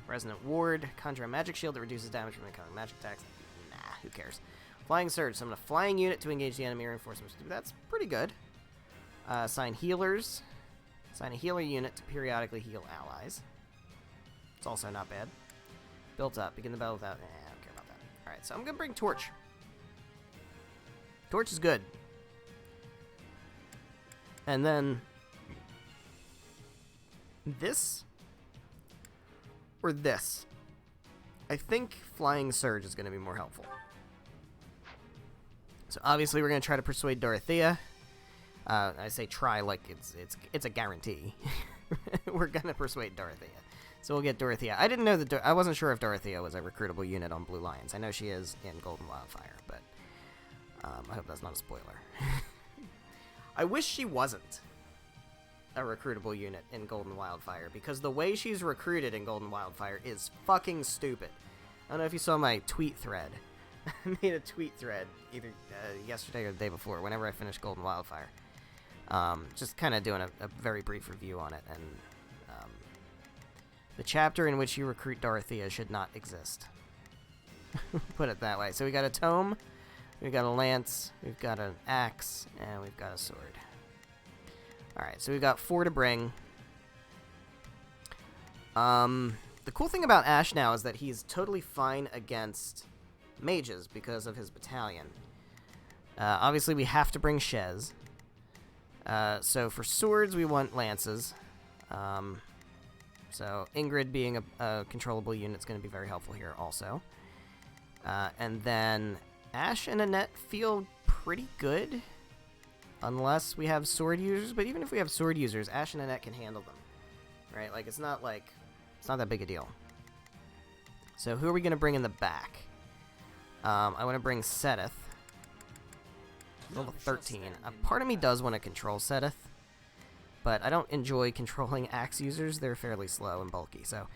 Resonant Ward. Conjure a magic shield that reduces damage from incoming magic attacks. Nah, who cares. Flying Surge. Summon a flying unit to engage the enemy reinforcements. That's pretty good. Assign healers. Assign a healer unit to periodically heal allies. It's also not bad. Built up. Begin the battle without... I don't care about that. Alright, so I'm going to bring Torch. Torch is good. And then... this? Or this? I think Flying Surge is going to be more helpful. So obviously we're going to try to persuade Dorothea. I say try like it's a guarantee. We're going to persuade Dorothea. So we'll get Dorothea. I didn't know that... I wasn't sure if Dorothea was a recruitable unit on Blue Lions. I know she is in Golden Wildfire, but I hope that's not a spoiler. I wish she wasn't a recruitable unit in Golden Wildfire, because the way she's recruited in Golden Wildfire is fucking stupid. I don't know if you saw my tweet thread. I made a tweet thread either yesterday or the day before, whenever I finished Golden Wildfire. Just kind of doing a very brief review on it, and The chapter in which you recruit Dorothea should not exist. Put it that way. So we got a tome, we've got a lance, we've got an axe, and we've got a sword. Alright, so we've got 4 to bring. The cool thing about Ash now is that he's totally fine against mages because of his battalion. Obviously, we have to bring Shez. So for swords, we want lances. So Ingrid being a controllable unit is going to be very helpful here also. And then Ash and Annette feel pretty good. Unless we have sword users. But even if we have sword users, Ash and Annette can handle them. Right? Like, it's not that big a deal. So who are we going to bring in the back? I want to bring Seteth. Level 13. Part of me does want to control Seteth. But I don't enjoy controlling axe users. They're fairly slow and bulky. So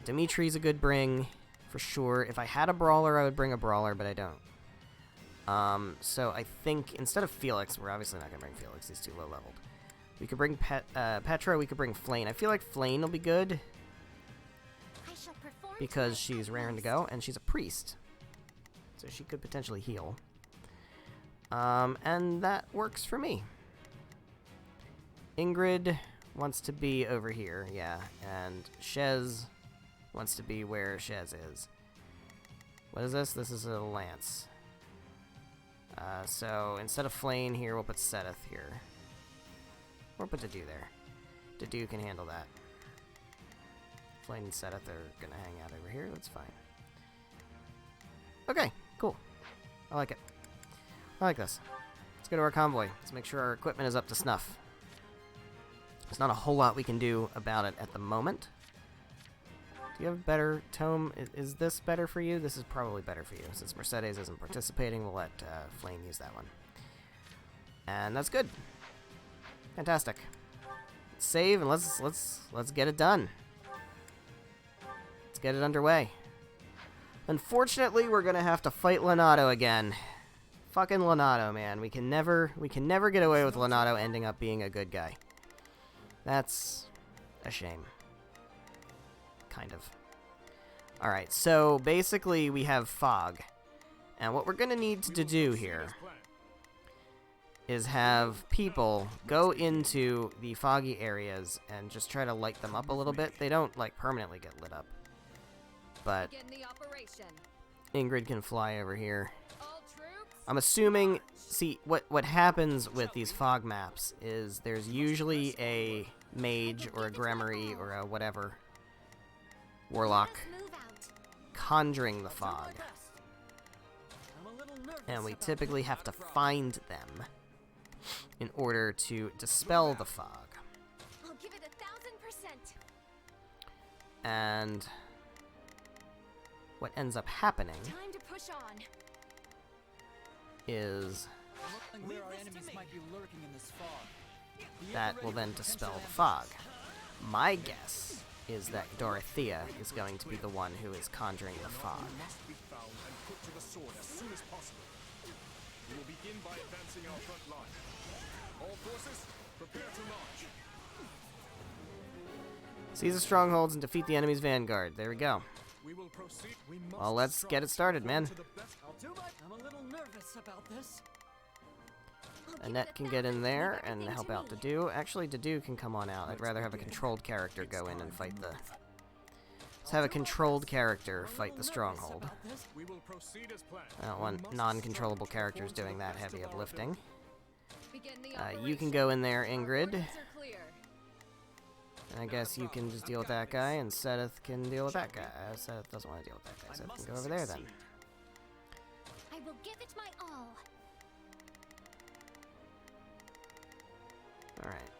Dimitri's a good bring for sure. If I had a brawler, I would bring a brawler, but I don't. So I think instead of Felix, we're obviously not going to bring Felix. He's too low leveled. We could bring Petra. We could bring Flane. I feel like Flane will be good because she's raring to go, and she's a priest. So she could potentially heal. And that works for me. Ingrid wants to be over here, yeah. And Shez wants to be where Shez is. What is this? This is a lance. So instead of Flane here, we'll put Seteth here. Or put Dedu there. Dedu can handle that. Flane and Seteth are gonna hang out over here. That's fine. Okay, cool. I like it. I like this. Let's go to our convoy. Let's make sure our equipment is up to snuff. There's not a whole lot we can do about it at the moment. Do you have a better tome? Is this better for you? This is probably better for you. Since Mercedes isn't participating, we'll let Flame use that one. And that's good. Fantastic. Save and let's get it done. Let's get it underway. Unfortunately, we're gonna have to fight Lonato again. Fucking Lonato, man. We can never get away with Lonato ending up being a good guy. That's a shame. Kind of. Alright, so basically we have fog. And what we're gonna need to do here is have people go into the foggy areas and just try to light them up a little bit. They don't, like, permanently get lit up. But Ingrid can fly over here. I'm assuming, see, what happens with these fog maps is there's usually a mage or a Gremory or a whatever warlock conjuring the fog. And we typically have to find them in order to dispel the fog. I'll give it 1000%. And what ends up happening Time to push on. is Where our enemies might be lurking in this fog. that will then dispel the fog. My guess is that Dorothea is going to be the one who is conjuring the fog. Must be found and put to the sword as soon as possible. We will begin by advancing our front line. All forces, prepare to launch. Seize the strongholds and defeat the enemy's vanguard. There we go. We will proceed. We must Well, let's get it started, man. I'm a little nervous about this. Annette can get in there and help out Dedu. Actually, Dedu can come on out. I'd rather have a controlled character go in and fight the... Let's have a controlled character fight the stronghold. We will proceed as planned. I don't want non-controllable characters doing that heavy of lifting. You can go in there, Ingrid. And I guess you can just deal with that guy, and Seteth can deal with that guy. Seteth doesn't want to deal with that guy. Seteth can go over there then. I will give it my all. Alright.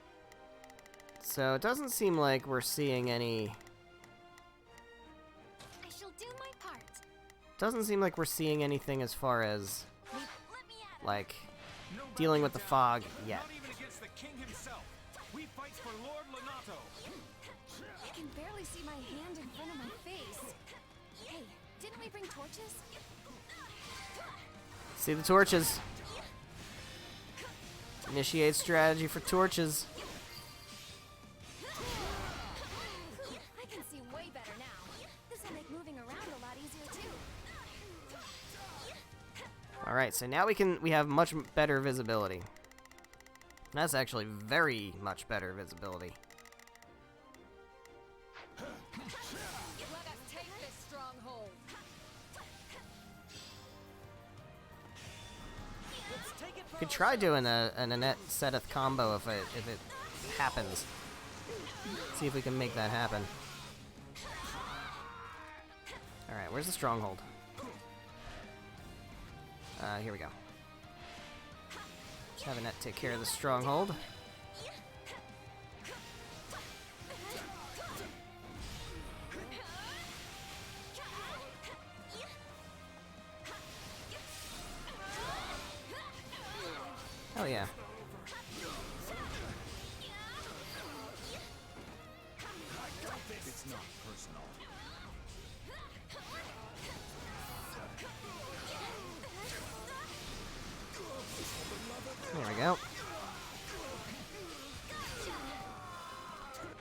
So it doesn't seem like we're seeing any... I shall do my part. Doesn't seem like we're seeing anything as far as... like, dealing with the fog yet. Not even against the king himself. We fight for Lord Lonato. I can barely see my hand in front of my face. Hey, didn't we bring torches? See the torches. Initiate strategy for torches. I Alright, so now we have much better visibility. That's actually very much better visibility. Let us take this stronghold. Could try doing a Annette Seteth combo if it happens. See if we can make that happen. Alright, where's the stronghold? Here we go. Let's have Annette take care of the stronghold. Hell yeah. It's not personal. There we go.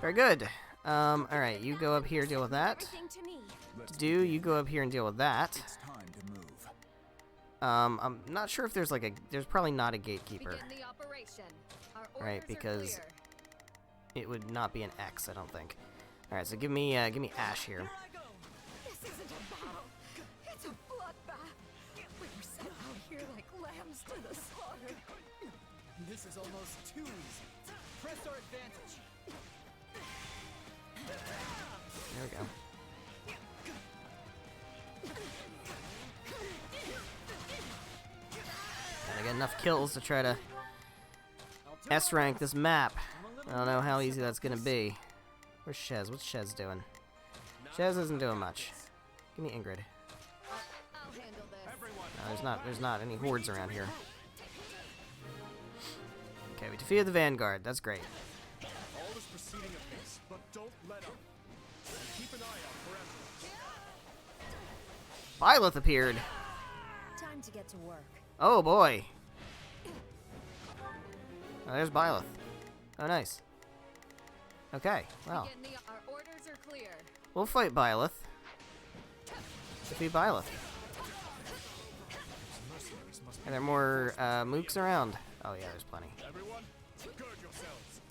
Very good. Alright, you go up here, deal with that. You go up here and deal with that. It's time to move. I'm not sure if there's like there's probably not a gatekeeper. Right, because it would not be an X, I don't think. Alright, so give me Ash here. This isn't a battle. It's a bloodbath. We were sent out here like lambs to the slaughter. This is almost too easy. Press our advantage. There we go. Gotta get enough kills to try to S-rank this map. I don't know how easy that's gonna be. Where's Shez? What's Shez doing? Shez isn't doing much. Give me Ingrid. No, there's not any hordes around here. Okay, we defeated the Vanguard. That's great. All is proceeding apace, but don't let up. And keep an eye out for Emblem. Byleth appeared. Time to get to work. Oh boy. Oh, there's Byleth. Oh, nice. Okay, well. Our orders are clear. We'll fight Byleth. Defeat Byleth. Are there more mooks around? Oh yeah, there's plenty. Everyone, gird yourselves.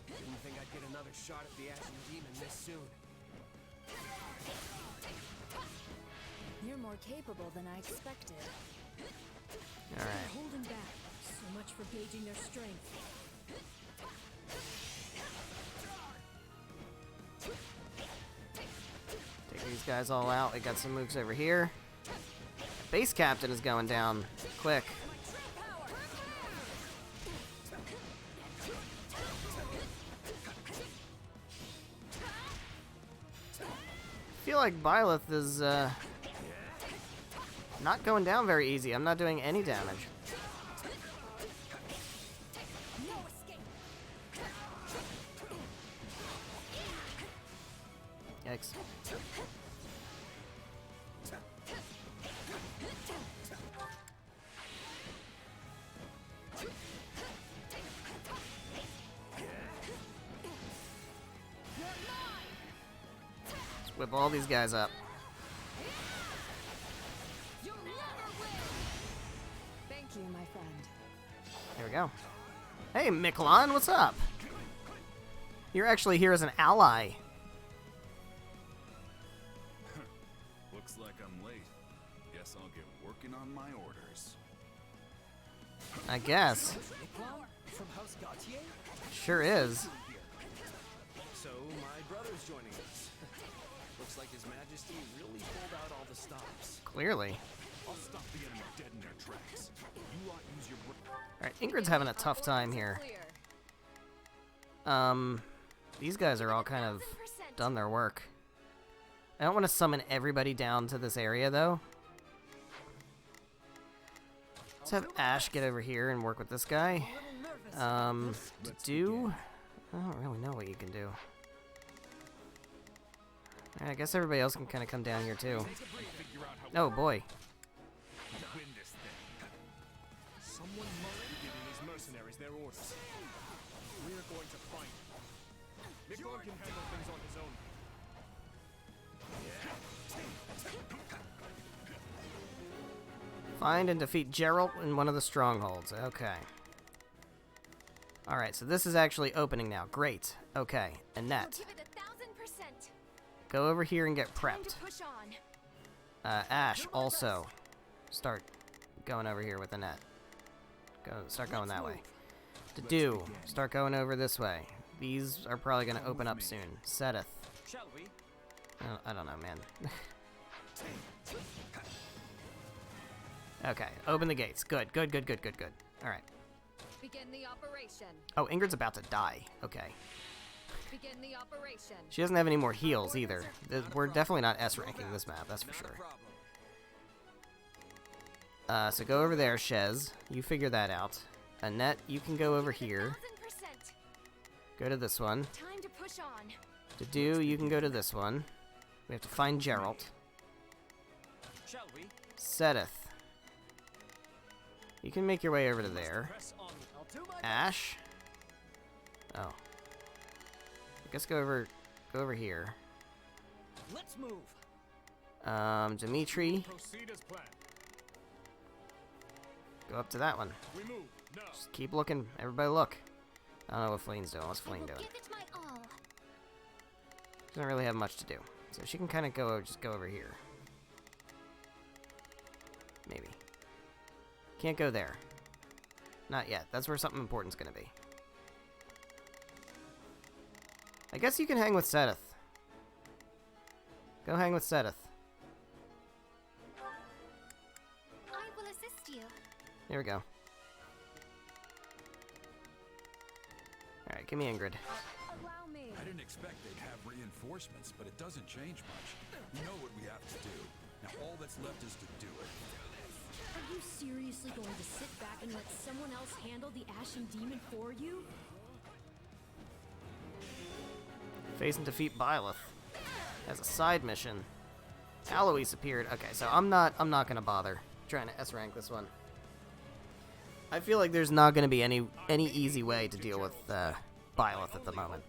Didn't think I'd get another shot at the Azure Demon this soon. You're more capable than I expected. Alright. Holding back. So much for gauging their strength. Take these guys all out. We got some mooks over here. Base Captain is going down. Quick. I feel like Byleth is not going down very easy. I'm not doing any damage. Yikes. Let's whip all these guys up. Thank you, my friend. There we go. Hey, Miklon, what's up? You're actually here as an ally. Looks like I'm late. Guess I'll get working on my orders. I guess. From House Gautier? Sure is. So, my brother's joining us. Looks like His Majesty really pulled out all the stops. Clearly. I'll stop the enemy dead in their tracks. You lot use your Alright, Ingrid's having a tough time here. These guys are all kind of done their work. I don't want to summon everybody down to this area, though. Let's have Ash get over here and work with this guy. I don't really know what you can do. Alright, I guess everybody else can kind of come down here, too. Oh, boy. win this thing. Someone must be giving these mercenaries their orders. We're going to find him. Miklon can handle things on his own. Find and defeat Geralt in one of the strongholds. Okay. Alright, so this is actually opening now. Great. Okay. Annette. Give it 1000%. Go over here and get Time to prepped. push on. Ash, also. Start going over here with Annette. Start going that way. Do. Start going over this way. These are probably going to open up soon. Seteth. Shall we? I don't know, man. Okay, open the gates. Good, good, good, good, good, good. Alright. Begin the operation. Oh, Ingrid's about to die. Okay. Begin the operation. She doesn't have any more heals either. We're definitely not S-ranking this map, that's for sure. So go over there, Shez. You figure that out. Annette, you can go over here. 1000%. Go to this one. Time to push on. To do, you can go to this one. We have to find Geralt. Shall we? Seteth. You can make your way over to there. Ash. Oh. I guess go over here. Let's move. Dimitri. Proceed as planned. Go up to that one. We move now. Just keep looking. Everybody look. I don't know what Flene's doing. What's Flene doing? Give it my all. Doesn't really have much to do. So she can kind of just go over here. Maybe. Can't go there. Not yet. That's where something important's gonna be. I guess you can hang with Seteth. Go hang with Seteth. I will assist you. There we go. Alright, give me Ingrid. Allow me. I didn't expect they'd have reinforcements, but it doesn't change much. We know what we have to do. Now all that's left is to do it. Are you seriously going to sit back and let someone else handle the Ashen Demon for you? Face and defeat Byleth. As a side mission. Alois appeared. Okay, so I'm not gonna bother trying to S-rank this one. I feel like there's not gonna be any easy way to deal with Byleth at the moment.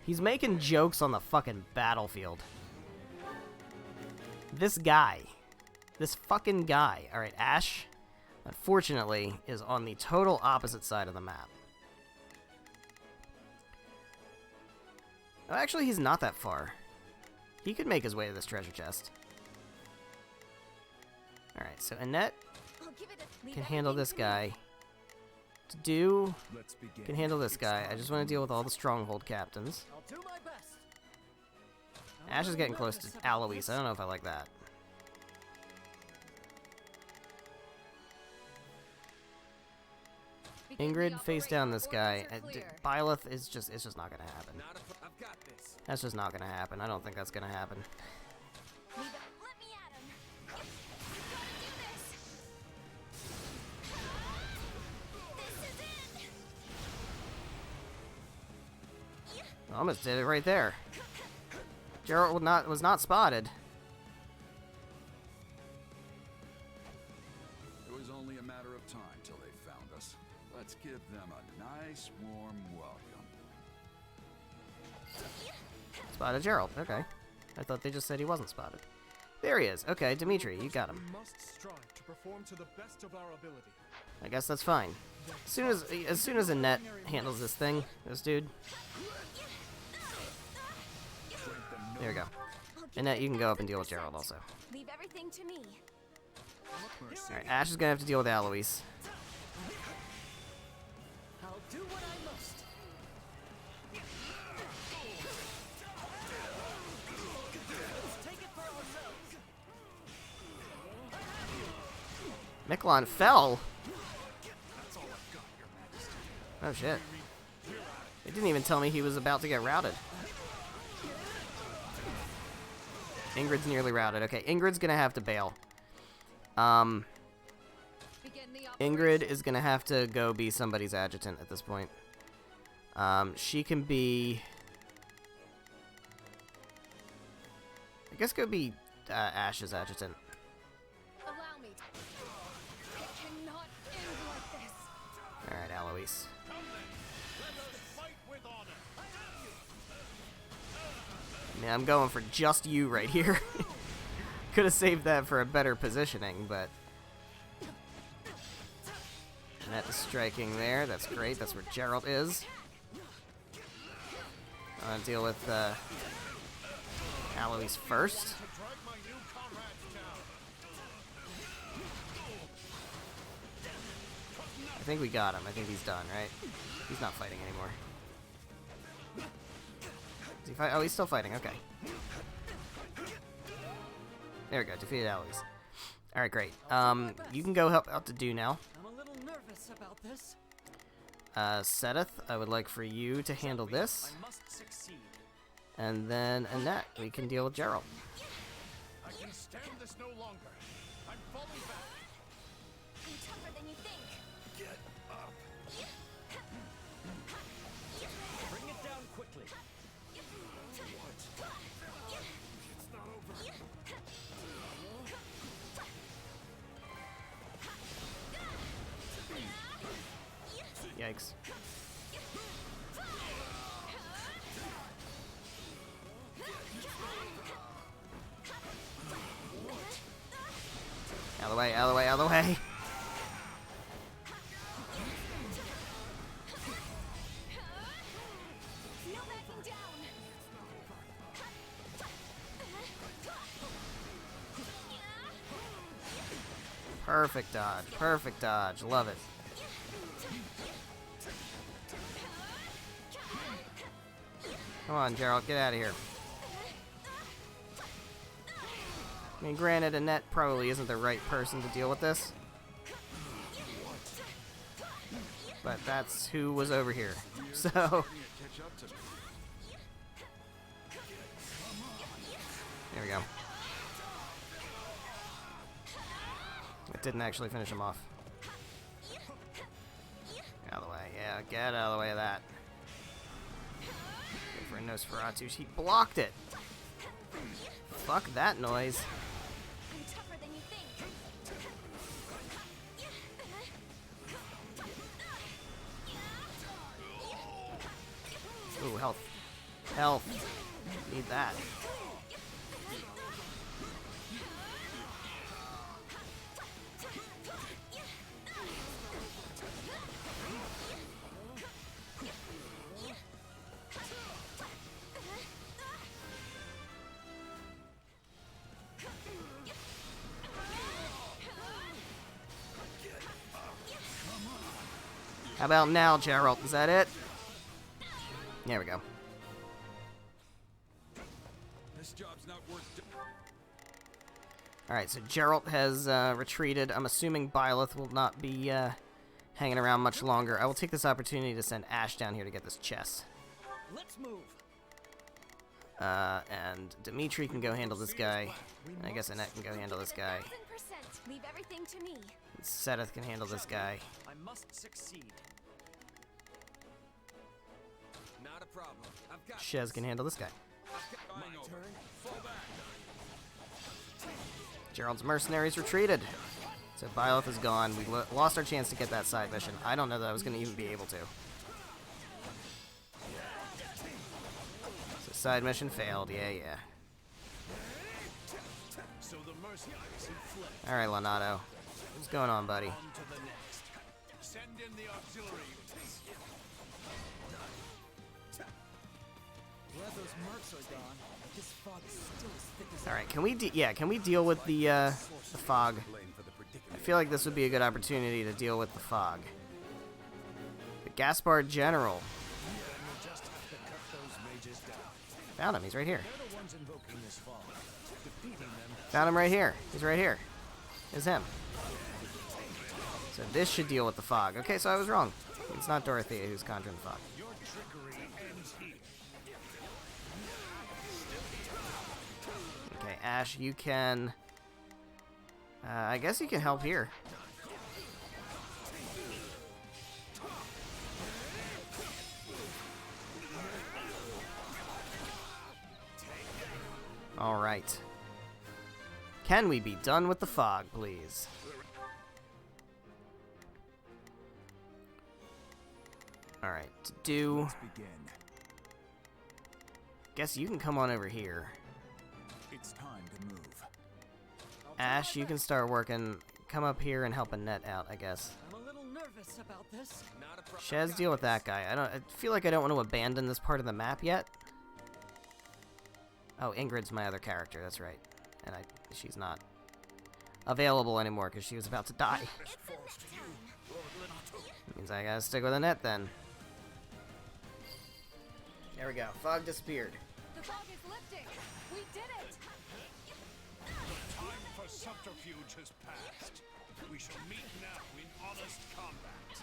He's making jokes on the fucking battlefield. This guy. This fucking guy. Alright, Ash, unfortunately, is on the total opposite side of the map. Oh, actually, he's not that far. He could make his way to this treasure chest. Alright, so Annette can handle this guy. To do, can handle this guy. I just want to deal with all the stronghold captains. I'll do my best. Ash is getting close to Alois. I don't know if I like that. Ingrid, face down this guy. Byleth is just, it's just not gonna happen. That's just not gonna happen. I don't think that's gonna happen. Let me at him. You gotta do this. This is it. Almost did it right there. Geralt was not spotted. It was only a matter of time till they found us. Let's give them a nice, warm welcome. Spotted Geralt. Okay. I thought they just said he wasn't spotted. There he is. Okay, Dimitri, you got him. We must strive to perform to the best of our ability. I guess that's fine. As soon as Annette handles this thing, this dude. There we go. Annette, you can go up and deal with Geralt also. Leave everything to me. Alright, Ash is gonna have to deal with Alois. I'll do what I must. Let's take it for ourselves. Miquelon fell? Oh shit. They didn't even tell me he was about to get routed. Ingrid's nearly routed. Okay, Ingrid's gonna have to bail. Ingrid is gonna have to go be somebody's adjutant at this point. She can be... I guess go be Ash's adjutant. Allow me. It cannot end like this. Alright, Alois. Man, I'm going for just you right here. Could have saved that for a better positioning, but... Net is striking there. That's great. That's where Geralt is. I'm gonna deal with Aloys first. I think we got him. I think he's done, right? He's not fighting anymore. Is he fight? Oh, he's still fighting. Okay. There we go. Defeated Aloys. Alright, great. You can go help out to do now. I'm a little nervous about this. Sedith, I would like for you to handle this. I must succeed. And then Annette, we can deal with Geralt. I can stand this no longer. I'm falling back. I'm tougher than you think. Get up. Bring it down quickly. What? It's not over. Yikes. Out of the way, out of the way, out of the way. No backing down. Perfect dodge, perfect dodge. Love it. Come on, Geralt, get out of here. I mean, granted, Annette probably isn't the right person to deal with this. But that's who was over here. So... There we go. It didn't actually finish him off. Out of the way. Yeah, get out of the way of that. Go for a Nosferatu. He blocked it. Fuck that noise. I'm tougher than you think. Ooh, health. Health. Need that. How about now, Geralt? Is that it? There we go. This job's not worth Alright, so Geralt has retreated. I'm assuming Byleth will not be hanging around much longer. I will take this opportunity to send Ash down here to get this chest. Let's move. And Dimitri can go handle this guy. And I guess Annette can go handle this guy. 1000%. Leave everything to me. And Sedith can handle this guy. I must succeed. Not a problem. I've got Shez can handle this guy. my turn. Fall back. Gerald's mercenaries retreated. So Byleth is gone. We lost our chance to get that side mission. I don't know that I was going to even be able to. So side mission failed. Yeah. So the mercenaries who fled. Alright, Lonato. What's going on, buddy? On to the next. Send in the auxiliary units. Glad those mercs are gone. This fog is still as thick as Alright, can we deal with the fog? I feel like this would be a good opportunity to deal with the fog. The Gaspard General. Found him, he's right here. Found him right here. He's right here. It's him. So this should deal with the fog. Okay, so I was wrong. It's not Dorothea who's conjuring the fog. Your trickery ends here. Okay, Ash, you can... I guess you can help here. Alright. Can we be done with the fog, please? Alright, to do... Let's begin. guess you can come on over here. It's time to move. Ash, you can start working. Come up here and help Annette out, I guess. I'm a little nervous about this. Shez, deal with that guy. I feel like I don't want to abandon this part of the map yet. Oh, Ingrid's my other character, that's right. And she's not available anymore because she was about to die. Means I gotta stick with Annette then. There we go. Fog disappeared. The fog is lifting. We did it. Time for subterfuge has passed. We shall meet now in honest combat.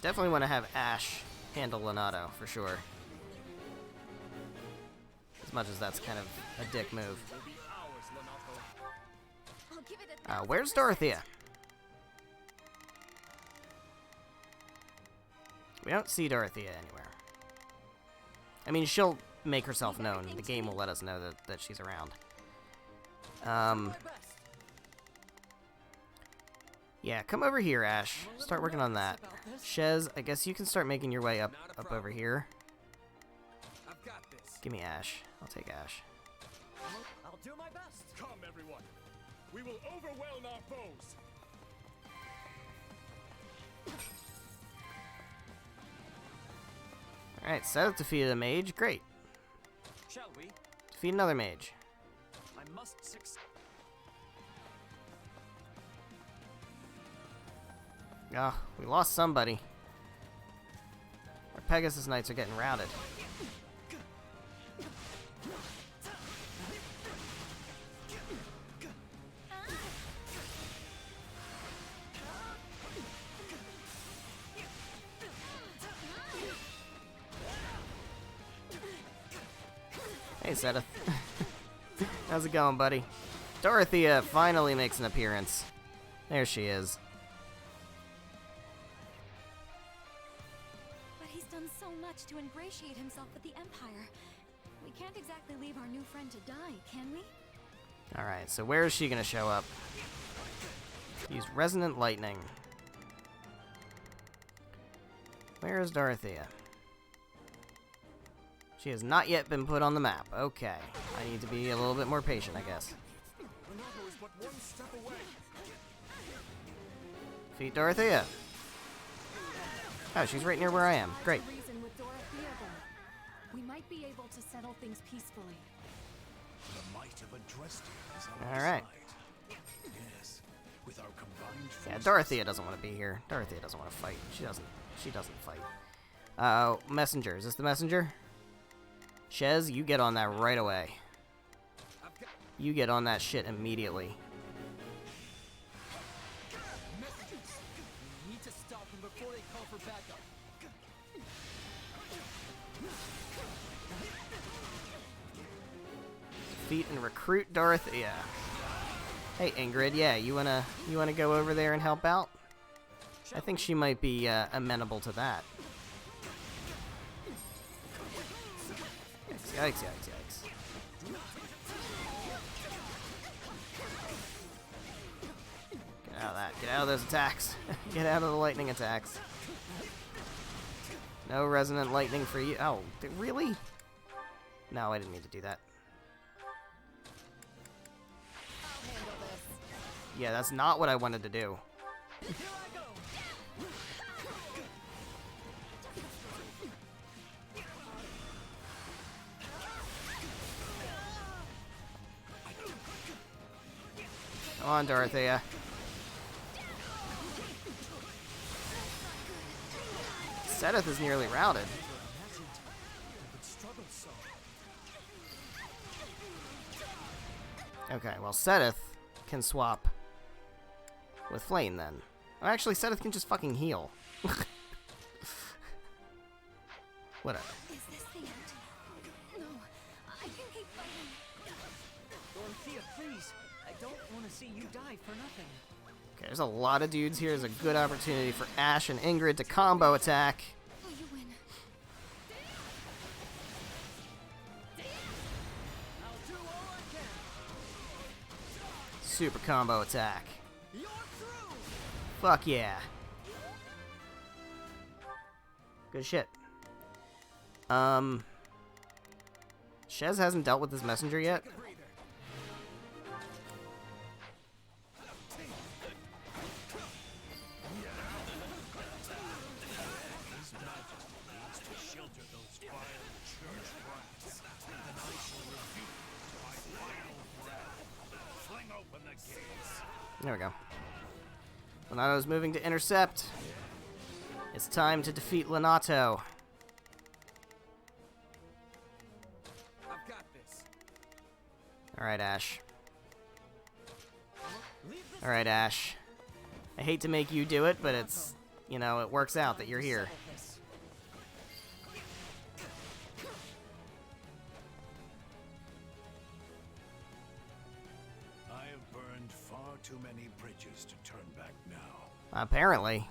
Definitely want to have Ash handle Lenato, for sure. As much as that's kind of a dick move. I'll give it a Where's Dorothea? We don't see Dorothea anywhere. I mean, she'll make herself known. The game will let us know that she's around. Yeah, come over here, Ash. Start working on that. Shez, I guess you can start making your way up over here. I've got this. Give me Ash. I'll take Ash. I'll do my best. Come, everyone. We will overwhelm our foes. Alright, Seth defeated a mage. Great. Shall we? Defeat another mage. I must succeed. Oh, we lost somebody. Our Pegasus Knights are getting routed. Hey, Seth. How's it going, buddy? Dorothea finally makes an appearance. There she is. But he's done so much to ingratiate himself with the Empire. We can't exactly leave our new friend to die, can we? Alright, so where is she gonna show up? Use Resonant Lightning. Where is Dorothea? She has not yet been put on the map. Okay. I need to be a little bit more patient, I guess. Renato is but one step away. Defeat Dorothea. Oh, she's right near where I am. Great. Reason with Dorothea, then. We might be able to settle things peacefully. The might of Adrestia is on our Alright. side. Yes, with our combined Yeah, forces. Dorothea doesn't want to be here. Dorothea doesn't want to fight. She doesn't fight. Messenger. Is this the messenger? Shez, you get on that right away. You get on that shit immediately. We need to stop them before they call for backup. Defeat and recruit Dorothea. Hey Ingrid, yeah, you wanna go over there and help out? I think she might be amenable to that. Yikes, yikes, yikes. Get out of that. Get out of those attacks. Get out of the lightning attacks. No resonant lightning for you. Oh, really? No, I didn't mean to do that. Yeah, that's not what I wanted to do. Come on, Dorothea. Sedith is nearly routed. Okay, well, Sedith can swap with Flame then. Oh, actually, Sedith can just fucking heal. Whatever. Is this the end? No, I can keep fighting. Dorothea, please. I don't want to see you die for nothing. Okay, there's a lot of dudes here. There's a good opportunity for Ash and Ingrid to combo attack. Will you win? I'll do all I can. Super combo attack. You're through. Fuck yeah. Good shit. Shez hasn't dealt with this messenger yet. There we go. Lenato's moving to intercept. It's time to defeat Lenato. I've got this. Alright, Ash. Alright, Ash. I hate to make you do it, but it's, you know, it works out that you're here. I have burned far too many bridges to turn back now. Apparently.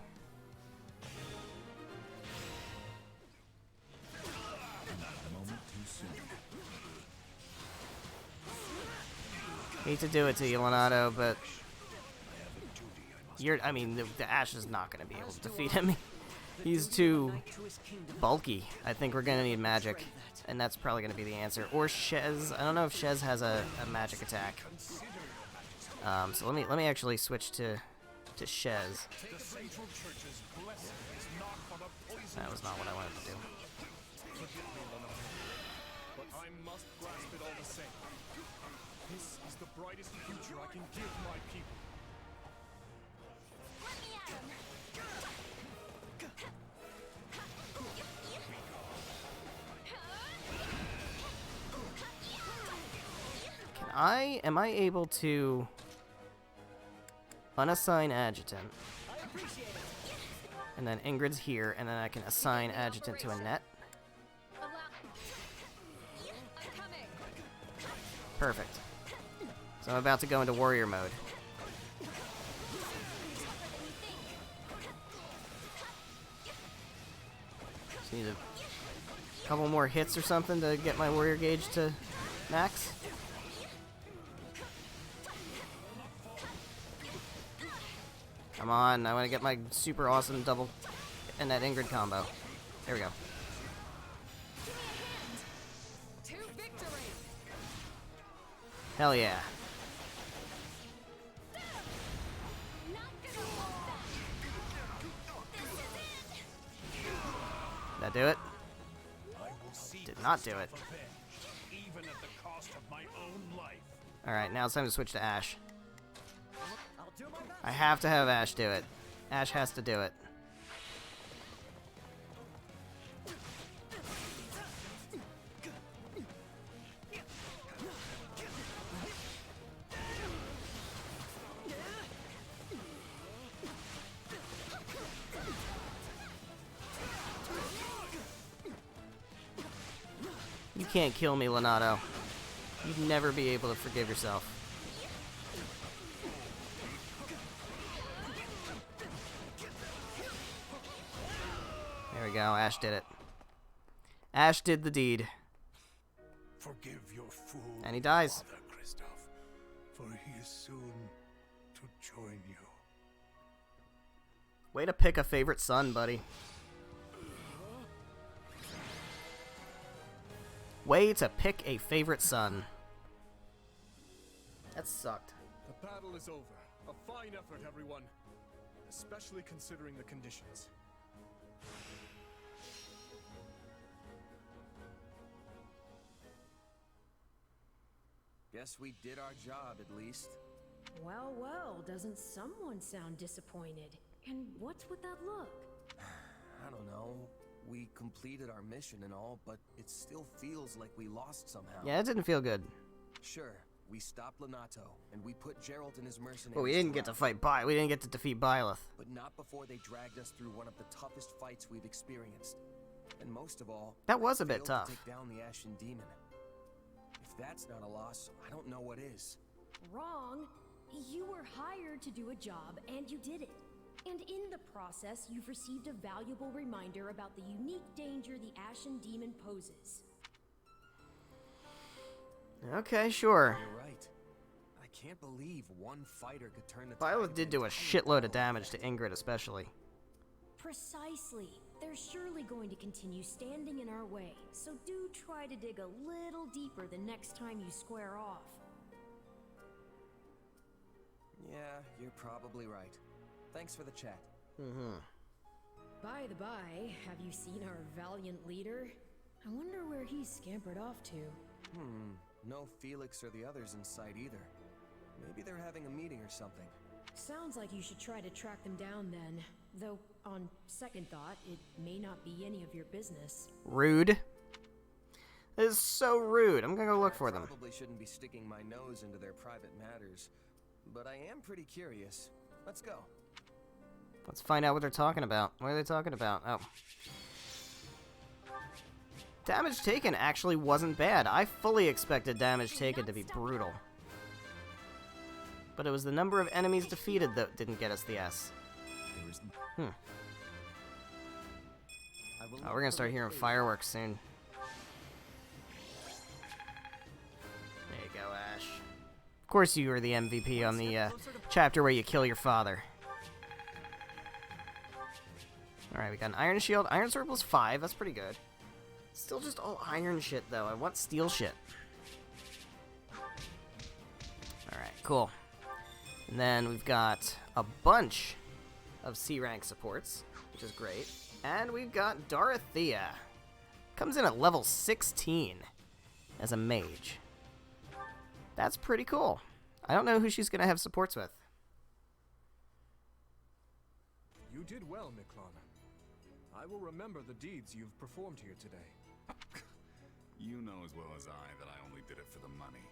Hate to do it to you, Lenato, but I mean, the Ash is not going to be able to defeat him. He's too bulky. I think we're going to need magic, and that's probably going to be the answer. Or Shez. I don't know if Shez has a magic attack. So let me actually switch to Shez. That was not what I wanted to do. But I must grasp it all the same. This is the brightest future I can give my people. Let me at him. Am I able to unassign adjutant? And then Ingrid's here, and then I can assign adjutant to Annette. Perfect. So I'm about to go into warrior mode. Just need a couple more hits or something to get my warrior gauge to max. Come on, I want to get my super awesome double and that Ingrid combo. There we go. Hell yeah. Did that do it? Did not do it. Alright, now it's time to switch to Ash. I have to have Ash do it. Ash has to do it. You can't kill me, Lenato. You'd never be able to forgive yourself. There we go, Ash did it. Ash did the deed. Forgive your fool, and he dies. Father Christoph, for he is soon to join you. Way to pick a favorite son, buddy. Way to pick a favorite son. That sucked. The battle is over. A fine effort, everyone. Especially considering the conditions. Guess we did our job, at least. Well, well, doesn't someone sound disappointed? And what's with that look? I don't know. We completed our mission and all, but it still feels like we lost somehow. Yeah, it didn't feel good. Sure, we stopped Lenato, and we put Geralt and his mercenaries. But we didn't get to fight we didn't get to defeat Byleth. But not before they dragged us through one of the toughest fights we've experienced. And most of all, that was a bit failed tough. To take down the Ashen Demon. If that's not a loss, I don't know what is. Wrong. You were hired to do a job, and you did it. And in the process, you've received a valuable reminder about the unique danger the Ashen Demon poses. Okay, sure. You're right. I can't believe one fighter could turn the Byleth did do a shitload of damage to Ingrid, especially. Precisely. They're surely going to continue standing in our way, so do try to dig a little deeper the next time you square off. Yeah, you're probably right. Thanks for the chat. By the by, have you seen our valiant leader? I wonder where he's scampered off to. No Felix or the others in sight either. Maybe they're having a meeting or something. Sounds like you should try to track them down then. Though, on second thought, it may not be any of your business. Rude. That is so rude. I'm gonna go look for them. Probably shouldn't be sticking my nose into their private matters, but I am pretty curious. Let's go. Let's find out what they're talking about. What are they talking about? Oh. Damage taken actually wasn't bad. I fully expected damage taken to be brutal. But it was the number of enemies defeated that didn't get us the S. Oh, we're gonna start hearing fireworks soon. There you go, Ash. Of course you were the MVP on the chapter where you kill your father. Alright, we got an iron shield. Iron sword plus 5, that's pretty good. Still just all iron shit, though. I want steel shit. Alright, cool. And then we've got a bunch of C-rank supports, which is great. And we've got Dorothea. Comes in at level 16 as a mage. That's pretty cool. I don't know who she's going to have supports with. You did well, Miklon. I will remember the deeds you've performed here today. You know as well as I that I only did it for the money.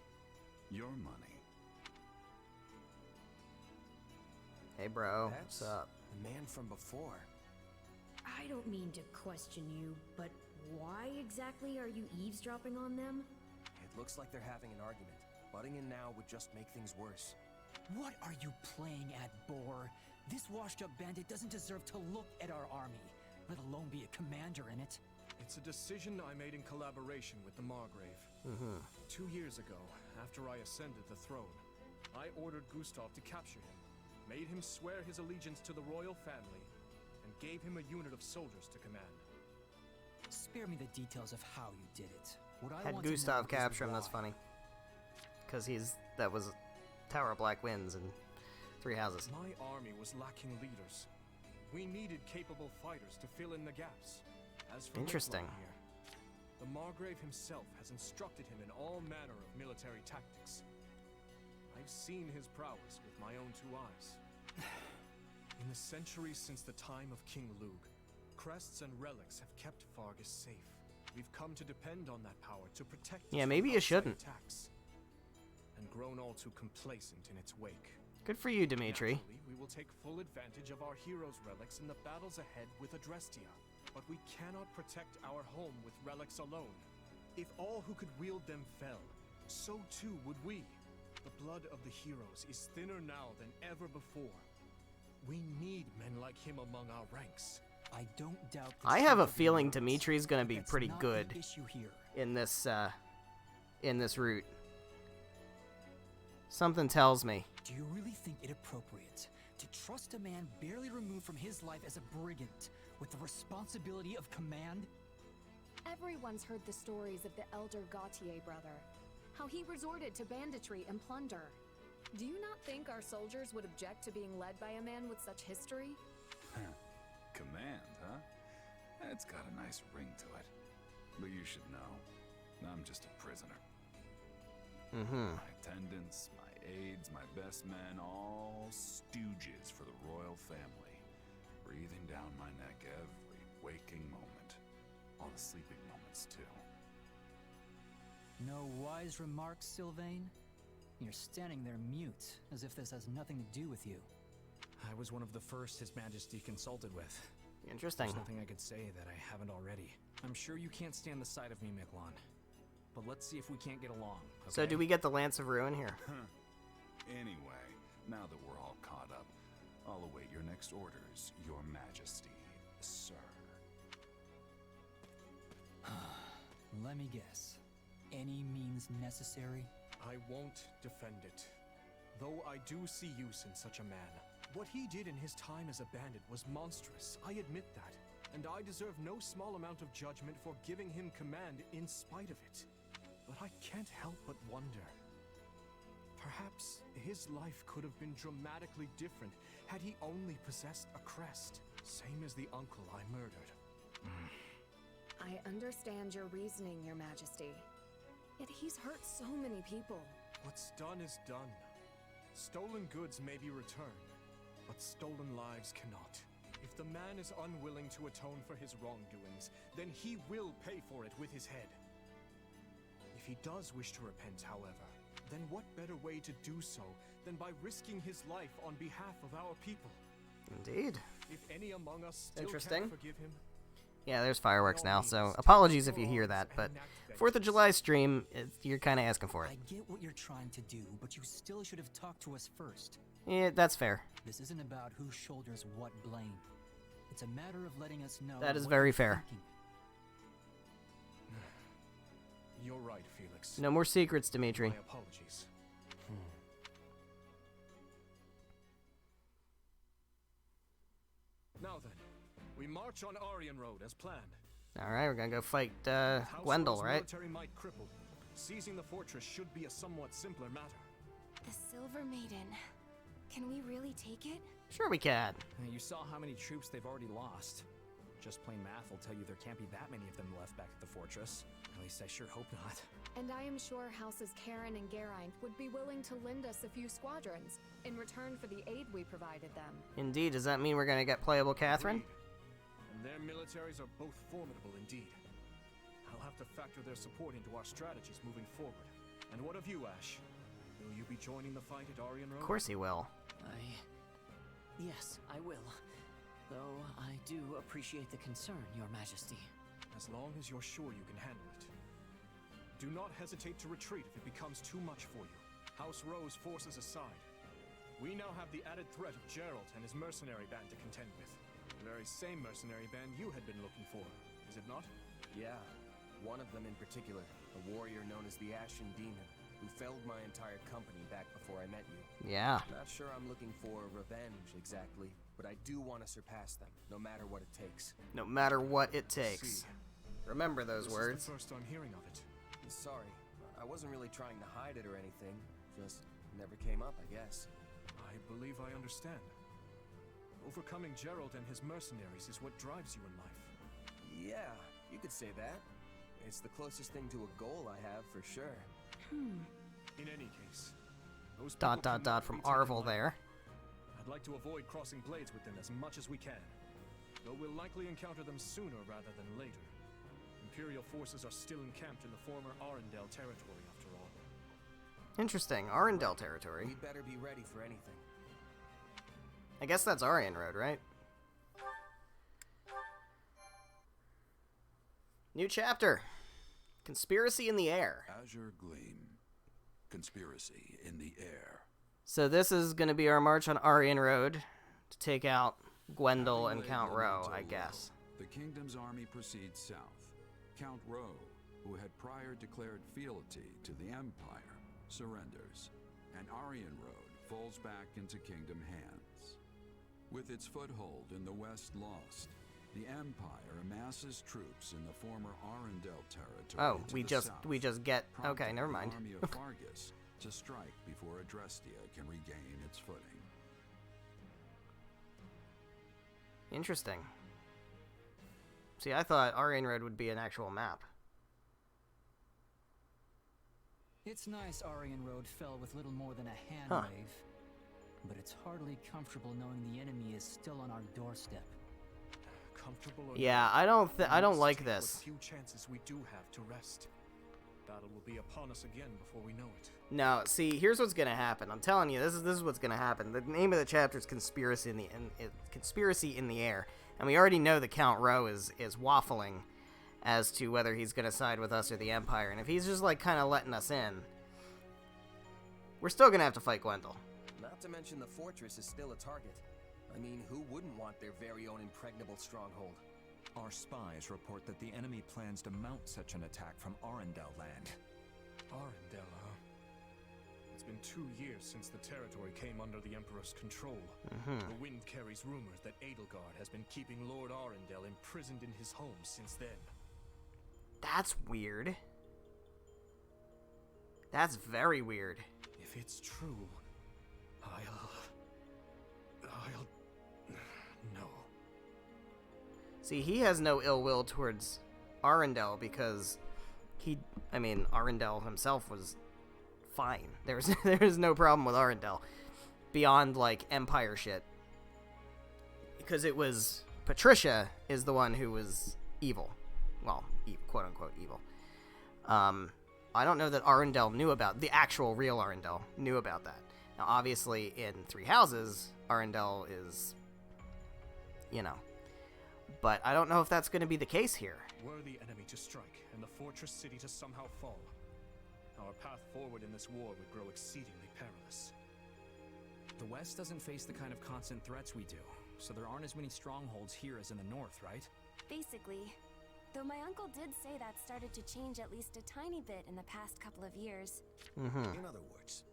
Your money. Hey, bro. That's What's up? the man from before. I don't mean to question you, but why exactly are you eavesdropping on them? It looks like they're having an argument. Butting in now would just make things worse. What are you playing at, Boar? This washed-up bandit doesn't deserve to look at our army, let alone be a commander in it. It's a decision I made in collaboration with the Margrave. 2 years ago, after I ascended the throne, I ordered Gustav to capture him, made him swear his allegiance to the royal family, and gave him a unit of soldiers to command. Spare me the details of how you did it. What I Had want to know Gustav is capture him, why. that's funny. Because that was Tower of Black Winds and 3 houses. My army was lacking leaders. We needed capable fighters to fill in the gaps. As for Interesting. Miklon here, the Margrave himself has instructed him in all manner of military tactics. I've seen his prowess with my own 2 eyes. In the centuries since the time of King Lug, crests and relics have kept Fargus safe. We've come to depend on that power to protect us Yeah, from maybe you outside shouldn't. attacks, and grown all too complacent in its wake. Good for you, Dimitri. Naturally, we will take full advantage of our heroes' relics in the battles ahead with Adrestia. But we cannot protect our home with relics alone. If all who could wield them fell, so too would we. The blood of the heroes is thinner now than ever before. We need men like him among our ranks. I don't doubt. I have a feeling Dimitri's gonna be pretty good Issue here. in this route. Something tells me. Do you really think it appropriate to trust a man barely removed from his life as a brigand with the responsibility of command? Everyone's heard the stories of the elder Gautier brother, how he resorted to banditry and plunder. Do you not think our soldiers would object to being led by a man with such history? Command, huh? It's got a nice ring to it. But you should know, I'm just a prisoner. My attendants, my aides, my best men, all stooges for the royal family. Breathing down my neck every waking moment. All the sleeping moments, too. No wise remarks, Sylvain? You're standing there mute, as if this has nothing to do with you. I was one of the first His Majesty consulted with. Interesting. There's nothing I could say that I haven't already. I'm sure you can't stand the sight of me, Miklon. But let's see if we can't get along, okay? So do we get the Lance of Ruin here? Anyway, now that we're all caught up, I'll await your next orders, Your Majesty, sir. Let me guess. Any means necessary? I won't defend it. Though I do see use in such a man. What he did in his time as a bandit was monstrous, I admit that. And I deserve no small amount of judgment for giving him command in spite of it. But I can't help but wonder. Perhaps his life could have been dramatically different had he only possessed a crest, same as the uncle I murdered. I understand your reasoning, Your Majesty. Yet he's hurt so many people. What's done is done. Stolen goods may be returned, but stolen lives cannot. If the man is unwilling to atone for his wrongdoings, then he will pay for it with his head. If he does wish to repent, however, then what better way to do so than by risking his life on behalf of our people? Indeed. If any among us still Interesting. can't forgive him, Yeah, there's fireworks now, so apologies if you hear that, but 4th of July stream, you're kind of asking for it. I get what you're trying to do, but you still should have talked to us first. Yeah, that's fair. This isn't about who shoulders what blame. It's a matter of letting us know. That is what very you're fair. thinking. you're right, Felix. No more secrets, Dimitri. My apologies. Now then, we march on Aryan Road as planned. Alright, we're gonna go fight House Gwendol, Rose's right? military might crippled. Seizing the fortress should be a somewhat simpler matter. The Silver Maiden. Can we really take it? Sure we can. You saw how many troops they've already lost. Just plain math will tell you there can't be that many of them left back at the fortress. At least I sure hope not. And I am sure Houses Karen and Geraint would be willing to lend us a few squadrons in return for the aid we provided them. Indeed, does that mean we're gonna get playable Catherine? Agreed. And their militaries are both formidable indeed. I'll have to factor their support into our strategies moving forward. And what of you, Ash? Will you be joining the fight at Aryan Road? Of course he will. Yes, I will. Though I do appreciate the concern, Your Majesty. As long as you're sure you can handle it. Do not hesitate to retreat if it becomes too much for you. House Rose forces aside. We now have the added threat of Geralt and his mercenary band to contend with. The very same mercenary band you had been looking for, is it not? Yeah, one of them in particular, a warrior known as the Ashen Demon, who felled my entire company back before I met you. Yeah. Not sure I'm looking for revenge exactly, but I do want to surpass them, no matter what it takes. No matter what it takes. Remember those words. This is the first I'm hearing of it. Sorry, I wasn't really trying to hide it or anything. Just never came up, I guess. I believe I understand. Overcoming Geralt and his mercenaries is what drives you in life. Yeah, you could say that. It's the closest thing to a goal I have, for sure. In any case, those Dot people dot dot cannot from be taken Arvel lightly. there. I'd like to avoid crossing blades with them as much as we can. Though we'll likely encounter them sooner rather than later. Imperial forces are still encamped in the former Arendelle territory, after all. Interesting. Arendelle territory. We'd better be ready for anything. I guess that's Aryan Road, right? New chapter. Conspiracy in the air. Azure Gleam. Conspiracy in the air. So this is going to be our march on Aryan Road to take out Gwendol and Count Rowe, I guess. The kingdom's army proceeds south. Count Rowe, who had prior declared fealty to the Empire, surrenders, and Aryan Road falls back into kingdom hands. With its foothold in the West lost, the Empire amasses troops in the former Arendelle territory. Oh, to we the just south, get okay, prompting never the mind. army of Fargus to strike before Adrestia can regain its footing. Interesting. See, I thought Aryan Road would be an actual map. It's nice Aryan Road fell with little more than a hand Huh. wave. But it's hardly comfortable knowing the enemy is still on our doorstep. Comfortable or Yeah, not, I don't we must like take this. What few chances we do have to rest. Battle will be upon us again before we know it. No, see, here's what's gonna happen. I'm telling you, this is what's gonna happen. The name of the chapter is Conspiracy in the Air, and we already know that Count Rowe is waffling as to whether he's gonna side with us or the Empire. And if he's just like kind of letting us in, we're still gonna have to fight Gwendol. Not to mention the fortress is still a target. I mean, who wouldn't want their very own impregnable stronghold? Our spies report that the enemy plans to mount such an attack from Arendelle land. Arendelle, huh? It's been 2 years since the territory came under the Emperor's control. The wind carries rumors that Edelgard has been keeping Lord Arundel imprisoned in his home since then. That's weird. That's very weird. If it's true, I'll... No. See, he has no ill will towards Arundel because Arundel himself was fine. There's no problem with Arundel beyond like Empire shit. Because it was Patricia is the one who was evil. Well, quote unquote evil. I don't know that Arundel knew about the actual real Arundel knew about that. Now, obviously, in Three Houses, Arundel is, but I don't know if that's going to be the case here. Were the enemy to strike and the fortress city to somehow fall, our path forward in this war would grow exceedingly perilous. The West doesn't face the kind of constant threats we do, so there aren't as many strongholds here as in the North, right? Basically. Though my uncle did say that started to change at least a tiny bit in the past couple of years. In other words,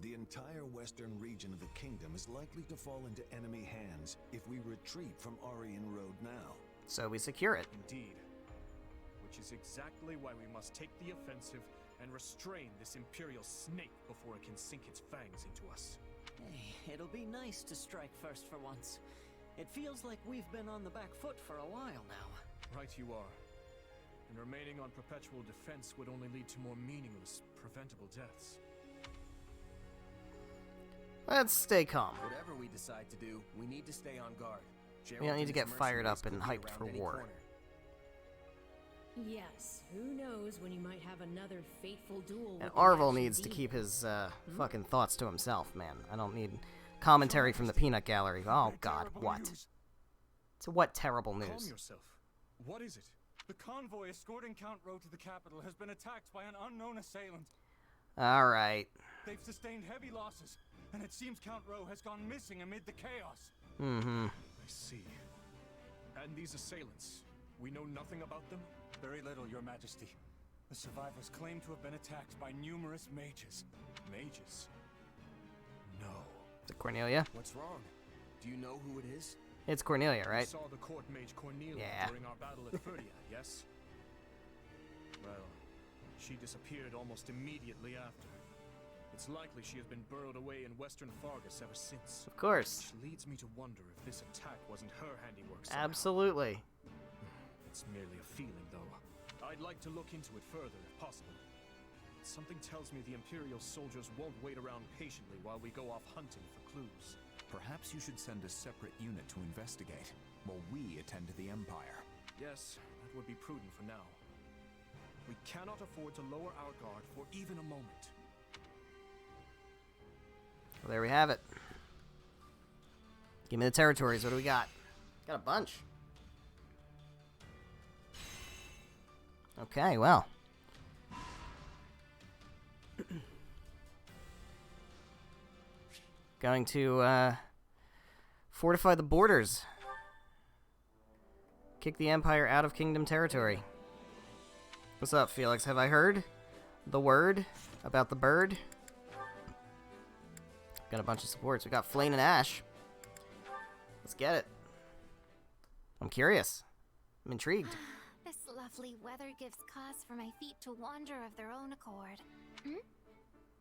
the entire western region of the kingdom is likely to fall into enemy hands if we retreat from Aryan Road now. So we secure it. Indeed. Which is exactly why we must take the offensive and restrain this Imperial snake before it can sink its fangs into us. Hey, it'll be nice to strike first for once. It feels like we've been on the back foot for a while now. Right you are. And remaining on perpetual defense would only lead to more meaningless, preventable deaths. Let's stay calm. Whatever we decide to do, we need to stay on guard. We don't need to get fired up and Gerald's hyped for could be war. around any corner. Yes, who knows when you might have another fateful duel And with the Arvel Action needs to Demon. keep his fucking thoughts to himself, man. I don't need commentary from the peanut gallery. Oh god, what? So what terrible Calm news? yourself. What is it? The convoy escorting Count Rowe to the capital has been attacked by an unknown assailant. Alright. They've sustained heavy losses, and it seems Count Rowe has gone missing amid the chaos. I see. And these assailants, we know nothing about them? Very little, Your Majesty. The survivors claim to have been attacked by numerous mages. Mages? No. Is it Cornelia? What's wrong? Do you know who it is? It's Cornelia, You right? saw the court mage Cornelia Yeah. during our battle at Ferdiad, yes? Well, she disappeared almost immediately after. It's likely she has been burrowed away in western Fargus ever since. Of course. Which leads me to wonder if this attack wasn't her handiwork somehow. Absolutely. It's merely a feeling, though. I'd like to look into it further, if possible. Something tells me the Imperial soldiers won't wait around patiently while we go off hunting for clues. Perhaps you should send a separate unit to investigate, while we attend to the Empire. Yes, that would be prudent for now. We cannot afford to lower our guard for even a moment. Well, there we have it. Give me the territories. What do we got? Got a bunch. Okay, well. Going to fortify the borders. Kick the Empire out of Kingdom territory. What's up, Felix? Have I heard the word about the bird? Got a bunch of supports. We got Flame and Ash. Let's get it. I'm curious. I'm intrigued. This lovely weather gives cause for my feet to wander of their own accord.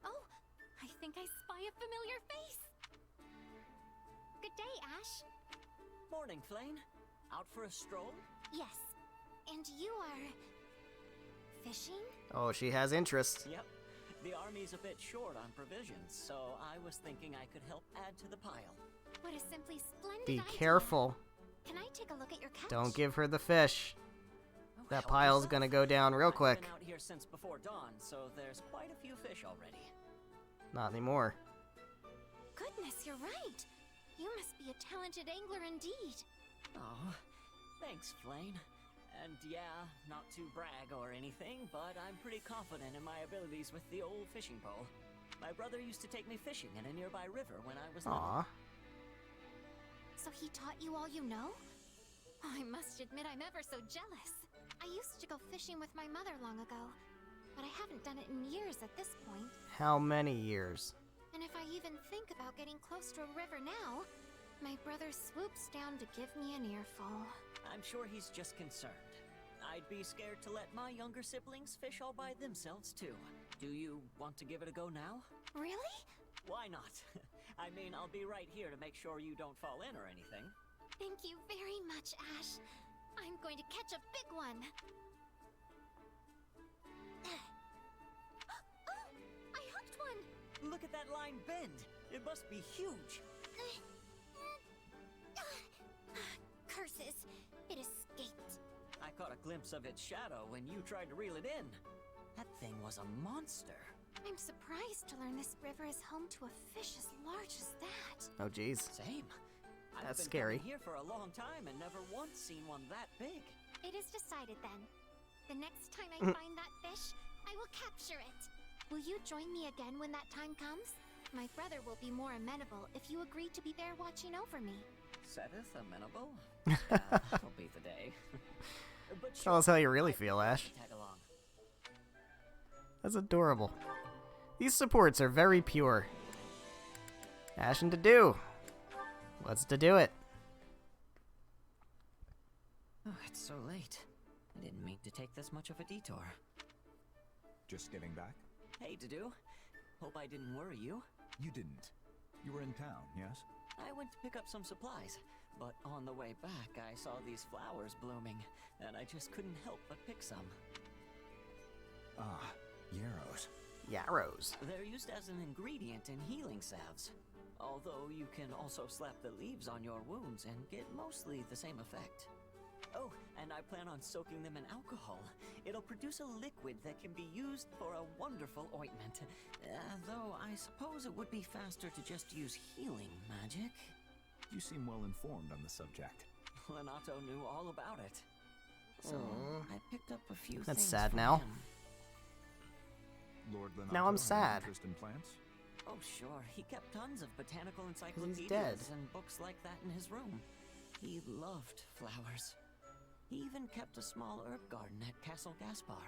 Oh, I think I spy a familiar face. Good day, Ash. Morning, Flane. Out for a stroll? Yes. And you are... fishing? Oh, she has interest. Yep. The army's a bit short on provisions, so I was thinking I could help add to the pile. What a simply splendid Be idea. careful. Can I take a look at your catch? Don't give her the fish. Oh, That help pile's yourself. gonna go down real quick. I've been out here since before dawn, so there's quite a few fish already. Not anymore. Goodness, you're right. You must be a talented angler indeed. Oh, thanks, Flane. And yeah, not to brag or anything, but I'm pretty confident in my abilities with the old fishing pole. My brother used to take me fishing in a nearby river when I was Aw. little. So he taught you all you know? I must admit I'm ever so jealous. I used to go fishing with my mother long ago. but I haven't done it in years at this point. How many years? And if I even think about getting close to a river now, my brother swoops down to give me an earful. I'm sure he's just concerned. I'd be scared to let my younger siblings fish all by themselves, too. Do you want to give it a go now? Really? Why not? I mean, I'll be right here to make sure you don't fall in or anything. Thank you very much, Ash. I'm going to catch a big one. Oh, I hooked one. Look at that line bend. It must be huge. Curses. It escaped. I caught a glimpse of its shadow when you tried to reel it in. That thing was a monster. I'm surprised to learn this river is home to a fish as large as that. Oh, geez. Same. That's I've been scary. coming here for a long time and never once seen one that big. It is decided then. The next time I find that fish, I will capture it. Will you join me again when that time comes? My brother will be more amenable if you agree to be there watching over me. Setteth amenable? Yeah, that'll be the day. But Tell us how you really feel, Ash. Tag along. That's adorable. These supports are very pure. Ash and Dedue. Let's do it. Oh, it's so late. I didn't mean to take this much of a detour. Just getting back? Hey, Dedue. Hope I didn't worry you. You didn't. You were in town, yes? I went to pick up some supplies, but on the way back I saw these flowers blooming, and I just couldn't help but pick some. Ah, yarrows. Yarrows. They're used as an ingredient in healing salves, although you can also slap the leaves on your wounds and get mostly the same effect. Oh, and I plan on soaking them in alcohol. It'll produce a liquid that can be used for a wonderful ointment. Though I suppose it would be faster to just use healing magic. You seem well informed on the subject. Lenato knew all about it. So I picked up a few That's things sad from now. him. Lord Lenato Now I'm had sad. interest in plants? Oh, sure. He kept tons of botanical dead. encyclopedias and books like that in his room. He loved flowers. He even kept a small herb garden at Castle Gaspar.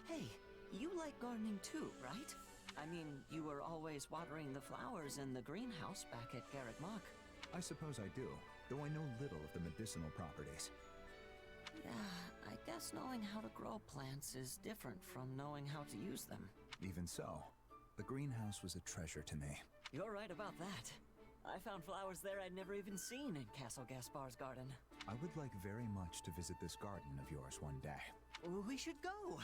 Hey, you like gardening too, right? I mean, you were always watering the flowers in the greenhouse back at Garrett Mock. I suppose I do, though I know little of the medicinal properties. Yeah, I guess knowing how to grow plants is different from knowing how to use them. Even so, the greenhouse was a treasure to me. You're right about that. I found flowers there I'd never even seen in Castle Gaspar's garden. I would like very much to visit this garden of yours one day. We should go.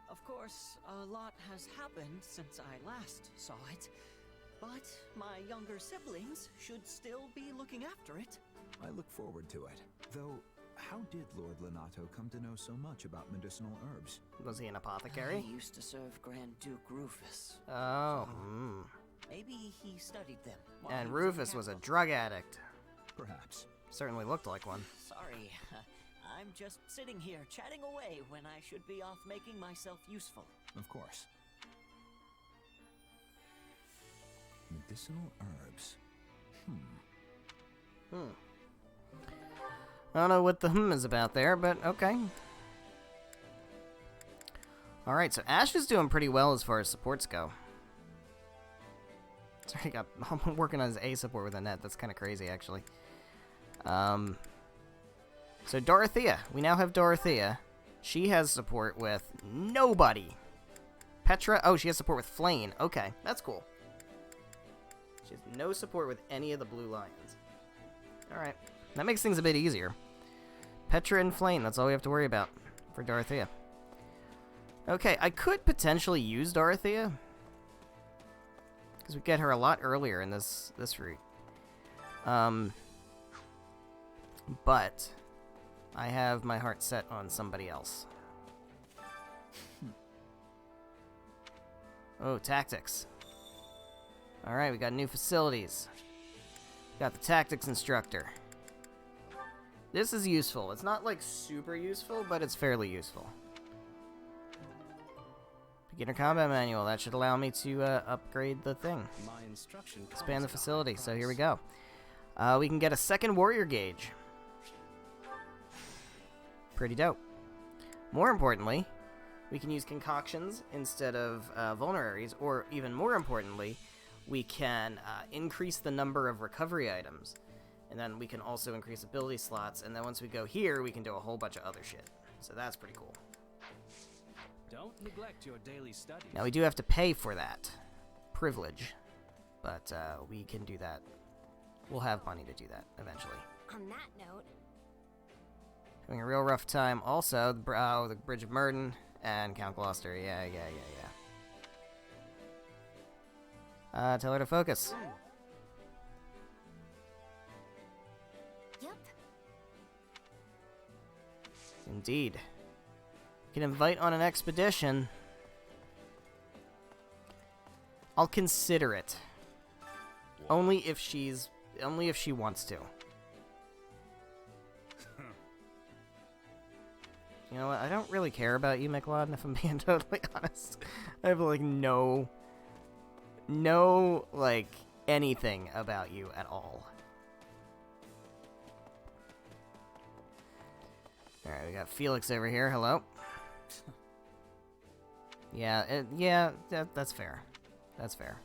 Of course, a lot has happened since I last saw it, but my younger siblings should still be looking after it. I look forward to it. Though, how did Lord Lenato come to know so much about medicinal herbs? Was he an apothecary? He used to serve Grand Duke Rufus. Oh. Maybe he studied them. while And he Rufus was a drug addict. Perhaps. Certainly looked like one. Sorry, I'm just sitting here chatting away when I should be off making myself useful. Of course. Medicinal herbs. I don't know what the is about there, but okay. Alright, so Ash is doing pretty well as far as supports go. Sorry, I'm working on his A support with Annette. That's kind of crazy, actually. So Dorothea. We now have Dorothea. She has support with nobody. Petra. Oh, she has support with Flame. Okay, that's cool. She has no support with any of the blue lions. Alright. That makes things a bit easier. Petra and Flame. That's all we have to worry about for Dorothea. Okay, I could potentially use Dorothea. Because we get her a lot earlier in this route. But I have my heart set on somebody else. Oh, tactics. Alright, we got new facilities. Got the tactics instructor. This is useful. It's not like super useful, but it's fairly useful. Beginner combat manual. That should allow me to upgrade the thing. My instruction Expand the facility. So here we go. We can get a second warrior gauge. Pretty dope. More importantly, we can use concoctions instead of vulneraries, or even more importantly, we can increase the number of recovery items. And then we can also increase ability slots, and then once we go here, we can do a whole bunch of other shit. So that's pretty cool. Don't neglect your daily studies. Now we do have to pay for that privilege, but we can do that. We'll have money to do that eventually. On that note, Having a real rough time. Also, the Bridge of Murden and Count Gloucester. Yeah. Tell her to focus. yep. Indeed. You can invite on an expedition. I'll consider it. Only if she wants to. You know what? I don't really care about you, McLeod, if I'm being totally honest. I have, like, no, like, anything about you at all. Alright, we got Felix over here. Hello. Yeah, that's fair. That's fair.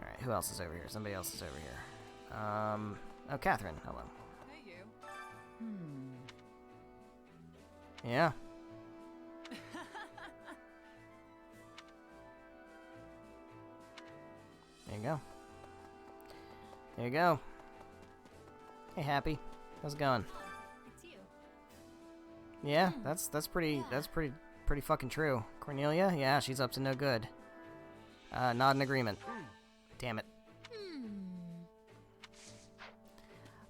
Alright, who else is over here? Somebody else is over here. Oh, Catherine. Hello. Hey, you. Yeah. There you go. There you go. Hey, Happy. How's it going? It's you. Yeah, that's pretty fucking true. Cornelia? Yeah, she's up to no good. Not in agreement. Damn it.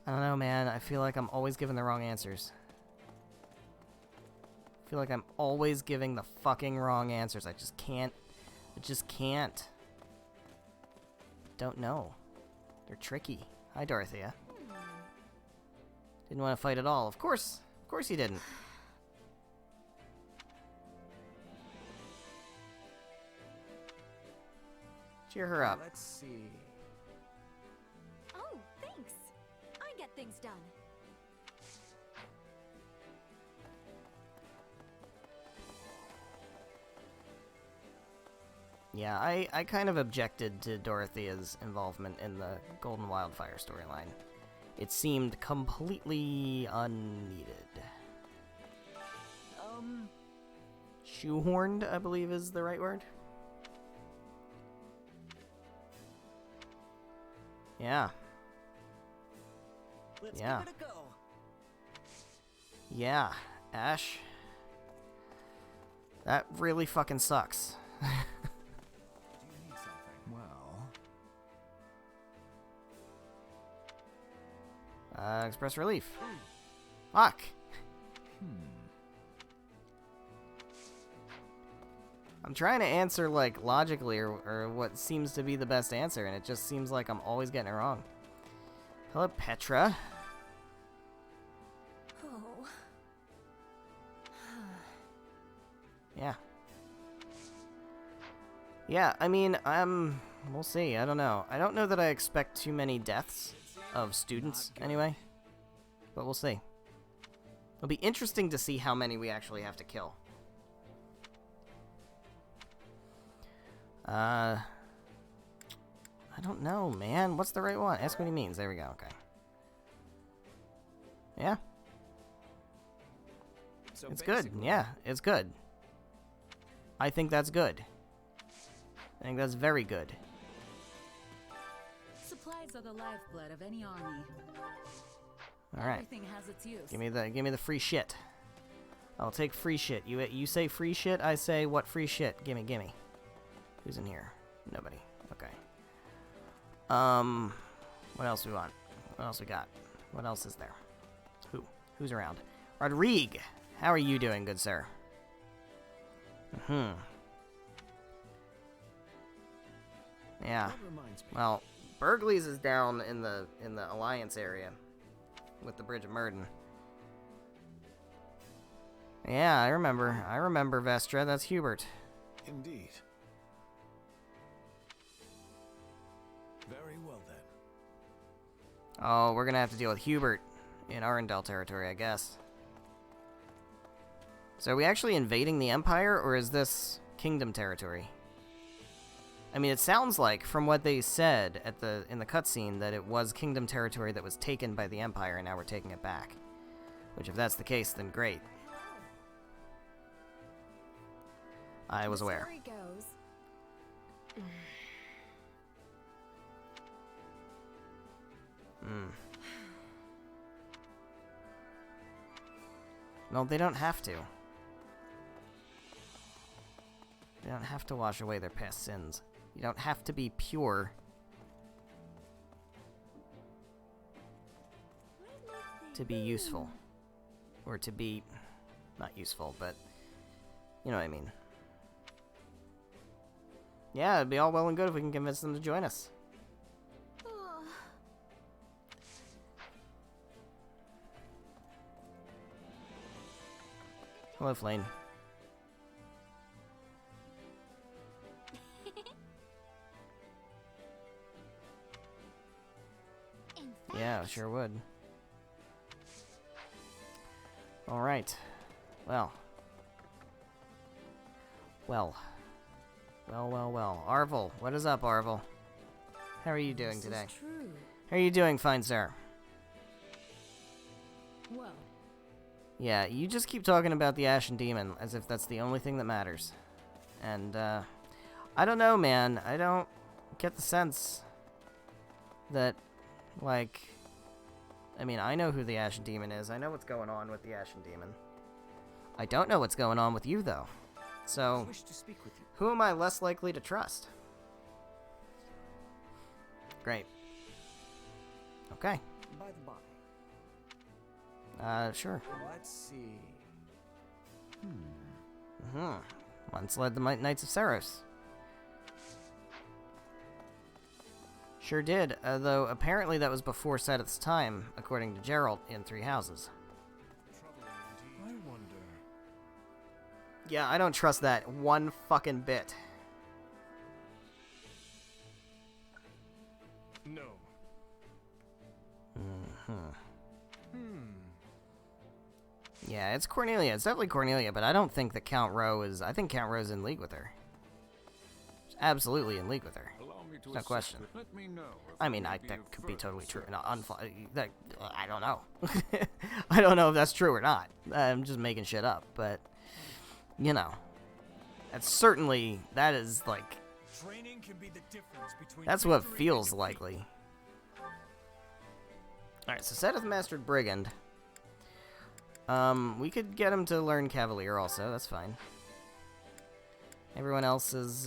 I don't know, man. I feel like I'm always giving the wrong answers. I feel like I'm always giving the fucking wrong answers. I just can't. Don't know. They're tricky. Hi, Dorothea. Didn't want to fight at all. Of course you didn't. Cheer her up. Let's see. Oh, thanks. I get things done. Yeah, I kind of objected to Dorothea's involvement in the Golden Wildfire storyline. It seemed completely unneeded. Shoehorned, I believe is the right word. Yeah. Let's Yeah. give it a go. Yeah, Ash. That really fucking sucks. Express relief. Fuck. I'm trying to answer, like, logically or what seems to be the best answer, and it just seems like I'm always getting it wrong. Hello, Petra. Oh. Yeah. Yeah, I mean, we'll see. I don't know. I don't know that I expect too many deaths of students, anyway. But we'll see. It'll be interesting to see how many we actually have to kill. I don't know, man. What's the right one? Ask what he means. There we go. Okay. Yeah. So It's good. Yeah, it's good. I think that's good. I think that's very good. Supplies are the lifeblood of any army. All right. Everything has its use. Give me the free shit. I'll take free shit. You say free shit, I say what free shit? Gimme. Who's in here? Nobody. Okay. What else do we want? What else we got? What else is there? Who's around? Rodrigue! How are you doing, good sir? Yeah. Well, Burgley's is down in the Alliance area with the Bridge of Murden. Yeah, I remember Vestra. That's Hubert. Indeed. Very well then. Oh, we're gonna have to deal with Hubert in Arendelle territory, I guess. So are we actually invading the Empire, or is this Kingdom territory? I mean, it sounds like, from what they said in the cutscene, that it was Kingdom territory that was taken by the Empire, and now we're taking it back. Which, if that's the case, then great. I was aware. The story goes. No, they don't have to. They don't have to wash away their past sins. You don't have to be pure to be useful. Or to be... not useful, but... you know what I mean. Yeah, it'd be all well and good if we can convince them to join us. Hello, Flane. Yeah, sure would. Alright. Well. Well. Arvel, what is up, Arvel? How are you doing today? How are you doing, fine sir? Well. Yeah, you just keep talking about the Ashen Demon as if that's the only thing that matters. And, I don't know, man. I don't get the sense that, like... I mean, I know who the Ashen Demon is. I know what's going on with the Ashen Demon. I don't know what's going on with you, though. So, who am I less likely to trust? Great. Okay. By the by. Sure. Let's see. Once led the Knights of Saros. Sure did, though apparently that was before Seth's time, according to Geralt in Three Houses. I wonder. Yeah, I don't trust that one fucking bit. No. Yeah, it's Cornelia. It's definitely Cornelia, but I don't think that Count Rowe is... I think Count Rowe's in league with her. She's absolutely in league with her. No question. I mean, that could be totally true. No, I don't know. I don't know if that's true or not. I'm just making shit up, but... You know. That's certainly... That is, like... Training can be the difference between That's what feels likely. Alright, so Seth mastered Brigand. We could get him to learn Cavalier also, that's fine. Everyone else is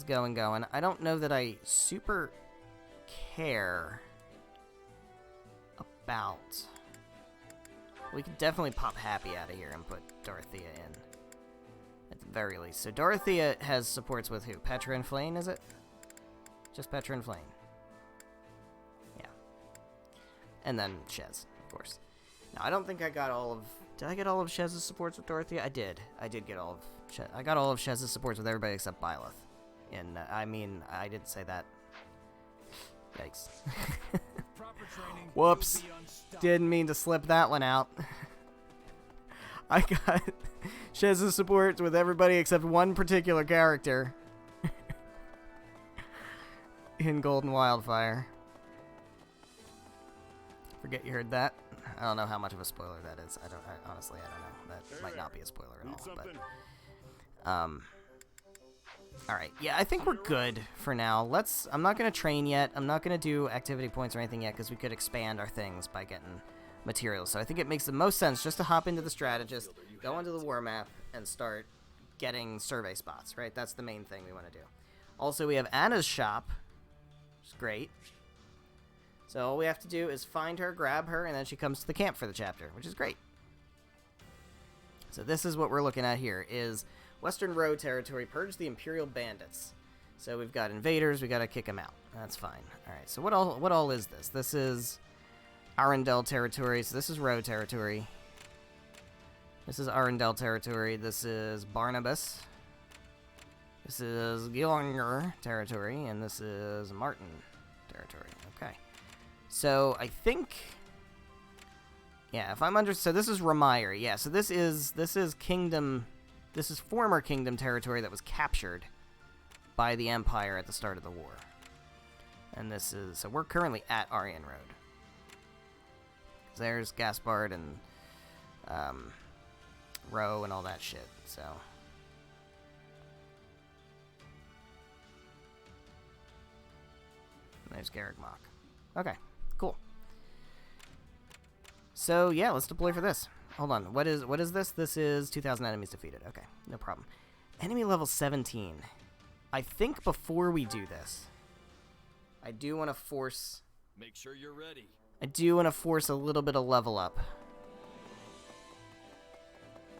going. I don't know that I super care about... We could definitely pop Happy out of here and put Dorothea in. At the very least. So Dorothea has supports with who? Petra and Flane, is it? Just Petra and Flane. Yeah. And then Shez, of course. Now, I don't think I got all of... Did I get all of Shez's supports with Dorothea? I did. I did get all of... I got all of Shez's supports with everybody except Byleth. And, I mean, I didn't say that. Yikes. Whoops. Didn't mean to slip that one out. I got Shez's supports with everybody except one particular character. In Golden Wildfire. Forget you heard that. I don't know how much of a spoiler that is. Honestly, I don't know. That might not be a spoiler at all, but... Alright, yeah, I think we're good for now. I'm not going to train yet. I'm not going to do activity points or anything yet, because we could expand our things by getting materials. So I think it makes the most sense just to hop into the strategist, go into the war map, and start getting survey spots, right? That's the main thing we want to do. Also, we have Anna's shop, which is great. So all we have to do is find her, grab her, and then she comes to the camp for the chapter, which is great. So this is what we're looking at here, is Western Road territory, purge the Imperial bandits. So we've got invaders, we gotta kick them out. That's fine. Alright, so what all is this? This is Arendelle territory, so this is Road territory. This is Arendelle territory, this is Barnabas. This is Gillinger territory, and this is Martin territory. Okay. So I think, yeah, if I'm under, so this is Ramire, yeah. So this is kingdom, this is former kingdom territory that was captured by the Empire at the start of the war. And this is, so we're currently at Aryan Road. There's Gaspard and Roe and all that shit, so. There's Garrick Mock. Okay, cool. So yeah, let's deploy for this. Hold on, what is this? This is 2,000 enemies defeated. Okay, no problem. Enemy level 17. I think before we do this, I do want to force... Make sure you're ready. I do want to force a little bit of level up.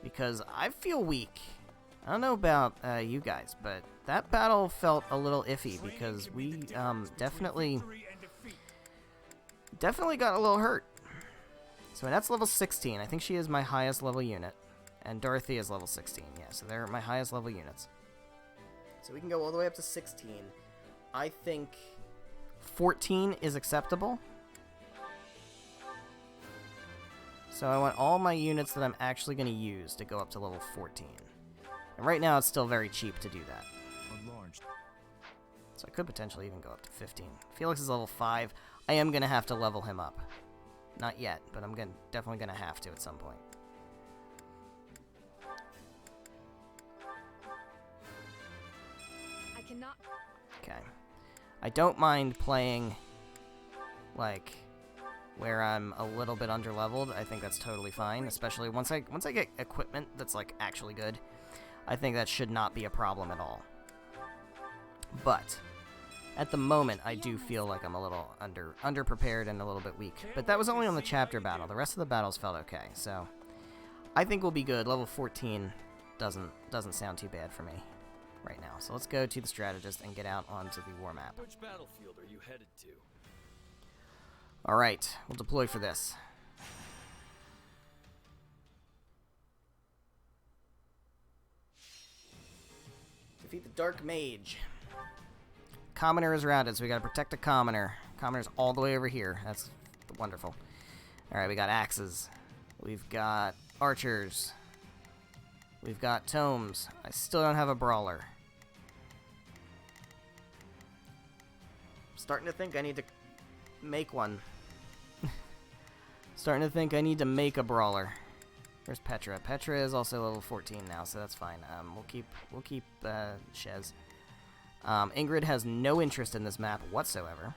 Because I feel weak. I don't know about you guys, but that battle felt a little iffy because we definitely got a little hurt. So that's level 16. I think she is my highest level unit. And Dorothy is level 16. Yeah, so they're my highest level units. So we can go all the way up to 16. I think 14 is acceptable. So I want all my units that I'm actually going to use to go up to level 14. And right now it's still very cheap to do that. So I could potentially even go up to 15. Felix is level 5. I am going to have to level him up. Not yet, but I'm definitely going to have to at some point. I cannot. Okay. I don't mind playing, like, where I'm a little bit underleveled. I think that's totally fine, especially once I get equipment that's, like, actually good. I think that should not be a problem at all. But at the moment, I do feel like I'm a little underprepared and a little bit weak. But that was only on the chapter battle. The rest of the battles felt okay, so I think we'll be good. Level 14 doesn't sound too bad for me right now. So let's go to the strategist and get out onto the war map. Which battlefield are you headed to? All right, we'll deploy for this. Defeat the Dark Mage. Commoner is routed, so we gotta protect a Commoner. Commoner's all the way over here. That's wonderful. Alright, we got axes. We've got archers. We've got tomes. I still don't have a brawler. Starting to think I need to make one. Starting to think I need to make a brawler. Where's Petra? Petra is also level 14 now, so that's fine. We'll keep Shez. Ingrid has no interest in this map whatsoever.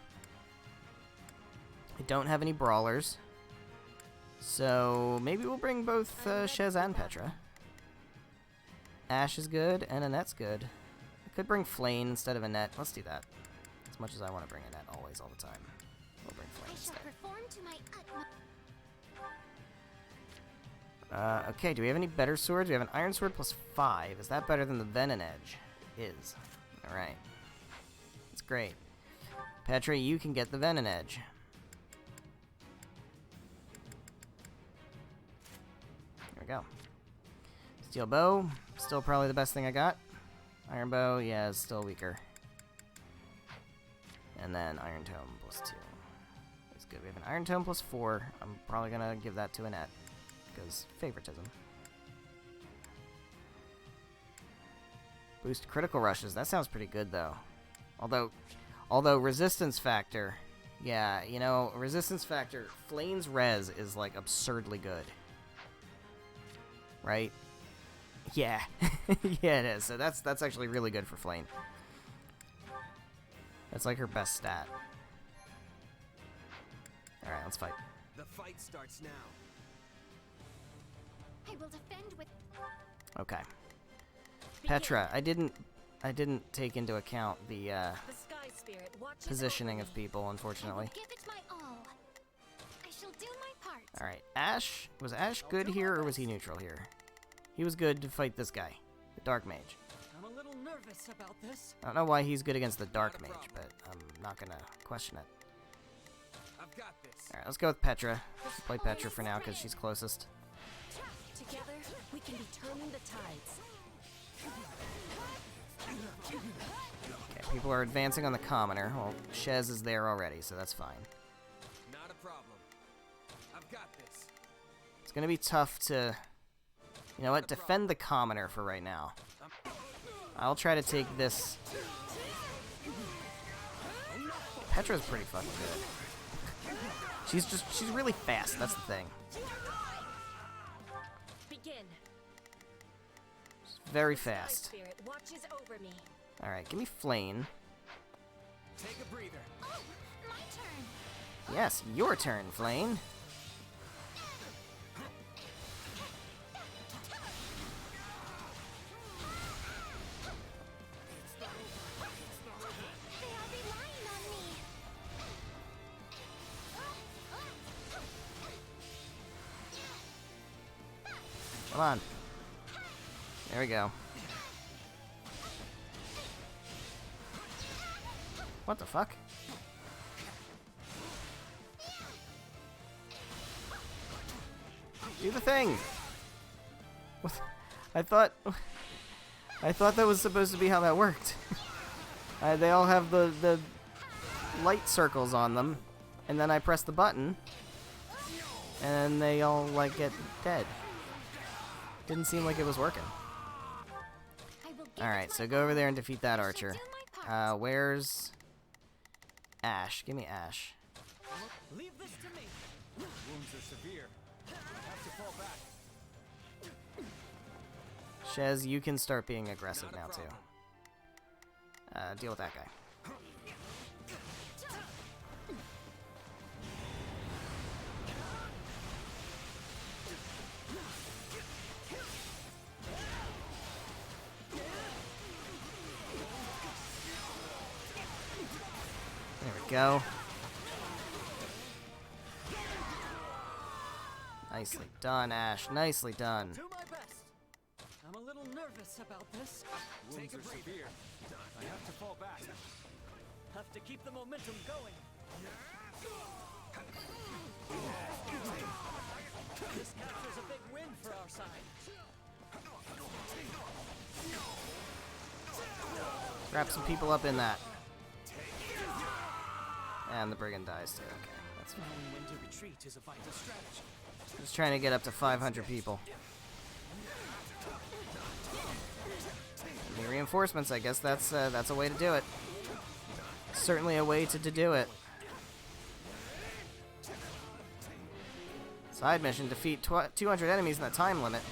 I don't have any brawlers, so maybe we'll bring both Shez and Petra. Ash is good, and Annette's good. I could bring Flane instead of Annette. Let's do that. As much as I want to bring Annette always, all the time. We'll bring Flane instead. Okay, do we have any better swords? We have an iron sword plus 5. Is that better than the Venom Edge? It is. Alright. That's great. Petra, you can get the Venom Edge. There we go. Steel bow, still probably the best thing I got. Iron bow, yeah, is still weaker. And then iron tome plus 2. That's good. We have an iron tome plus 4. I'm probably gonna give that to Annette. Because favoritism. Boost critical rushes. That sounds pretty good, though. Although resistance factor, yeah, you know, resistance factor. Flane's res is like absurdly good, right? Yeah, yeah, it is. So that's actually really good for Flane. That's like her best stat. All right, let's fight. The fight starts now. I will defend with. Okay. Petra, I didn't take into account the positioning of people, unfortunately. Give it my all. I shall do my part. All right, Ash, was Ash good here or was he neutral here? He was good to fight this guy, the Dark Mage. I'm a little nervous about this. I don't know why he's good against the Dark Mage, but I'm not gonna question it. I've got this. All right, let's go with Petra. Let's play Petra for now because she's closest. Together, we can determine the tides. Okay, people are advancing on the Commoner. Well, Shez is there already, so that's fine. It's gonna be tough to... You know what? Defend the commoner for right now. I'll try to take this... Petra's pretty fucking good. She's really fast, that's the thing. Begin. She's very fast. Spirit watches over me. Alright, give me Flame. Take a breather. Oh, my turn. Yes, your turn, Flame. They are relying on me. Come on. There we go. What the fuck? Do the thing! What? I thought that was supposed to be how that worked. They all have the light circles on them, and then I press the button, and they all, like, get dead. Didn't seem like it was working. Alright, so go over there and defeat that archer. Where's Ash? Give me Ash. Leave this to me. Wounds are severe. I have to fall back. Shez, you can start being aggressive now, too. Deal with that guy. There we go. Nicely done, Ash. Nicely done. Do my best. I'm a little nervous about this. Wounds are severe. I have to fall back. Have to keep the momentum going. This captures a big win for our side. Wrap some people up in that. And the brigand dies too. Okay, that's fine. Knowing when to retreat is a vital strategy. Just trying to get up to 500 people. Any reinforcements, I guess that's a way to do it. Certainly a way to do it. Side mission, defeat 200 enemies in the time limit.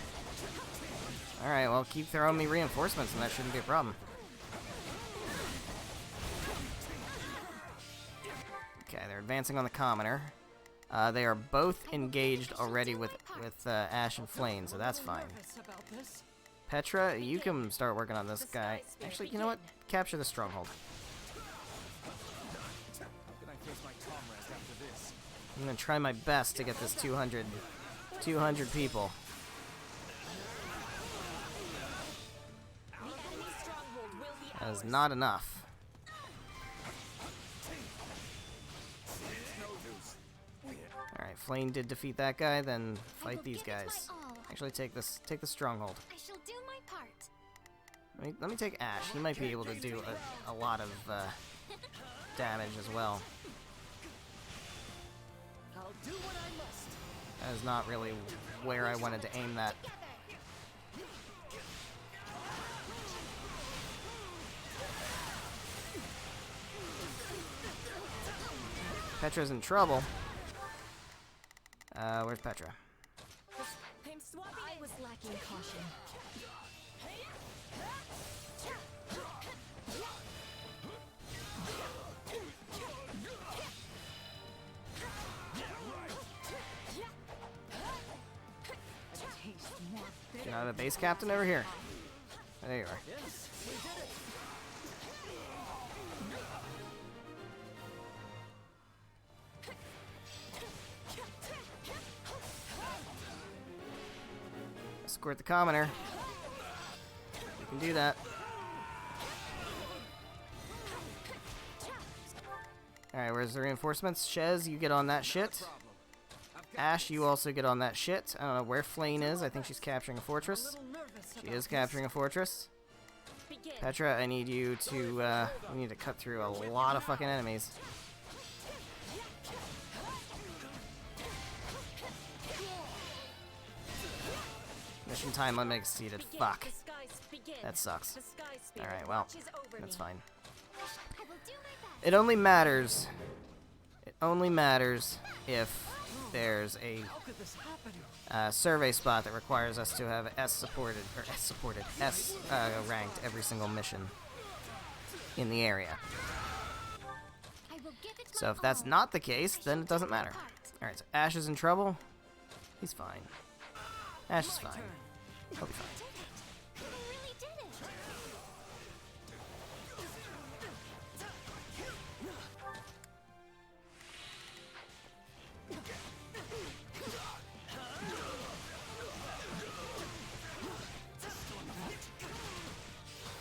Alright, well, keep throwing me reinforcements and that shouldn't be a problem. Okay, they're advancing on the commoner. They are both engaged already with Ash and Flame, so that's fine. Petra, you can start working on this guy. Actually, you know what? Capture the stronghold. I'm gonna try my best to get this 200 people. That is not enough. Alright, Flame did defeat that guy, then fight these guys. Actually, take the stronghold. I shall do my part. Let me take Ash. He might be able to do a lot of damage as well. I'll do what I must. That is not really where I wanted to aim that. Petra's in trouble. Where's Petra? I was lacking caution. Get out of the base, Captain, over here. There you are. Yes, we did it. Escort the commoner. You can do that. Alright, where's the reinforcements? Shez, you get on that shit. Ash, you also get on that shit. I don't know where Flame is. I think she's capturing a fortress. She is capturing a fortress. Petra, I need you to, we need to cut through a lot of fucking enemies. Mission time limit exceeded. Fuck. That sucks. Alright, well, that's fine. It only matters. It only matters if there's a survey spot that requires us to have S ranked every single mission in the area. So if that's not the case, then it doesn't matter. Alright, so Ash is in trouble. He's fine. Ash is fine. He'll be fine.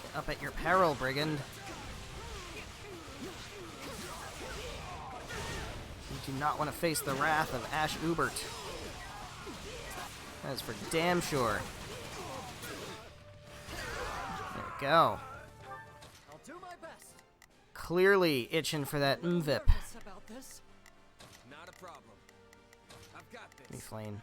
Get up at your peril, brigand. You do not want to face the wrath of Ash Ubert. That is for damn sure. There we go. I'll do my best. Clearly itching for that MVIP. About this. Not a problem. I've got this. Me flame.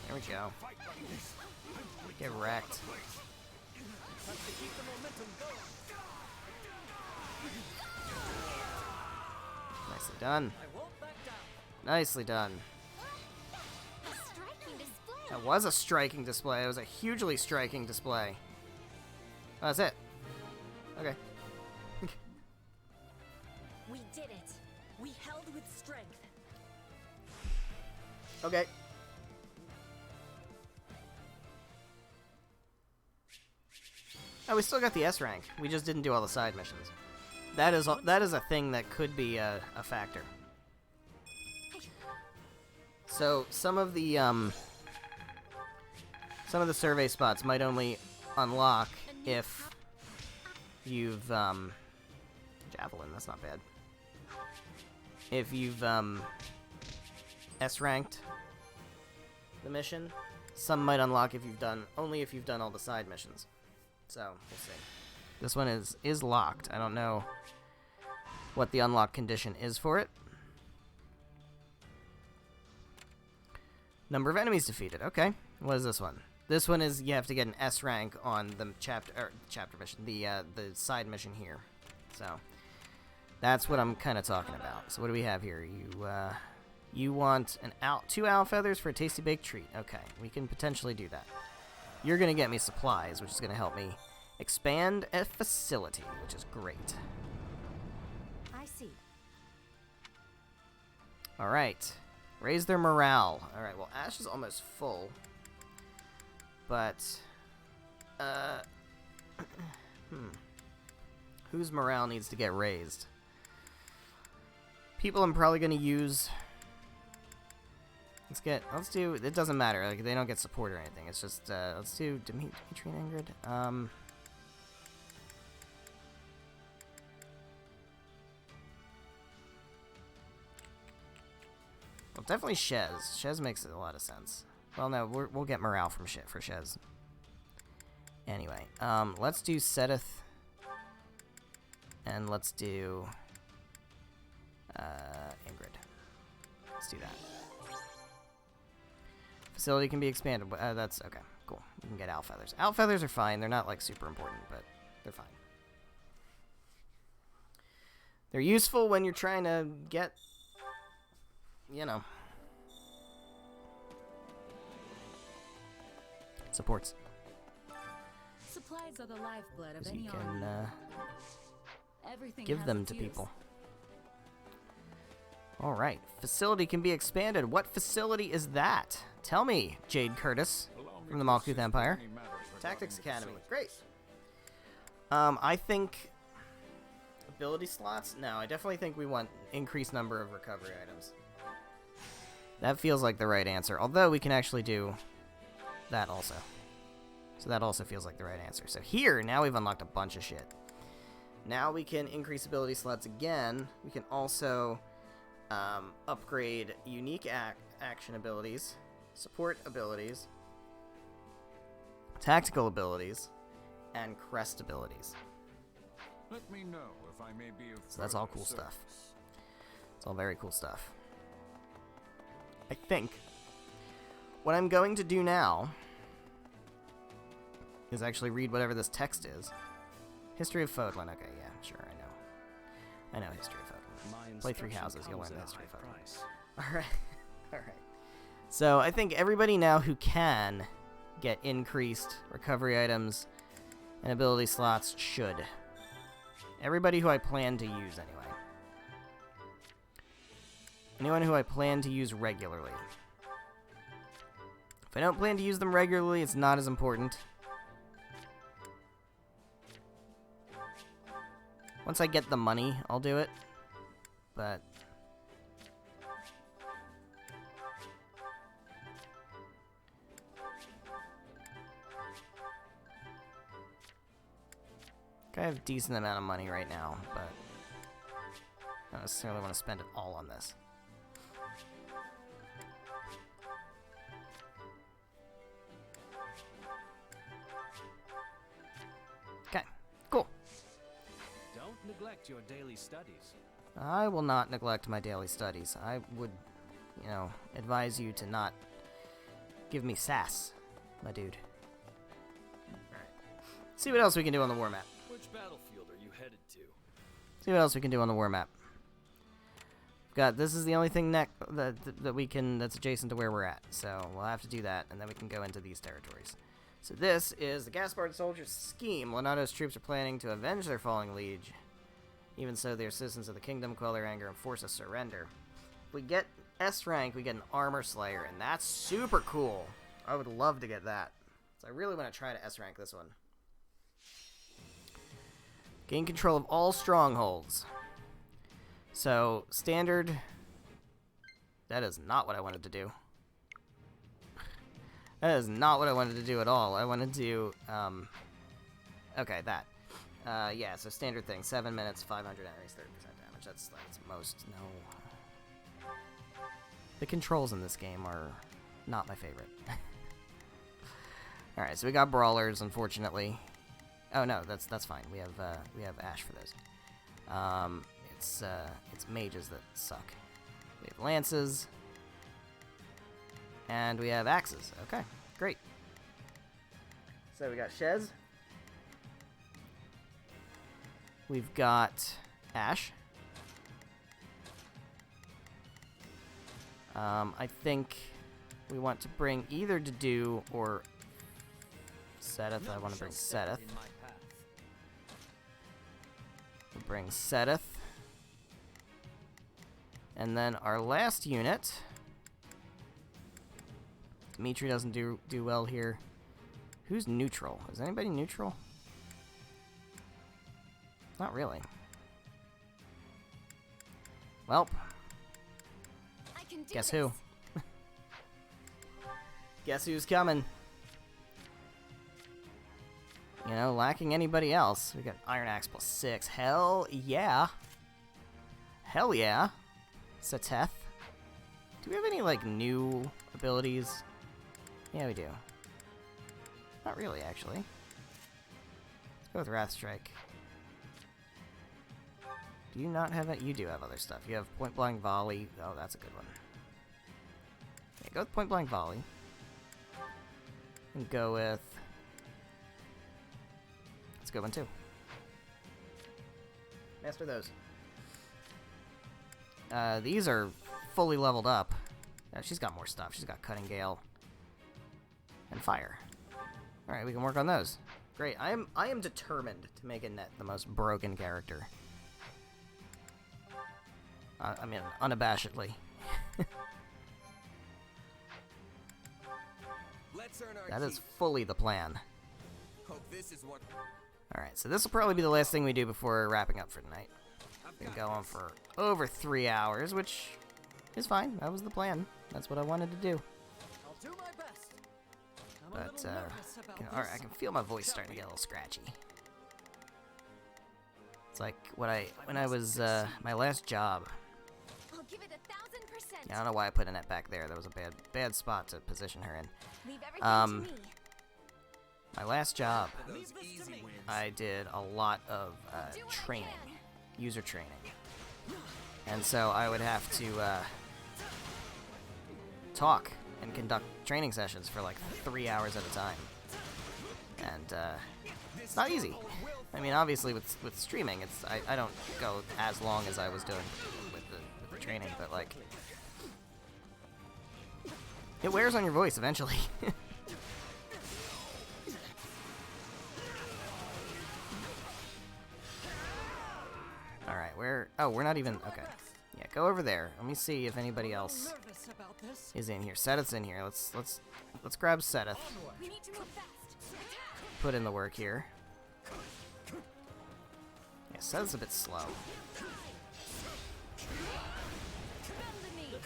There we go. Get wrecked. Nicely done. Nicely done. That was a striking display. It was a hugely striking display. Oh, that's it. Okay. We did it. We held with strength. Okay. Oh, we still got the S rank. We just didn't do all the side missions. That is a thing that could be a factor. So some of the survey spots might only unlock if you've javelin. That's not bad. If you've S ranked the mission, some might unlock if you've done all the side missions. So we'll see. This one is locked. I don't know what the unlock condition is for it. Number of enemies defeated. Okay. What is this one? This one is you have to get an S rank on the chapter mission, the side mission here. So that's what I'm kind of talking about. So what do we have here? You want two owl feathers for a tasty baked treat. Okay, we can potentially do that. You're gonna get me supplies, which is gonna help me expand a facility, which is great. I see. All right, raise their morale. All right, well Ash is almost full, but whose morale needs to get raised? People I'm probably gonna use. Let's do, it doesn't matter, like, they don't get support or anything, it's just, let's do Dimitri and Ingrid, well, definitely Shez. Shez makes a lot of sense. Well, no, we'll get morale for Shez. Anyway, let's do Sedith, and let's do, Ingrid. Let's do that. Facility can be expanded. That's okay. Cool. We can get owl feathers. Owl feathers are fine. They're not like super important, but they're fine. They're useful when you're trying to get, you know, supports. Supplies are the lifeblood of any You army. can Everything give has them its to use. people. All right. Facility can be expanded. What facility is that? Tell me, Jade Curtis from the Malkuth Empire. Tactics Academy. Great. I think ability slots? No, I definitely think we want increased number of recovery items. That feels like the right answer. Although we can actually do that also. So that also feels like the right answer. So here, now we've unlocked a bunch of shit. Now we can increase ability slots again. We can also upgrade unique action abilities, support abilities, tactical abilities, and crest abilities. Let me know if I may be of So that's all cool further stuff. It's all very cool stuff. I think what I'm going to do now is actually read whatever this text is. History of Fodlan. Okay, yeah, sure, I know History of Fodlan. Play 3 houses, you'll learn the History of Fodlan. Alright, alright. So, I think everybody now who can get increased recovery items and ability slots should. Everybody who I plan to use, anyway. Anyone who I plan to use regularly. If I don't plan to use them regularly, it's not as important. Once I get the money, I'll do it. But I have a decent amount of money right now, but I don't necessarily want to spend it all on this. Okay, cool. Don't neglect your daily studies. I will not neglect my daily studies. I would, advise you to not give me sass, my dude. Alright. See what else we can do on the war map. Which battlefield are you headed to? See what else we can do on the war map. This is the only thing that we can, that's adjacent to where we're at. So we'll have to do that, and then we can go into these territories. So this is the Gaspard soldiers' scheme. Lenato's troops are planning to avenge their falling liege. Even so, they are citizens of the kingdom, quell their anger, and force a surrender. If we get S rank, we get an armor slayer, and that's super cool. I would love to get that. So I really want to try to S rank this one. Gain control of all strongholds. So, standard... That is not what I wanted to do. That is not what I wanted to do at all. I wanted to, okay, that. Yeah, so standard thing. 7 minutes, 500 enemies, 30% damage. That's most, no. The controls in this game are not my favorite. Alright, so we got brawlers, unfortunately. Oh, no, that's fine. We have Ash for those. It's mages that suck. We have lances. And we have axes. Okay, great. So we got Shez. We've got Ash. I think we want to bring either Dedu or Seteth. I want to bring Seteth. We'll bring Seteth. And then our last unit... Dimitri doesn't do well here. Who's neutral? Is anybody neutral? Not really. Welp. Guess who? Guess who's coming? Lacking anybody else. We got Iron Axe +6. Hell yeah. Hell yeah. Seteth. Do we have any, new abilities? Yeah, we do. Not really, actually. Let's go with Wrath Strike. Do you not have it? You do have other stuff. You have Point Blank Volley. Oh, that's a good one. Okay, go with Point Blank Volley. And go with... Let's go one too. Master those. These are fully leveled up. She's got more stuff. She's got Cutting Gale. And Fire. Alright, we can work on those. Great. I am determined to make Annette the most broken character. I mean, unabashedly. That is fully the plan. Alright, so this will probably be the last thing we do before wrapping up for tonight. We can go on for over 3 hours, which is fine. That was the plan. That's what I wanted to do. I'll do my best. But, alright, I can feel my voice starting to get a little scratchy. It's like when I was, my last job. I'll give it 1000%. I don't know why I put Annette back there. That was a bad spot to position her in. Leave everything to me. My last job, I did a lot of training, user training. And so I would have to talk and conduct training sessions for like 3 hours at a time. And it's not easy. I mean, obviously with streaming, I don't go as long as I was doing with the training, but like it wears on your voice eventually. Alright, we're not even, okay. Yeah, go over there. Let me see if anybody else is in here. Seth's in here. Let's grab Seth. Put in the work here. Yeah, Seth's a bit slow.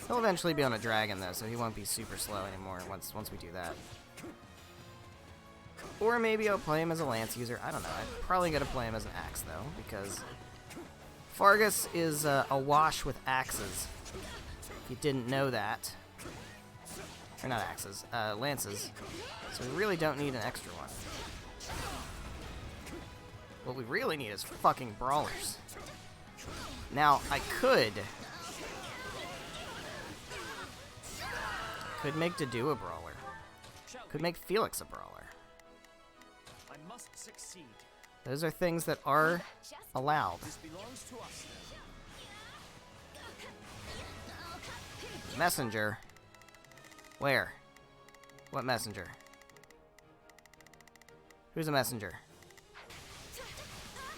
He'll eventually be on a dragon though, so he won't be super slow anymore once we do that. Or maybe I'll play him as a lance user. I don't know. I'm probably gonna play him as an axe though, because Fargus is awash with axes. If you didn't know that. Or not axes, lances. So we really don't need an extra one. What we really need is fucking brawlers. Now, I could make Dedu a brawler. Could make Felix a brawler. I must succeed. Those are things that are allowed. This belongs to us now. Messenger. Where? What messenger? Who's a messenger?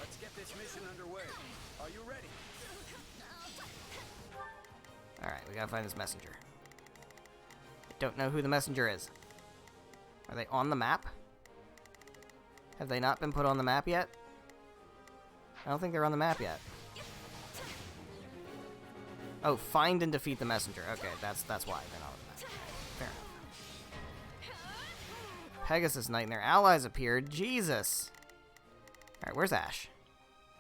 Let's get this mission underway. Are you ready? Alright, we gotta find this messenger. I don't know who the messenger is. Are they on the map? Have they not been put on the map yet? I don't think they're on the map yet. Oh, find and defeat the messenger. Okay, that's why they're not on the map. Fair enough. Pegasus Knight and their allies appeared. Jesus! Alright, where's Ash?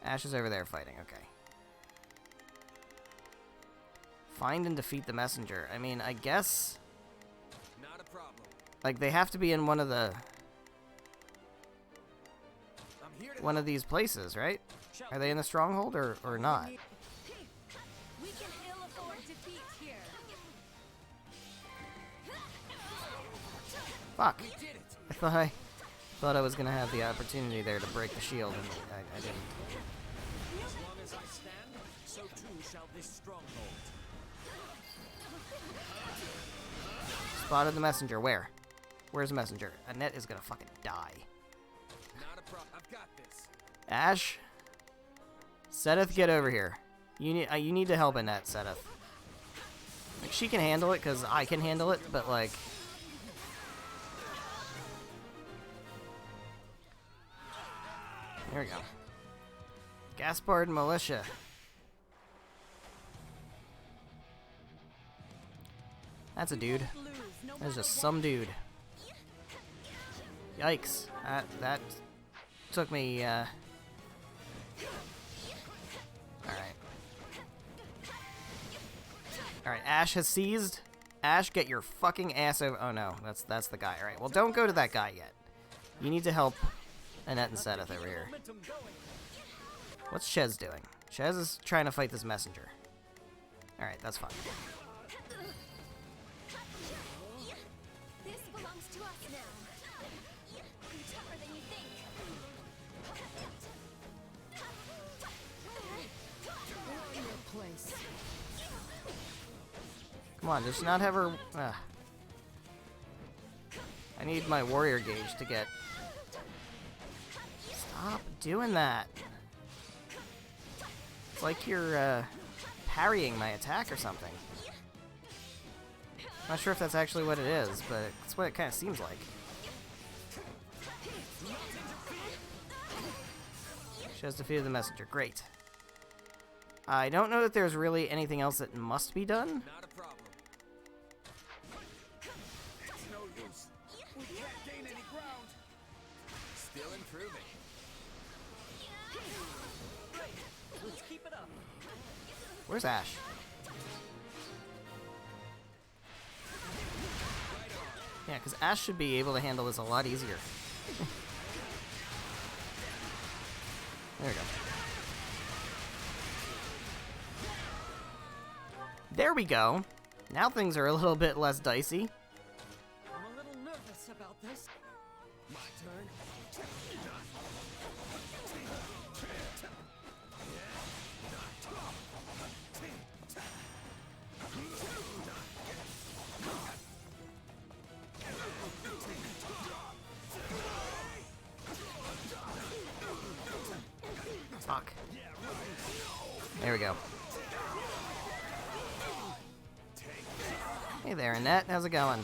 Ash is over there fighting, okay. Find and defeat the messenger. I mean, I guess... Not a problem. Like, they have to be in one of these places, right? Are they in the stronghold or not? We can ill afford defeat here. Fuck. I thought I was gonna have the opportunity there to break the shield, and I didn't. As long as I stand, so too shall this stronghold. Spotted the messenger. Where? Where's the messenger? Annette is gonna fucking die. Not a problem. I've got this. Ash? Seth, get over here. You need to help Annette, Seth. Like, she can handle it, because I can handle it, but, like... There we go. Gaspard Militia. That's a dude. That's just some dude. Yikes. That took me, Alright. Alright, Ash has seized. Ash, get your fucking ass over. Oh no, that's the guy. Alright, well, don't go to that guy yet. You need to help Annette and Seth over here. What's Shez doing? Shez is trying to fight this messenger. Alright, that's fine. This belongs to us now. You're tougher than you think. In your place. Come on, just not have her... I need my warrior gauge to get... Stop doing that. It's like you're, parrying my attack or something. I'm not sure if that's actually what it is, but that's what it kind of seems like. She has defeated the messenger. Great. I don't know that there's really anything else that must be done. Not a problem. It's no use. We can't gain any ground. Still improving. Let's keep it up. Where's Ash? Yeah, because Ash should be able to handle this a lot easier. There we go. There we go. Now things are a little bit less dicey. I'm a little nervous about this. My turn. Fuck. There we go. Hey there, Annette. How's it going?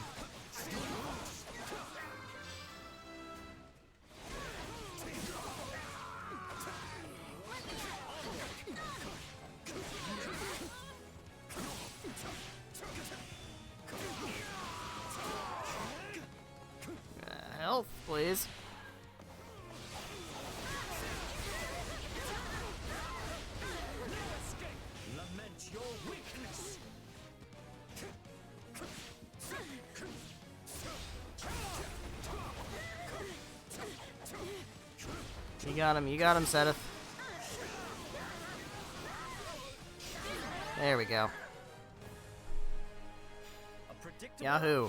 Health, please. Lament your weakness. You got him, Seth. There we go. Yahoo.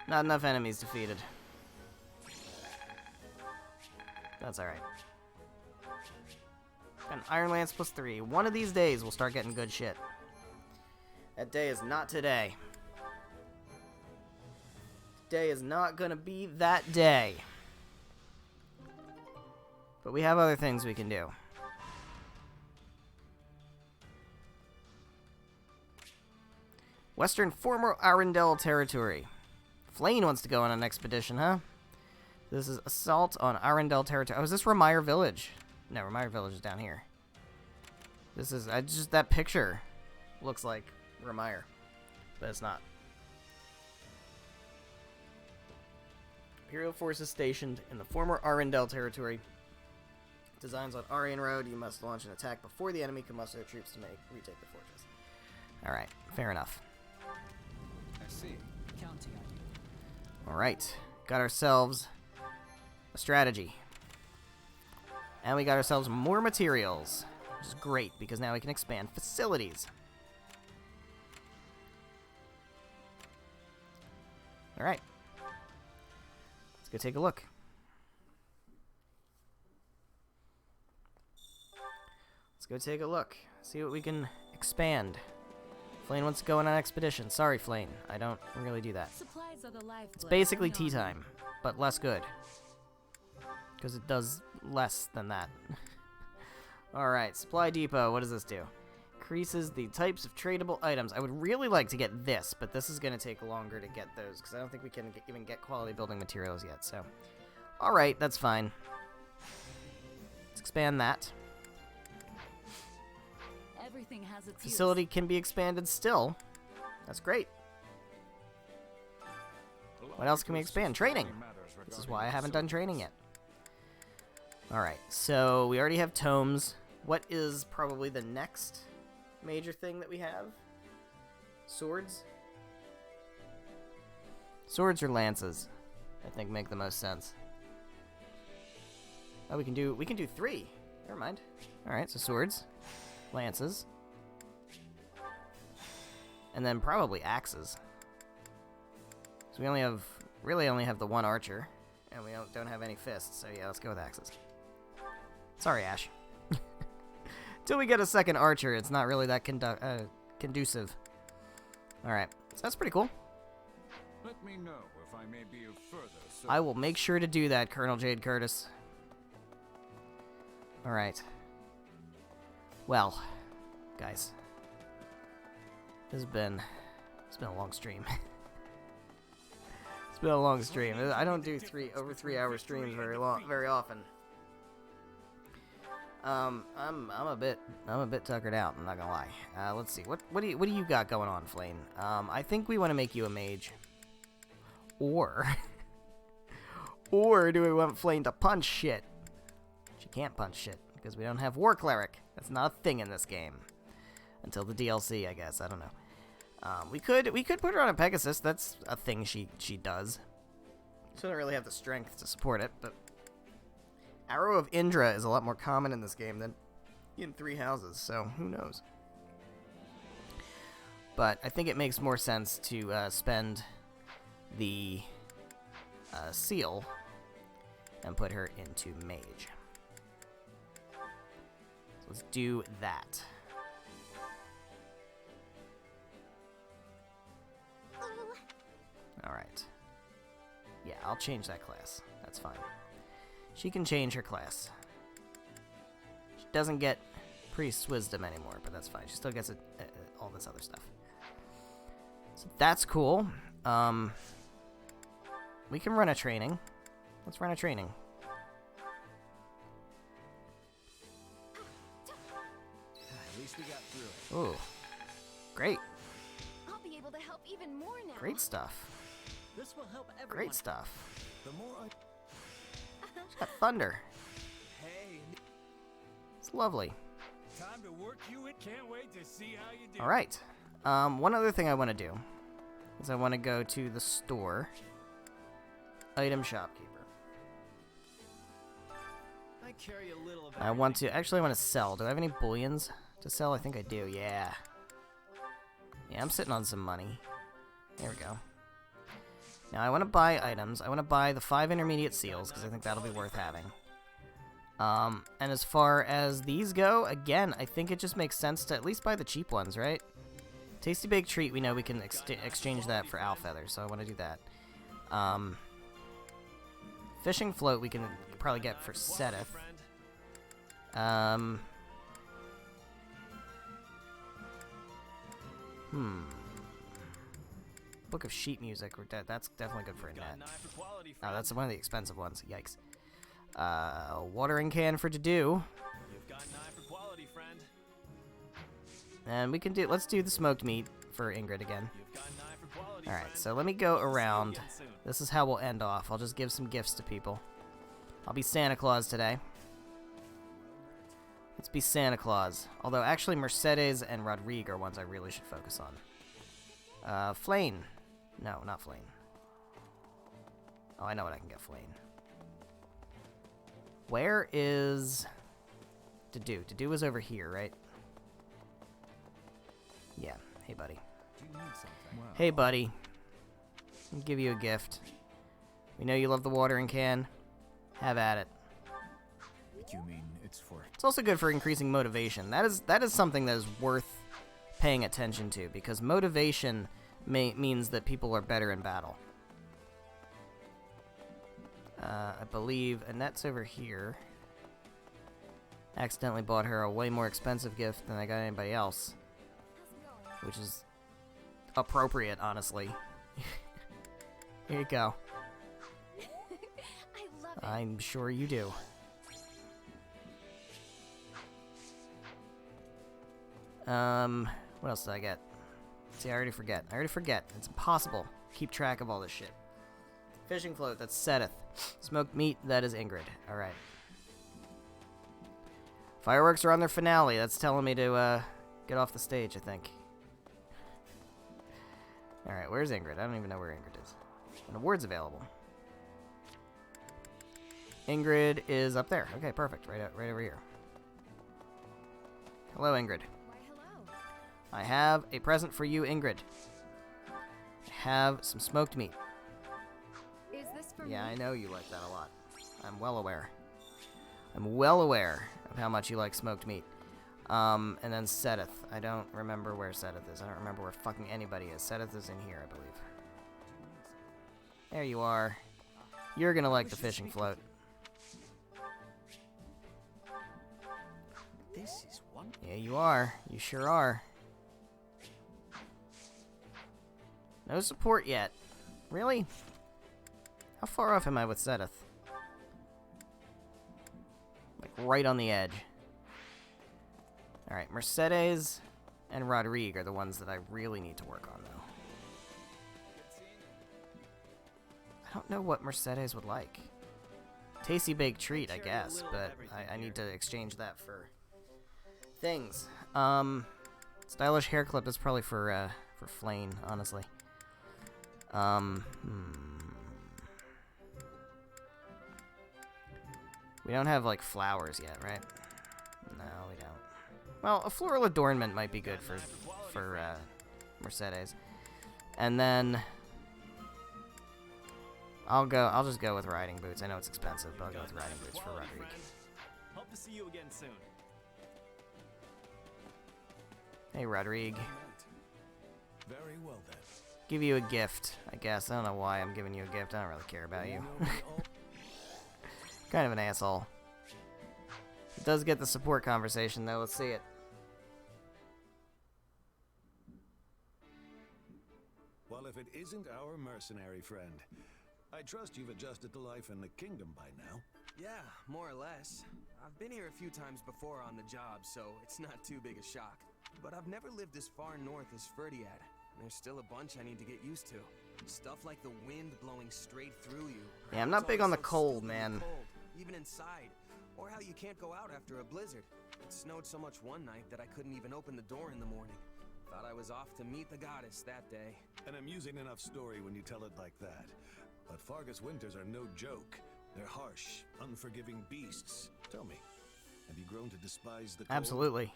Not enough enemies defeated. That's alright. An Iron Lance +3. One of these days we'll start getting good shit. That day is not today. Today is not gonna be that day. But we have other things we can do. Western former Arendelle territory. Flane wants to go on an expedition, huh? This is assault on Arendelle territory. Oh, is this Ramire Village? No, Ramire Village is down here. This is just that picture looks like Ramire, but it's not. Imperial forces stationed in the former Arendelle territory. Designs on Aryan Road. You must launch an attack before the enemy can muster their troops to retake the fortress. All right, fair enough. I see. Counting on you. All right, got ourselves a strategy, and we got ourselves more materials, which is great because now we can expand facilities. All right, let's go take a look. Let's go take a look. See what we can expand. Flane wants to go on an expedition. Sorry, Flane. I don't really do that. Supplies are the lifeblood. It's basically tea time, but less good. Because it does less than that. Alright, Supply Depot. What does this do? Increases the types of tradable items. I would really like to get this, but this is going to take longer to get those, because I don't think we can even get quality building materials yet, so... Alright, that's fine. Let's expand that. Everything has its Facility can be expanded still. That's great. What else can we expand? Training! This is why I haven't done training yet. Alright, so we already have tomes. What is probably the next major thing that we have? Swords? Swords or lances, I think make the most sense. Oh, we can do 3. Never mind. Alright, so swords, lances, and then probably axes. So we really only have the one archer, and we don't have any fists, so yeah, let's go with axes. Sorry, Ash. Till we get a second archer, it's not really that conducive. Alright, so that's pretty cool. Let me know if I may be of further service. I will make sure to do that, Colonel Jade Curtis. Alright. Well, guys. It's been a long stream. It's been a long stream. I don't do over 3 hour streams very often. I'm a bit tuckered out, I'm not gonna lie. Let's see. What do you got going on, Flane? I think we want to make you a mage. Or do we want Flane to punch shit? She can't punch shit because we don't have War Cleric. That's not a thing in this game. Until the DLC, I guess. I don't know. We could put her on a Pegasus. That's a thing she does. Doesn't really have the strength to support it, but Arrow of Indra is a lot more common in this game than in Three Houses, so who knows? But I think it makes more sense to spend the seal and put her into mage. So let's do that. Alright. Yeah, I'll change that class. That's fine. She can change her class. She doesn't get Priest's Wisdom anymore, but that's fine. She still gets all this other stuff. So that's cool. We can run a training. Let's run a training. At least we got through it. Ooh. Great. I'll be able to help even more now. Great stuff. This will help everyone. Great stuff. The more I... She's got thunder. Hey, It's lovely. time to work you in. Can't wait to see how you do. Alright. One other thing I want to do is I want to go to the store. Item shopkeeper. I carry a little of I want to... Actually, I want to sell. Do I have any bullions to sell? I think I do, yeah. Yeah, I'm sitting on some money. There we go. Now, I want to buy items. I want to buy the 5 intermediate seals, because I think that'll be worth having. And as far as these go, again, I think it just makes sense to at least buy the cheap ones, right? Tasty Baked Treat, we know we can exchange that for owl feathers, so I want to do that. Fishing Float we can probably get for Sedith. Book of Sheet Music, that's definitely good for a net. Oh, that's one of the expensive ones. Yikes. Watering Can for to do. You've got an eye for quality, friend. And we can do... Let's do the smoked meat for Ingrid again. Alright, so let me go around. This is how we'll end off. I'll just give some gifts to people. I'll be Santa Claus today. Let's be Santa Claus. Although, actually, Mercedes and Rodrigue are ones I really should focus on. Flane. No, not Flane. Oh, I know what I can get Flane. Where is... Dedu? Dedu is over here, right? Yeah. Hey, buddy. Hey, buddy. I'll give you a gift. We know you love the watering can. Have at it. You mean it's for... It's also good for increasing motivation. That is something that is worth paying attention to, because motivation means that people are better in battle. I believe Annette's over here. Accidentally bought her a way more expensive gift than I got anybody else. Which is appropriate, honestly. Here you go. I love it. I'm sure you do. What else did I get? See, I already forget. It's impossible to keep track of all this shit. Fishing Float, that's Sedith. Smoked Meat, that is Ingrid. Alright. Fireworks are on their finale. That's telling me to, get off the stage, I think. Alright, where's Ingrid? I don't even know where Ingrid is. An award's available. Ingrid is up there. Okay, perfect. Right over here. Hello, Ingrid. Why, hello. I have a present for you, Ingrid. I have some smoked meat. Is this for Yeah, me? I know you like that a lot. I'm well aware. I'm well aware of how much you like smoked meat. And then Sedith. I don't remember where Sedith is. I don't remember where fucking anybody is. Sedith is in here, I believe. There you are. You're gonna like the fishing float. This is one. Yeah, you are. You sure are. No support yet. Really? How far off am I with Sedith? Like, right on the edge. Alright, Mercedes and Rodrigue are the ones that I really need to work on, though. I don't know what Mercedes would like. Tasty Baked Treat, I guess, but I need to exchange that for things. Stylish Hair Clip is probably for Flane, honestly. We don't have, like, flowers yet, right? No, we don't. Well, a floral adornment might be good for Mercedes. And then I'll just go with riding boots. I know it's expensive, but I'll go with riding boots for Rodrigue. Hope to see you again soon. Hey, Rodrigue. Very well then. Give you a gift, I guess. I don't know why I'm giving you a gift. I don't really care about you. Kind of an asshole. It does get the support conversation, though. Let's see it. Well, if it isn't our mercenary friend, I trust you've adjusted to life in the kingdom by now. Yeah, more or less. I've been here a few times before on the job, so it's not too big a shock. But I've never lived as far north as Ferdiad. There's still a bunch I need to get used to. Stuff like the wind blowing straight through you. Yeah, I'm not big on the cold, man. Cold, even inside. Or how you can't go out after a blizzard. It snowed so much one night that I couldn't even open the door in the morning. Thought I was off to meet the goddess that day. An amusing enough story when you tell it like that. But Fargus winters are no joke. They're harsh, unforgiving beasts. Tell me, have you grown to despise the cold? Absolutely.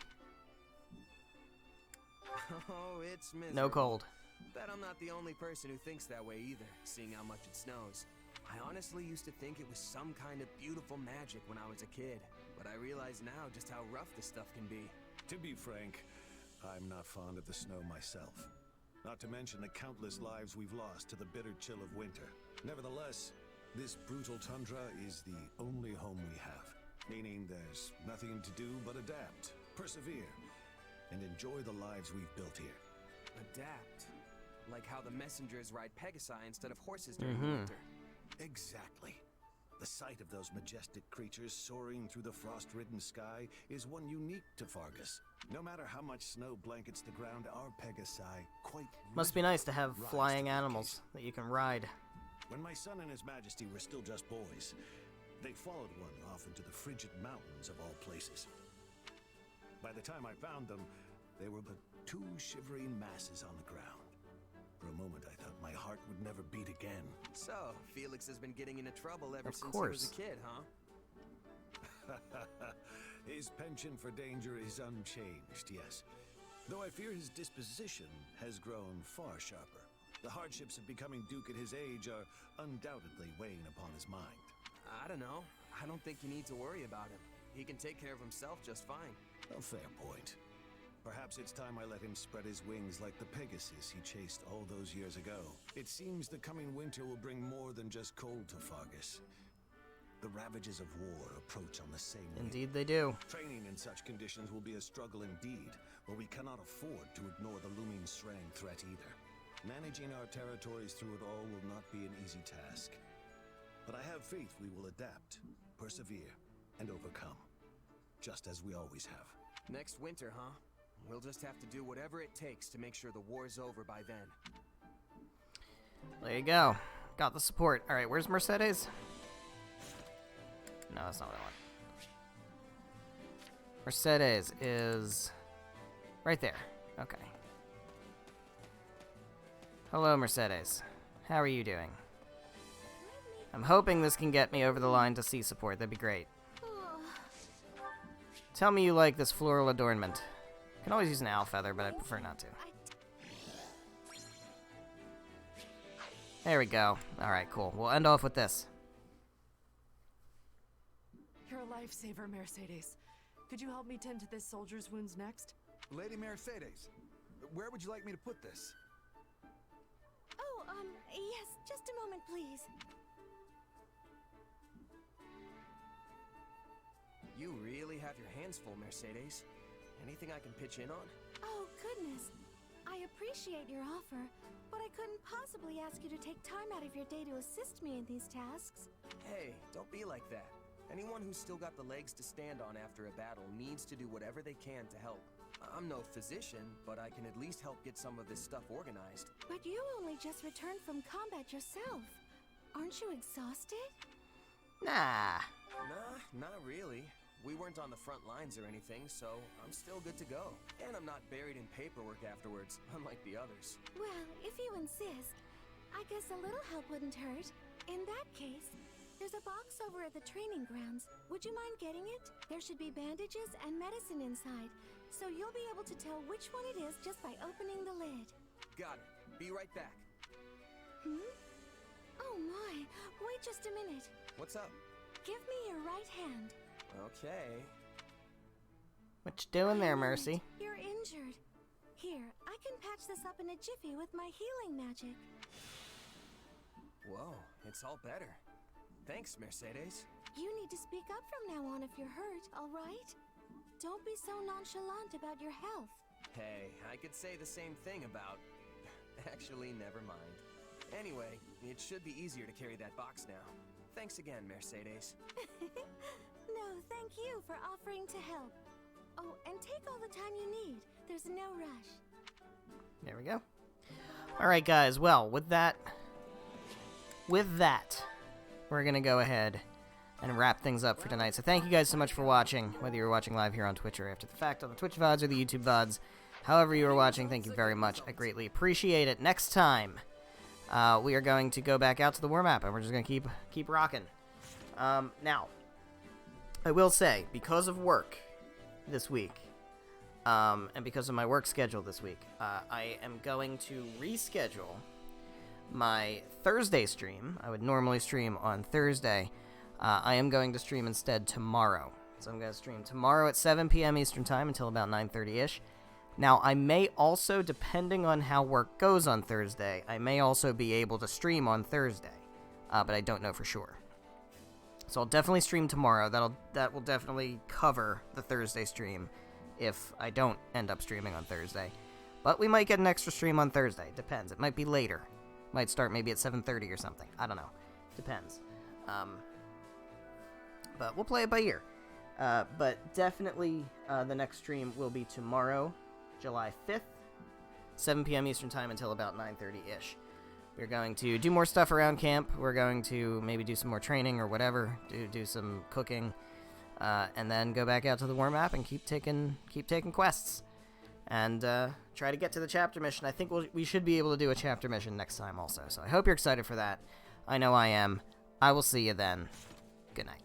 Oh, it's miserable. No cold. Bet I'm not the only person who thinks that way either, seeing how much it snows. I honestly used to think it was some kind of beautiful magic when I was a kid, but I realize now just how rough this stuff can be. To be frank, I'm not fond of the snow myself. Not to mention the countless lives we've lost to the bitter chill of winter. Nevertheless, this brutal tundra is the only home we have, meaning there's nothing to do but adapt, persevere, and enjoy the lives we've built here. Adapt? Like how the messengers ride Pegasi instead of horses during winter. Exactly. The sight of those majestic creatures soaring through the frost-ridden sky is one unique to Fargus. No matter how much snow blankets the ground, our Pegasi quite Must be nice to have flying animals that you can ride. When my son and his majesty were still just boys, they followed one off into the frigid mountains of all places. By the time I found them, they were but two shivering masses on the ground. For a moment, I thought my heart would never beat again. So, Felix has been getting into trouble ever since course. he was a kid, huh? His penchant for danger is unchanged, yes. Though I fear his disposition has grown far sharper. The hardships of becoming Duke at his age are undoubtedly weighing upon his mind. I don't know. I don't think you need to worry about him. He can take care of himself just fine. A fair point. Perhaps it's time I let him spread his wings like the Pegasus he chased all those years ago. It seems the coming winter will bring more than just cold to Fargus. The ravages of war approach on the same way. Indeed they do. Training in such conditions will be a struggle indeed, but we cannot afford to ignore the looming Srang threat either. Managing our territories through it all will not be an easy task. But I have faith we will adapt, persevere, and overcome. Just as we always have. Next winter, huh? We'll just have to do whatever it takes to make sure the war's over by then. There you go. Got the support. Alright, where's Mercedes? No, that's not what I want. Mercedes is right there. Okay. Hello, Mercedes. How are you doing? I'm hoping this can get me over the line to sea support. That'd be great. Tell me you like this floral adornment. I can always use an owl feather, but I prefer not to. There we go. Alright, cool. We'll end off with this. You're a lifesaver, Mercedes. Could you help me tend to this soldier's wounds next? Lady Mercedes, where would you like me to put this? Oh, yes, just a moment, please. You really have your hands full, Mercedes. Anything I can pitch in on? Oh, goodness. I appreciate your offer, but I couldn't possibly ask you to take time out of your day to assist me in these tasks. Hey, don't be like that. Anyone who's still got the legs to stand on after a battle needs to do whatever they can to help. I'm no physician, but I can at least help get some of this stuff organized. But you only just returned from combat yourself. Aren't you exhausted? Nah. Nah, not really. We weren't on the front lines or anything, so I'm still good to go. And I'm not buried in paperwork afterwards, unlike the others. Well, if you insist, I guess a little help wouldn't hurt. In that case, There's a box over at the training grounds. Would you mind getting it? There should be bandages and medicine inside, so you'll be able to tell which one it is just by opening the lid. Got it. Be right back. Oh my, wait just a minute. What's up? Give me your right hand. Okay. What you doing there, Mercy? You're injured. Here, I can patch this up in a jiffy with my healing magic. Whoa, it's all better. Thanks, Mercedes. You need to speak up from now on if you're hurt, alright? Don't be so nonchalant about your health. Hey, I could say the same thing about... Actually, never mind. Anyway, it should be easier to carry that box now. Thanks again, Mercedes. No, thank you for offering to help. Oh, and take all the time you need. There's no rush. There we go. Alright, guys. Well, with that, we're going to go ahead and wrap things up for tonight. So thank you guys so much for watching, whether you're watching live here on Twitch or after the fact on the Twitch VODs or the YouTube VODs. However you are watching, thank you very much. I greatly appreciate it. Next time, we are going to go back out to the war map, and we're just going to keep rocking. Now, I will say, because of work this week, and because of my work schedule this week, I am going to reschedule my Thursday stream. I would normally stream on Thursday. I am going to stream instead tomorrow. So I'm going to stream tomorrow at 7 p.m. Eastern Time until about 9:30-ish. Now, I may also, depending on how work goes on Thursday, I may also be able to stream on Thursday, but I don't know for sure. So I'll definitely stream tomorrow. That will definitely cover the Thursday stream if I don't end up streaming on Thursday. But we might get an extra stream on Thursday. Depends. It might be later. Might start maybe at 7:30 or something. I don't know. Depends. But we'll play it by ear. But definitely the next stream will be tomorrow, July 5th, 7 p.m. Eastern Time until about 9:30-ish. We're going to do more stuff around camp. We're going to maybe do some more training or whatever, do some cooking, and then go back out to the war map and keep taking quests, and try to get to the chapter mission. I think we should be able to do a chapter mission next time also. So I hope you're excited for that. I know I am. I will see you then. Good night.